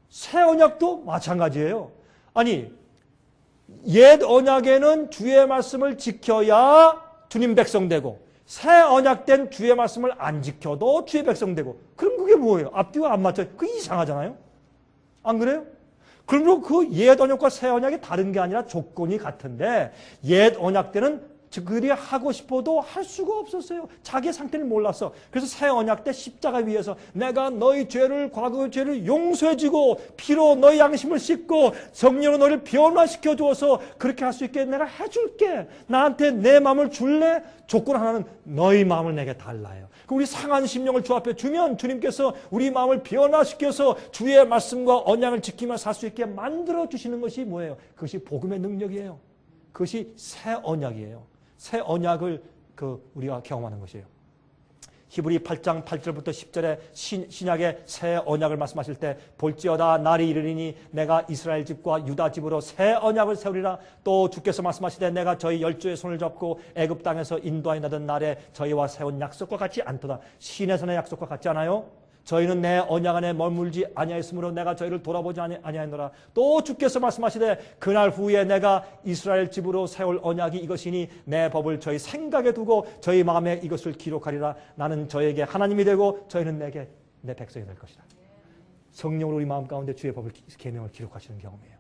새 언약도 마찬가지예요. 아니 옛 언약에는 주의 말씀을 지켜야 주님 백성 되고 새 언약된 주의 말씀을 안 지켜도 주의 백성 되고 그럼 그게 뭐예요? 앞뒤가 안 맞죠? 그게 이상하잖아요. 안 그래요? 그러므로 그 옛 언약과 새 언약이 다른 게 아니라 조건이 같은데 옛 언약 때는 그들이 하고 싶어도 할 수가 없었어요. 자기의 상태를 몰랐어. 그래서 새 언약 때 십자가 위에서 내가 너희 죄를 과거의 죄를 용서해주고 피로 너희 양심을 씻고 성령으로 너희를 변화시켜 주어서 그렇게 할 수 있게 내가 해줄게. 나한테 내 마음을 줄래? 조건 하나는 너희 마음을 내게 달라요. 우리 상한 심령을 주 앞에 주면 주님께서 우리 마음을 변화시켜서 주의 말씀과 언약을 지키며 살 수 있게 만들어 주시는 것이 뭐예요? 그것이 복음의 능력이에요. 그것이 새 언약이에요. 새 언약을 우리가 경험하는 것이에요. 히브리 8장 8절부터 10절에 신약의 새 언약을 말씀하실 때 볼지어다 날이 이르리니 내가 이스라엘 집과 유다 집으로 새 언약을 세우리라. 또 주께서 말씀하시되 내가 저희 열조의 손을 잡고 애굽 땅에서 인도하여 나던 날에 저희와 세운 약속과 같지 않도다. 시내산의 약속과 같지 않아요? 저희는 내 언약 안에 머물지 아니하였으므로 내가 저희를 돌아보지 아니하였노라. 또 주께서 말씀하시되 그날 후에 내가 이스라엘 집으로 세울 언약이 이것이니 내 법을 저희 생각에 두고 저희 마음에 이것을 기록하리라. 나는 저에게 하나님이 되고 저희는 내게 내 백성이 될 것이다. 성령으로 우리 마음 가운데 주의 법을 계명을 기록하시는 경험이에요.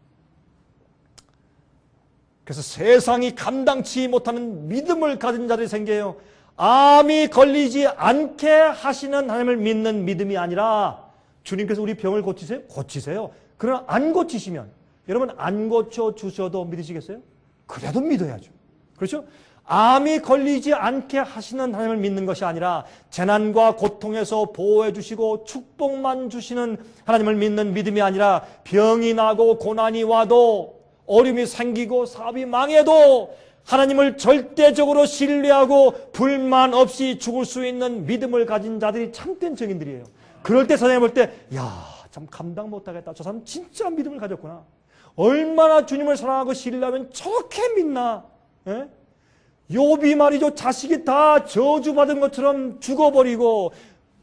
그래서 세상이 감당치 못하는 믿음을 가진 자들이 생겨요. 암이 걸리지 않게 하시는 하나님을 믿는 믿음이 아니라 주님께서 우리 병을 고치세요? 고치세요. 그러나 안 고치시면 여러분 안 고쳐주셔도 믿으시겠어요? 그래도 믿어야죠. 그렇죠? 암이 걸리지 않게 하시는 하나님을 믿는 것이 아니라 재난과 고통에서 보호해 주시고 축복만 주시는 하나님을 믿는 믿음이 아니라 병이 나고 고난이 와도 어려움이 생기고 사업이 망해도 하나님을 절대적으로 신뢰하고 불만 없이 죽을 수 있는 믿음을 가진 자들이 참된 증인들이에요. 그럴 때 선생님 볼 때 참 감당 못하겠다. 저 사람 진짜 믿음을 가졌구나. 얼마나 주님을 사랑하고 신뢰하면 저렇게 믿나. 예? 욥이 말이죠. 자식이 다 저주받은 것처럼 죽어버리고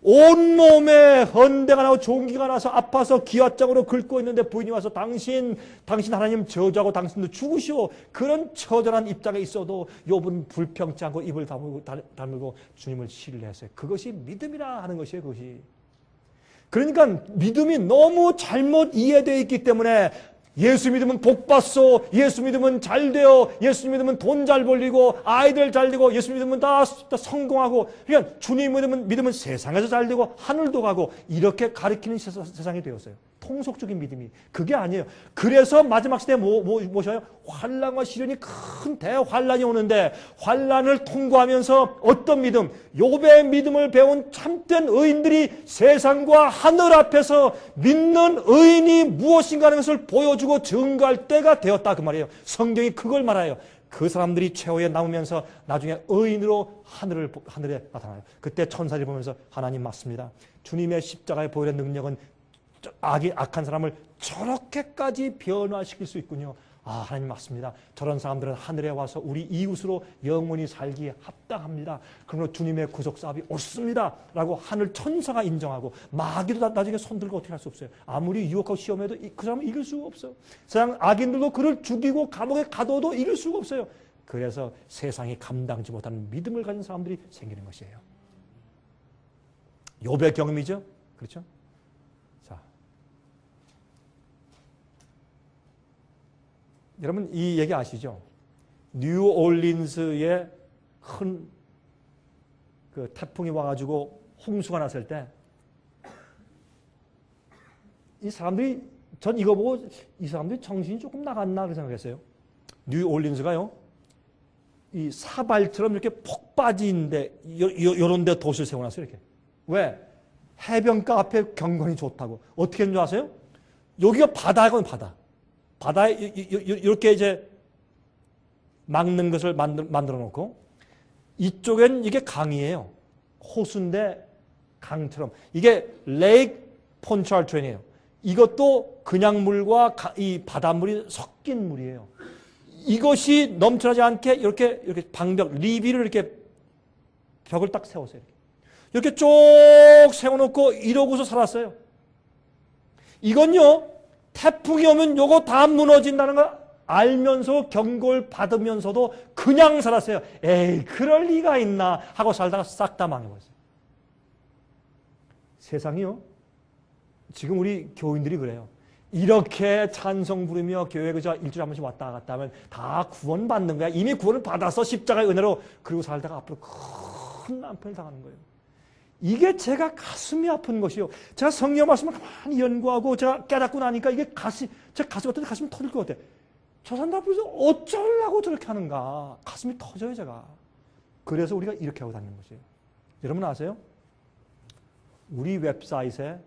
온몸에 헌대가 나고 종기가 나서 아파서 기와장으로 긁고 있는데 부인이 와서 당신 하나님 저주하고 당신도 죽으시오. 그런 처절한 입장에 있어도 욥은 불평치 않고 입을 다물고 주님을 신뢰했어요. 그것이 믿음이라 하는 것이에요. 그것이. 그러니까 믿음이 너무 잘못 이해되어 있기 때문에 예수 믿으면 복 받소, 예수 믿으면 잘 돼요, 예수 믿으면 돈 잘 벌리고 아이들 잘 되고 예수 믿으면 다 성공하고, 그러니까 주님 믿으면 세상에서 잘 되고 하늘도 가고 이렇게 가르치는 세상이 되었어요. 통속적인 믿음이. 그게 아니에요. 그래서 마지막 시대에 뭐셔요? 환난과 시련이 큰 대환란이 오는데 환란을 통과하면서 어떤 믿음? 욥의 믿음을 배운 참된 의인들이 세상과 하늘 앞에서 믿는 의인이 무엇인가 하는 것을 보여주고 증거할 때가 되었다 그 말이에요. 성경이 그걸 말해요. 그 사람들이 최후에 남으면서 나중에 의인으로 하늘에 나타나요. 그때 천사를 보면서 하나님 맞습니다. 주님의 십자가의 보혈의 능력은 악한 사람을 저렇게까지 변화시킬 수 있군요. 아, 하나님 맞습니다. 저런 사람들은 하늘에 와서 우리 이웃으로 영원히 살기에 합당합니다. 그러므로 주님의 구속 사업이 옳습니다. 라고 하늘 천사가 인정하고 마귀도 나중에 손들고 어떻게 할 수 없어요. 아무리 유혹하고 시험해도 그 사람은 이길 수가 없어요. 세상 악인들도 그를 죽이고 감옥에 가둬도 이길 수가 없어요. 그래서 세상이 감당지 못하는 믿음을 가진 사람들이 생기는 것이에요. 욥의 경험이죠. 그렇죠? 여러분 이 얘기 아시죠? 뉴올린스에 큰 그 태풍이 와가지고 홍수가 났을 때 이 사람들이 전 이거 보고 이 사람들이 정신이 조금 나갔나 그렇게 생각했어요. 뉴올린스가요 이 사발처럼 이렇게 폭 빠진데 요런 데 도시를 세워놨어요. 이렇게. 왜? 해변가 앞에 경관이 좋다고. 어떻게 했는 줄 아세요? 여기가 바다거든요. 바다에 이렇게 이제 막는 것을 만들어 놓고 이쪽엔 이게 강이에요. 호수인데 강처럼. 이게 레이크 폰찰트렌이에요. 이것도 그냥 물과 이 바닷물이 섞인 물이에요. 이것이 넘쳐나지 않게 이렇게 방벽, 리비를 이렇게 벽을 딱 세웠어요. 이렇게 쭉 세워놓고 이러고서 살았어요. 이건요. 태풍이 오면 요거 다 무너진다는 걸 알면서 경고를 받으면서도 그냥 살았어요. 에이 그럴 리가 있나 하고 살다가 싹 다 망해버렸어요. 세상이요. 지금 우리 교인들이 그래요. 이렇게 찬송 부르며 교회 그저 일주일에 한 번씩 왔다 갔다 하면 다 구원받는 거야. 이미 구원을 받아서 십자가의 은혜로 그리고 살다가 앞으로 큰 난편을 당하는 거예요. 이게 제가 가슴이 아픈 것이요. 제가 성경 말씀을 가만히 연구하고 제가 깨닫고 나니까 이게 제 가슴 어떤 가슴이 터질 것 같아. 저 사람 앞에서 어쩌려고 저렇게 하는가. 가슴이 터져요, 제가. 그래서 우리가 이렇게 하고 다니는 것이에요. 여러분 아세요? 우리 웹사이트에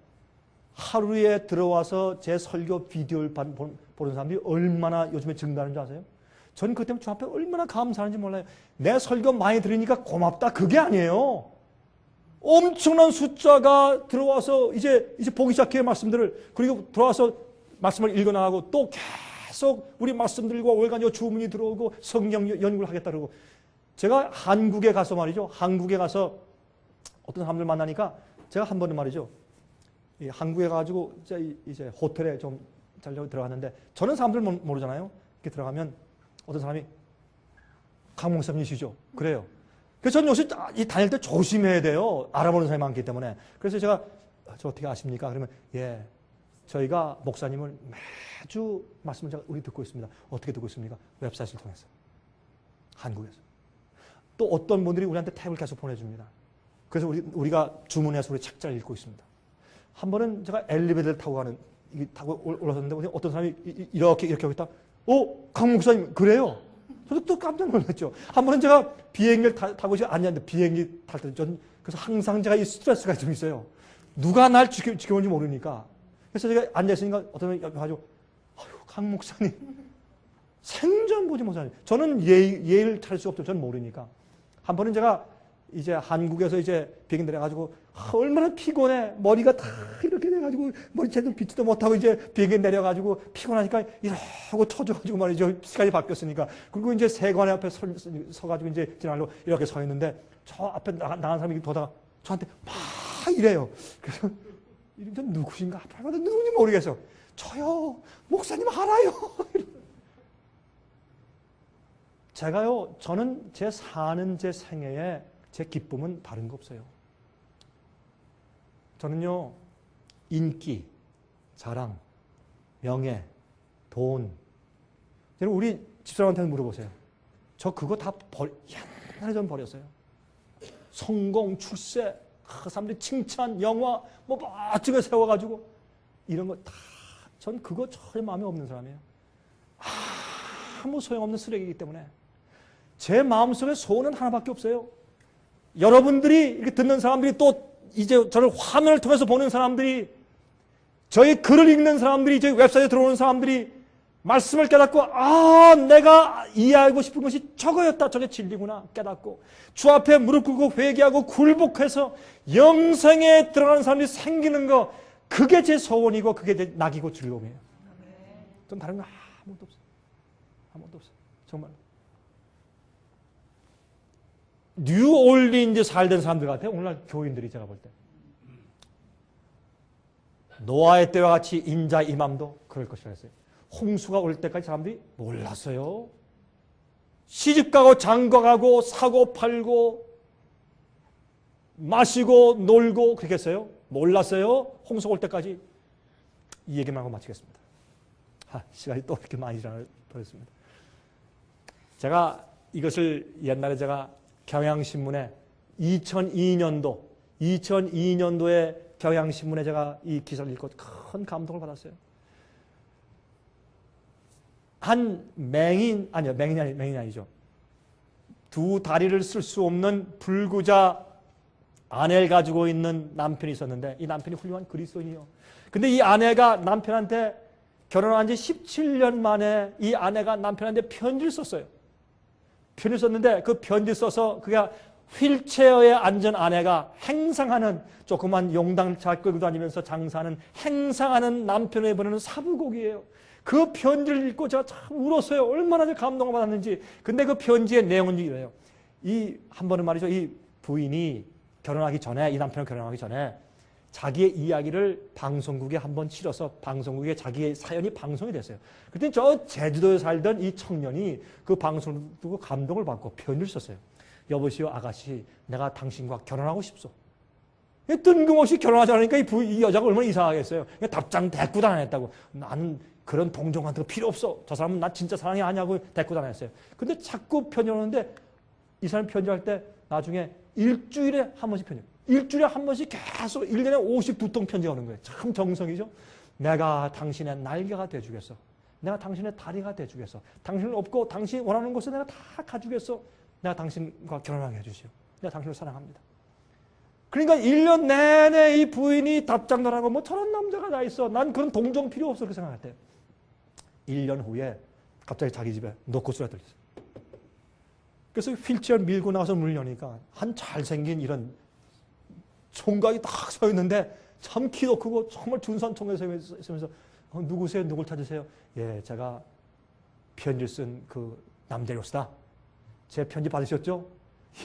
하루에 들어와서 제 설교 비디오를 보는 사람들이 얼마나 요즘에 증가하는 줄 아세요? 전 그 때문에 주 앞에 얼마나 감사하는지 몰라요. 내 설교 많이 들으니까 고맙다. 그게 아니에요. 엄청난 숫자가 들어와서 이제 보기 시작해요. 말씀들을. 그리고 들어와서 말씀을 읽어나가고 또 계속 우리 말씀들과 월간 주문이 들어오고 성경 연구를 하겠다 그러고. 제가 한국에 가서 말이죠. 한국에 가서 어떤 사람들 만나니까 제가 한 번은 말이죠. 한국에 가가지고 이제 호텔에 좀 자려고 들어갔는데 저는 사람들 모르잖아요. 이렇게 들어가면 어떤 사람이 강 목사님이시죠? 그래요. 그래서 저는 요새 다닐 때 조심해야 돼요. 알아보는 사람이 많기 때문에. 그래서 제가 저 어떻게 아십니까? 그러면 예, 저희가 목사님을 매주 말씀을 우리 듣고 있습니다. 어떻게 듣고 있습니까? 웹사이트를 통해서. 한국에서. 또 어떤 분들이 우리한테 탭을 계속 보내줍니다. 그래서 우리가 주문해서 우리 책자를 읽고 있습니다. 한 번은 제가 엘리베이터를 타고 올라섰는데 어떤 사람이 이렇게 하고 있다. 강 목사님 그래요? 저도 또 깜짝 놀랐죠. 한 번은 제가 비행기를 타고 앉았는데 비행기 탈 때 전 그래서 항상 제가 이 스트레스가 좀 있어요. 누가 날 지켜오는지 모르니까. 그래서 제가 앉아있으니까 어떤 사람이 옆에 가지고 강 목사님 생전 보지 못하는 저는 예의를 차릴 수가 없죠. 저는 모르니까. 한 번은 제가 이제 한국에서 이제 비행기 내려가지고 얼마나 피곤해. 머리가 다 이렇게 돼가지고 머리 제대로 빗지도 못하고 이제 비행기 내려가지고 피곤하니까 이러고 쳐져가지고 말이죠. 시간이 바뀌었으니까. 그리고 이제 세관 앞에 서가지고 이제 지나가려고 이렇게 서 있는데 저 앞에 나간 사람이 보다가 저한테 막 이래요. 그래서 이런 누구신가? 누군지 모르겠어. 저요. 목사님 알아요. 제가요. 저는 제 사는 제 생애에 제 기쁨은 다른 거 없어요. 저는요. 인기, 자랑, 명예, 돈. 여러분 우리 집사람한테 물어보세요. 저 그거 다 옛날에 전 버렸어요. 성공, 출세, 사람들이 칭찬, 영화, 뭐 멋지게 세워가지고 이런 거 다 전 그거 전혀 마음에 없는 사람이에요. 아무 소용없는 쓰레기이기 때문에 제 마음속에 소원은 하나밖에 없어요. 여러분들이 이렇게 듣는 사람들이 또 이제 저를 화면을 통해서 보는 사람들이 저희 글을 읽는 사람들이 저희 웹사이트에 들어오는 사람들이 말씀을 깨닫고 내가 이해하고 싶은 것이 저거였다. 저게 진리구나 깨닫고 주 앞에 무릎 꿇고 회개하고 굴복해서 영생에 들어가는 사람이 생기는 거 그게 제 소원이고 그게 제 낙이고 즐거움이에요. 좀 다른 거 아무것도 없어요. 아무것도 없어요. 정말. 뉴올리인즈 살던 사람들 같아요. 오늘날 교인들이 제가 볼 때. 노아의 때와 같이 인자 이맘도 그럴 것이라 했어요. 홍수가 올 때까지 사람들이 몰랐어요. 시집가고 장가가고 사고 팔고 마시고 놀고 그렇게 했어요. 몰랐어요. 홍수가 올 때까지. 이 얘기만 하고 마치겠습니다. 시간이 또 이렇게 많이 지나버렸습니다. 제가 이것을 옛날에 제가 경향신문에 2002년도에 경향신문에 제가 이 기사를 읽고 큰 감동을 받았어요. 맹인이 아니죠. 두 다리를 쓸 수 없는 불구자 아내를 가지고 있는 남편이 있었는데 이 남편이 훌륭한 그리스도인이에요. 근데 이 아내가 남편한테 결혼한 지 17년 만에 이 아내가 남편한테 편지를 썼어요. 편지를 썼는데 그 편지 써서 그가 휠체어에 앉은 아내가 행상하는 조그만 용당 잘 끌고 다니면서 장사하는 행상하는 남편에 보내는 사부곡이에요. 그 편지를 읽고 제가 참 울었어요. 얼마나 감동을 받았는지. 근데 그 편지의 내용은 이래요. 한 번은 말이죠. 이 부인이 결혼하기 전에 이 남편을 결혼하기 전에 자기의 이야기를 방송국에 한번 실어서 방송국에 자기의 사연이 방송이 됐어요. 그때 저 제주도에 살던 이 청년이 그 방송을 두고 감동을 받고 편지를 썼어요. 여보시오 아가씨 내가 당신과 결혼하고 싶소. 뜬금없이 결혼하자니까 이 여자가 얼마나 이상하겠어요. 답장 대꾸도 안 했다고. 나는 그런 동정 같은 거 필요 없어. 저 사람은 나 진짜 사랑이 아니냐고 대꾸도 안 했어요. 근데 자꾸 편지 오는데 이 사람 편지할 때 나중에 일주일에 한 번씩 편지. 일주일에 한 번씩 계속 1년에 52통 편지가 오는 거예요. 참 정성이죠. 내가 당신의 날개가 돼주겠어. 내가 당신의 다리가 돼주겠어. 당신을 업고 당신이 원하는 곳에 내가 다 가주겠어. 내가 당신과 결혼하게 해주시오. 내가 당신을 사랑합니다. 그러니까 1년 내내 이 부인이 답장도 하고 뭐 저런 남자가 다 있어. 난 그런 동정 필요 없어. 그렇게 생각했대요. 1년 후에 갑자기 자기 집에 노크소리가 들렸어요. 그래서 휠체어 밀고 나와서 문을 여니까 한 잘생긴 이런 총각이 딱 서 있는데 참 키도 크고 정말 준선총에 서 있으면서 누구세요? 누굴 찾으세요? 예, 제가 편지를 쓴 그 남대로스다. 제 편지 받으셨죠?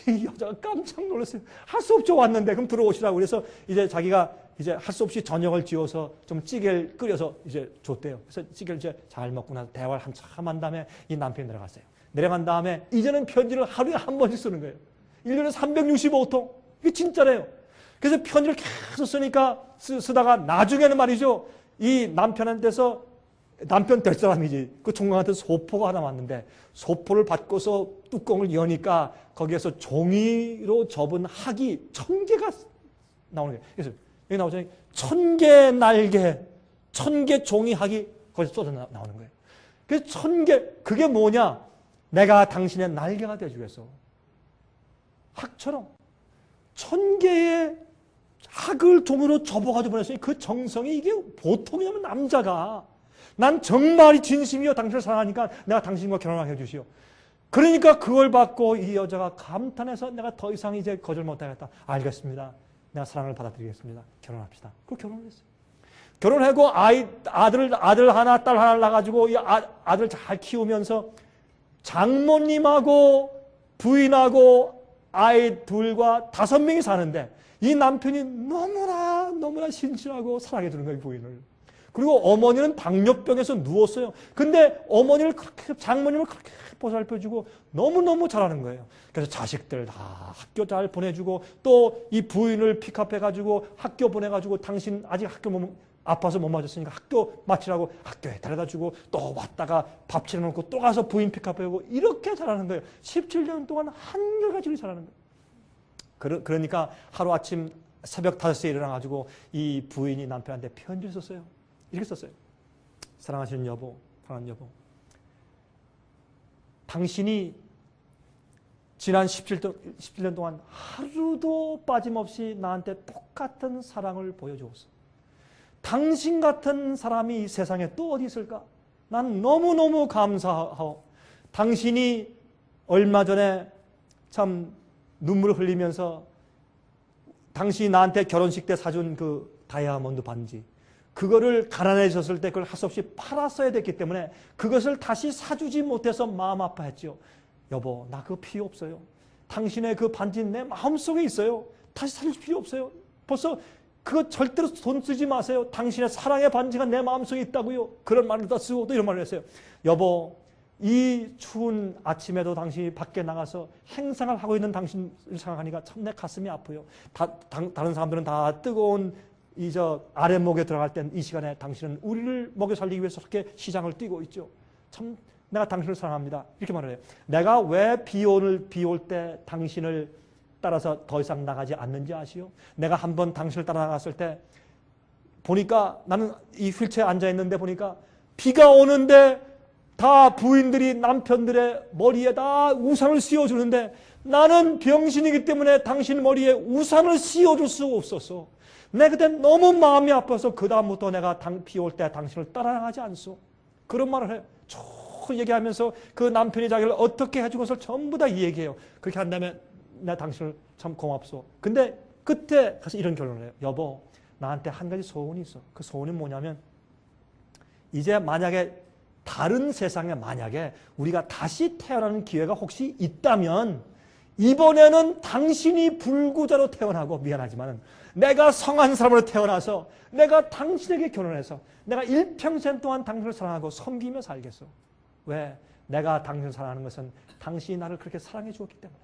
이 여자가 깜짝 놀랐어요. 할 수 없죠. 왔는데 그럼 들어오시라고. 그래서 이제 자기가 이제 할 수 없이 저녁을 지어서 좀 찌개를 끓여서 이제 줬대요. 그래서 찌개를 이제 잘 먹고 나서 대화를 한참 한 다음에 이 남편이 내려갔어요. 내려간 다음에 이제는 편지를 하루에 한 번씩 쓰는 거예요. 1년에 365통. 이게 진짜래요. 그래서 편지를 계속 쓰니까 쓰다가 나중에는 말이죠. 이 남편한테서 남편 될 사람이지. 그 종강한테 소포가 하나 왔는데 소포를 받고서 뚜껑을 여니까 거기에서 종이로 접은 학이 1000개가 나오는 거예요. 그래서 여기 나오잖아요. 1000개 날개, 1000개 종이 학이 거기서 쏟아 나오는 거예요. 그래서 1000개, 그게 뭐냐? 내가 당신의 날개가 되어주겠어. 학처럼 1000개의 학을 종으로 접어가지고 보냈으니 그 정성이 이게 보통이냐면 남자가 난 정말이 진심이요 당신을 사랑하니까 내가 당신과 결혼하게 해주시오. 그러니까 그걸 받고 이 여자가 감탄해서 내가 더 이상 이제 거절 못하겠다. 알겠습니다. 내가 사랑을 받아들이겠습니다. 결혼합시다. 그 결혼을 했어요. 결혼하고 아들 하나 딸 하나 낳아가지고 이 아들 잘 키우면서 장모님하고 부인하고 아이 둘과 5명이 사는데 이 남편이 너무나 신실하고 사랑해 주는 거예요, 부인을. 그리고 어머니는 당뇨병에서 누웠어요. 근데 장모님을 그렇게 보살펴주고 너무너무 잘하는 거예요. 그래서 자식들 다 학교 잘 보내주고 또 이 부인을 픽업해가지고 학교 보내가지고 당신 아직 학교 아파서 못 맞았으니까 학교 마치라고 학교에 데려다주고 또 왔다가 밥 차려놓고 또 가서 부인 픽업하고 이렇게 잘하는 거예요. 17년 동안 한결같이 잘하는 거예요. 그러니까 하루아침 새벽 5시에 일어나가지고 이 부인이 남편한테 편지를 썼어요. 이렇게 썼어요. 사랑하시는 여보, 사랑하는 여보. 당신이 지난 17년 동안 하루도 빠짐없이 나한테 똑같은 사랑을 보여주었어. 당신 같은 사람이 이 세상에 또 어디 있을까? 난 너무너무 감사하오. 당신이 얼마 전에 참 눈물을 흘리면서 당신이 나한테 결혼식 때 사준 그 다이아몬드 반지, 그거를 가난해졌을 때 그걸 할 수 없이 팔았어야 됐기 때문에 그것을 다시 사주지 못해서 마음 아파했죠. 여보, 나 그거 필요 없어요. 당신의 그 반지는 내 마음속에 있어요. 다시 사줄 필요 없어요. 벌써 그거 절대로 돈 쓰지 마세요. 당신의 사랑의 반지가 내 마음속에 있다고요. 그런 말을 다 쓰고 또 이런 말을 했어요. 여보, 이 추운 아침에도 당신이 밖에 나가서 행상을 하고 있는 당신을 생각하니까 참 내 가슴이 아파요. 다른 사람들은 다 뜨거운 아랫목에 들어갈 땐 이 시간에 당신은 우리를 먹여 살리기 위해서 그렇게 시장을 뛰고 있죠. 참 내가 당신을 사랑합니다. 이렇게 말을 해요. 내가 왜 비 올 때 당신을 따라서 더 이상 나가지 않는지 아시오? 내가 한번 당신을 따라 나갔을 때 보니까 나는 이 휠체어에 앉아있는데 보니까 비가 오는데 다 부인들이 남편들의 머리에다 우산을 씌워주는데 나는 병신이기 때문에 당신 머리에 우산을 씌워줄 수가 없었어. 내가 그때 너무 마음이 아파서 그 다음부터 내가 비 올 때 당신을 따라나가지 않소. 그런 말을 해요. 쭉 얘기하면서 그 남편이 자기를 어떻게 해준 것을 전부 다 얘기해요. 그렇게 한다면 나 당신을 참 고맙소. 근데 그때 가서 이런 결론을 해요. 여보, 나한테 한 가지 소원이 있어. 그 소원이 뭐냐면 이제 만약에 다른 세상에 만약에 우리가 다시 태어나는 기회가 혹시 있다면 이번에는 당신이 불구자로 태어나고 미안하지만 내가 성한 사람으로 태어나서 내가 당신에게 결혼해서 내가 일평생 동안 당신을 사랑하고 섬기며 살겠어. 왜? 내가 당신을 사랑하는 것은 당신이 나를 그렇게 사랑해 주었기 때문에.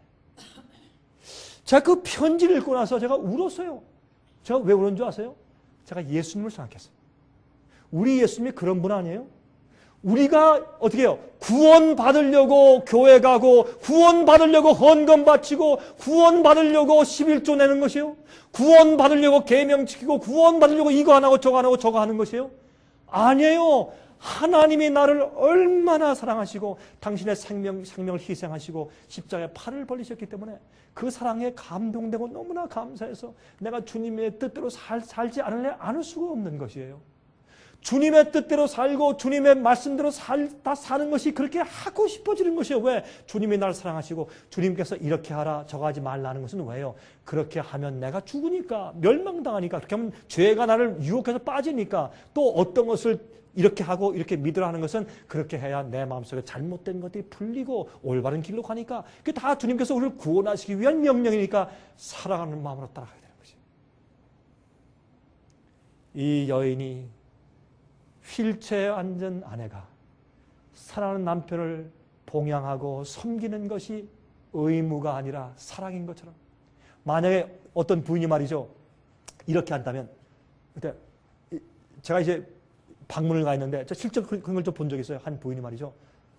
제가 그 편지를 읽고 나서 제가 울었어요. 제가 왜 울은 줄 아세요? 제가 예수님을 생각했어요. 우리 예수님이 그런 분 아니에요? 우리가 어떻게 해요? 구원 받으려고 교회 가고 구원 받으려고 헌금 바치고 구원 받으려고 11조 내는 것이요? 구원 받으려고 계명 지키고 구원 받으려고 이거 안 하고 저거 안 하고 저거 하는 것이에요? 아니에요. 하나님이 나를 얼마나 사랑하시고 당신의 생명을 희생하시고 십자가에 팔을 벌리셨기 때문에 그 사랑에 감동되고 너무나 감사해서 내가 주님의 뜻대로 살지 않을 수가 없는 것이에요. 주님의 뜻대로 살고 주님의 말씀대로 다 사는 것이 그렇게 하고 싶어지는 것이에요. 왜? 주님이 나를 사랑하시고 주님께서 이렇게 하라 저거 하지 말라는 것은 왜요? 그렇게 하면 내가 죽으니까 멸망당하니까 그렇게 하면 죄가 나를 유혹해서 빠지니까 또 어떤 것을 이렇게 하고 이렇게 믿으라 하는 것은 그렇게 해야 내 마음속에 잘못된 것들이 풀리고 올바른 길로 가니까 그게 다 주님께서 우리를 구원하시기 위한 명령이니까 사랑하는 마음으로 따라가야 되는 것이에요. 이 여인이 휠체어에 앉은 아내가 사랑하는 남편을 봉양하고 섬기는 것이 의무가 아니라 사랑인 것처럼 만약에 어떤 부인이 말이죠 이렇게 한다면 제가 이제 방문을 가 있는데 저 실제 그런 걸 좀 본 적이 있어요. 한 부인이 말이죠.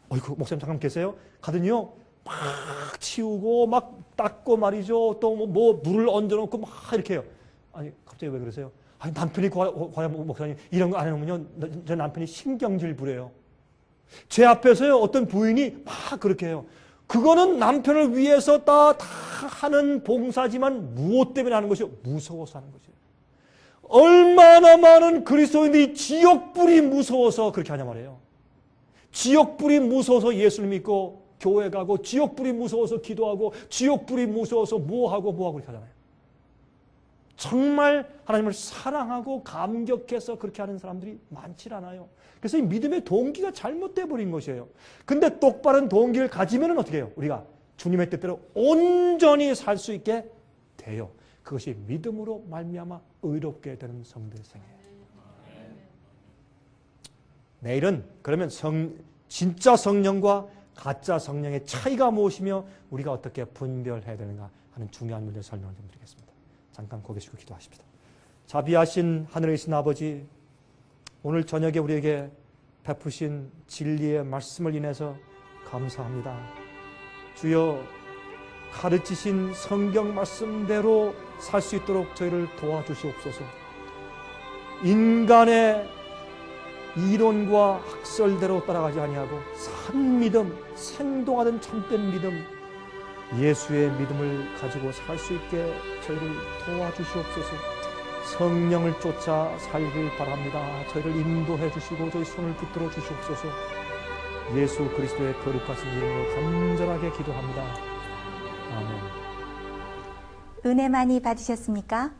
어이구 목사님 잠깐 계세요? 가더니요 막 치우고 막 닦고 말이죠. 또 뭐 물을 얹어놓고 막 이렇게 해요. 아니 갑자기 왜 그러세요? 아니 남편이 과연 목사님 이런 거 안 해놓으면 저 남편이 신경질 부려요. 제 앞에서요 어떤 부인이 막 그렇게 해요. 그거는 남편을 위해서 다 하는 봉사지만 무엇 때문에 하는 것이요? 무서워서 하는 것이에요. 얼마나 많은 그리스도인들이 지역불이 무서워서 그렇게 하냐 말이에요. 지역불이 무서워서 예수를 믿고 교회 가고 지역불이 무서워서 기도하고 지역불이 무서워서 뭐하고 그렇게 하잖아요. 정말 하나님을 사랑하고 감격해서 그렇게 하는 사람들이 많지 않아요. 그래서 이 믿음의 동기가 잘못돼 버린 것이에요. 근데 똑바른 동기를 가지면 어떻게 해요? 우리가 주님의 뜻대로 온전히 살 수 있게 돼요. 그것이 믿음으로 말미암아 의롭게 되는 성도의 생애예요. 내일은 그러면 진짜 성령과 가짜 성령의 차이가 무엇이며 우리가 어떻게 분별해야 되는가 하는 중요한 문제를 설명을 좀 드리겠습니다. 잠깐 고개 숙이고 기도하십시다. 자비하신 하늘에 계신 아버지, 오늘 저녁에 우리에게 베푸신 진리의 말씀을 인해서 감사합니다. 주여, 가르치신 성경 말씀대로 살 수 있도록 저희를 도와주시옵소서. 인간의 이론과 학설대로 따라가지 아니하고 산 믿음, 생동하던 참된 믿음, 예수의 믿음을 가지고 살 수 있게 저희를 도와주시옵소서. 성령을 쫓아 살길 바랍니다. 저희를 인도해 주시고 저희 손을 붙들어 주시옵소서. 예수 그리스도의 거룩하신 이름으로 간절하게 기도합니다. 아멘. 은혜 많이 받으셨습니까?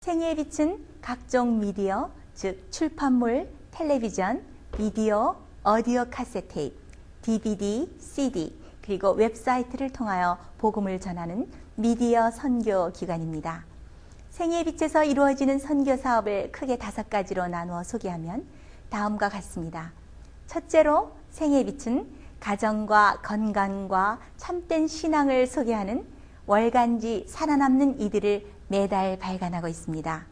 생애의 빛은 각종 미디어, 즉 출판물, 텔레비전, 비디오, 오디오 카세트 테이프, DVD, CD, 그리고 웹사이트를 통하여 복음을 전하는 미디어 선교 기관입니다. 생애의 빛에서 이루어지는 선교 사업을 크게 5가지로 나누어 소개하면 다음과 같습니다. 첫째로 생애의 빛은 가정과 건강과 참된 신앙을 소개하는 월간지 살아남는 이들을 매달 발간하고 있습니다.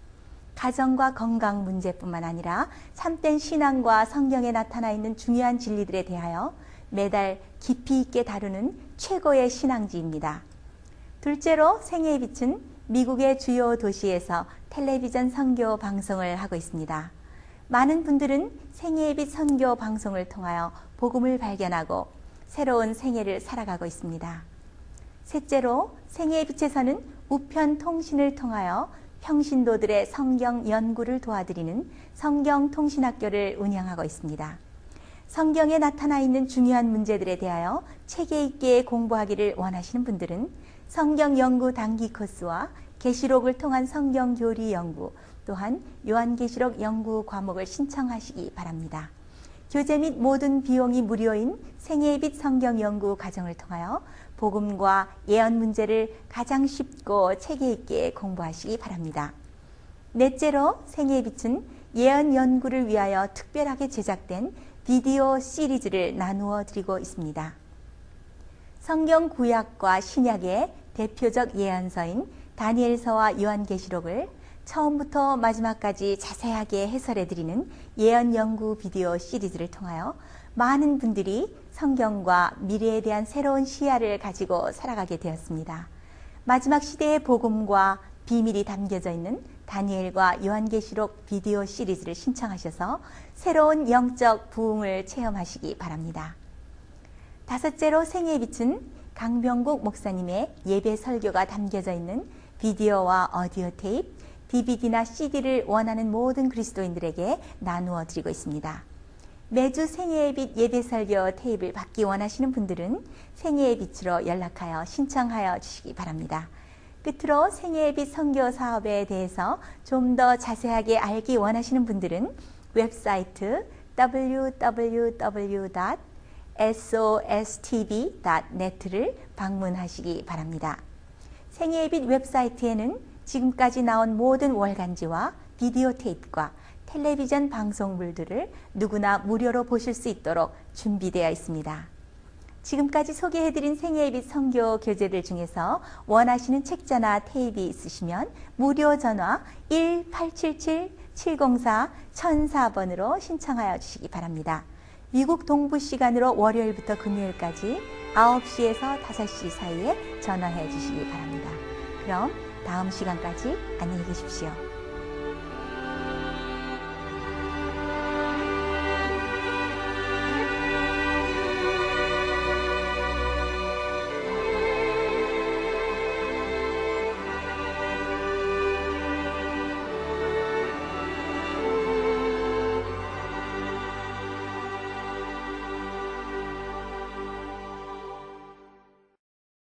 가정과 건강 문제뿐만 아니라 참된 신앙과 성경에 나타나 있는 중요한 진리들에 대하여 매달 깊이 있게 다루는 최고의 신앙지입니다. 둘째로 생애의 빛은 미국의 주요 도시에서 텔레비전 선교 방송을 하고 있습니다. 많은 분들은 생애의 빛 선교 방송을 통하여 복음을 발견하고 새로운 생애를 살아가고 있습니다. 셋째로 생애의 빛에서는 우편 통신을 통하여 평신도들의 성경 연구를 도와드리는 성경통신학교를 운영하고 있습니다. 성경에 나타나 있는 중요한 문제들에 대하여 체계 있게 공부하기를 원하시는 분들은 성경 연구 단기 코스와 계시록을 통한 성경 교리 연구, 또한 요한계시록 연구 과목을 신청하시기 바랍니다. 교재 및 모든 비용이 무료인 생애의 빛 성경 연구 과정을 통하여 복음과 예언 문제를 가장 쉽고 체계 있게 공부하시기 바랍니다. 넷째로 생애의 빛은 예언 연구를 위하여 특별하게 제작된 비디오 시리즈를 나누어 드리고 있습니다. 성경 구약과 신약의 대표적 예언서인 다니엘서와 요한계시록을 처음부터 마지막까지 자세하게 해설해 드리는 예언 연구 비디오 시리즈를 통하여 많은 분들이 성경과 미래에 대한 새로운 시야를 가지고 살아가게 되었습니다. 마지막 시대의 복음과 비밀이 담겨져 있는 다니엘과 요한계시록 비디오 시리즈를 신청하셔서 새로운 영적 부흥을 체험하시기 바랍니다. 다섯째로 생애의 빛은 강병국 목사님의 예배 설교가 담겨져 있는 비디오와 오디오 테이프, DVD나 CD를 원하는 모든 그리스도인들에게 나누어 드리고 있습니다. 매주 생애의 빛 예배 설교 테이프를 받기 원하시는 분들은 생애의 빛으로 연락하여 신청하여 주시기 바랍니다. 끝으로 생애의 빛 선교 사업에 대해서 좀 더 자세하게 알기 원하시는 분들은 웹사이트 www.sostv.net를 방문하시기 바랍니다. 생애의 빛 웹사이트에는 지금까지 나온 모든 월간지와 비디오 테이프과 텔레비전 방송물들을 누구나 무료로 보실 수 있도록 준비되어 있습니다. 지금까지 소개해드린 생애의 빛 선교 교재들 중에서 원하시는 책자나 테이프 있으시면 무료 전화 704-1004번으로 신청하여 주시기 바랍니다. 미국 동부 시간으로 월요일부터 금요일까지 9시에서 5시 사이에 전화해 주시기 바랍니다. 그럼 다음 시간까지 안녕히 계십시오.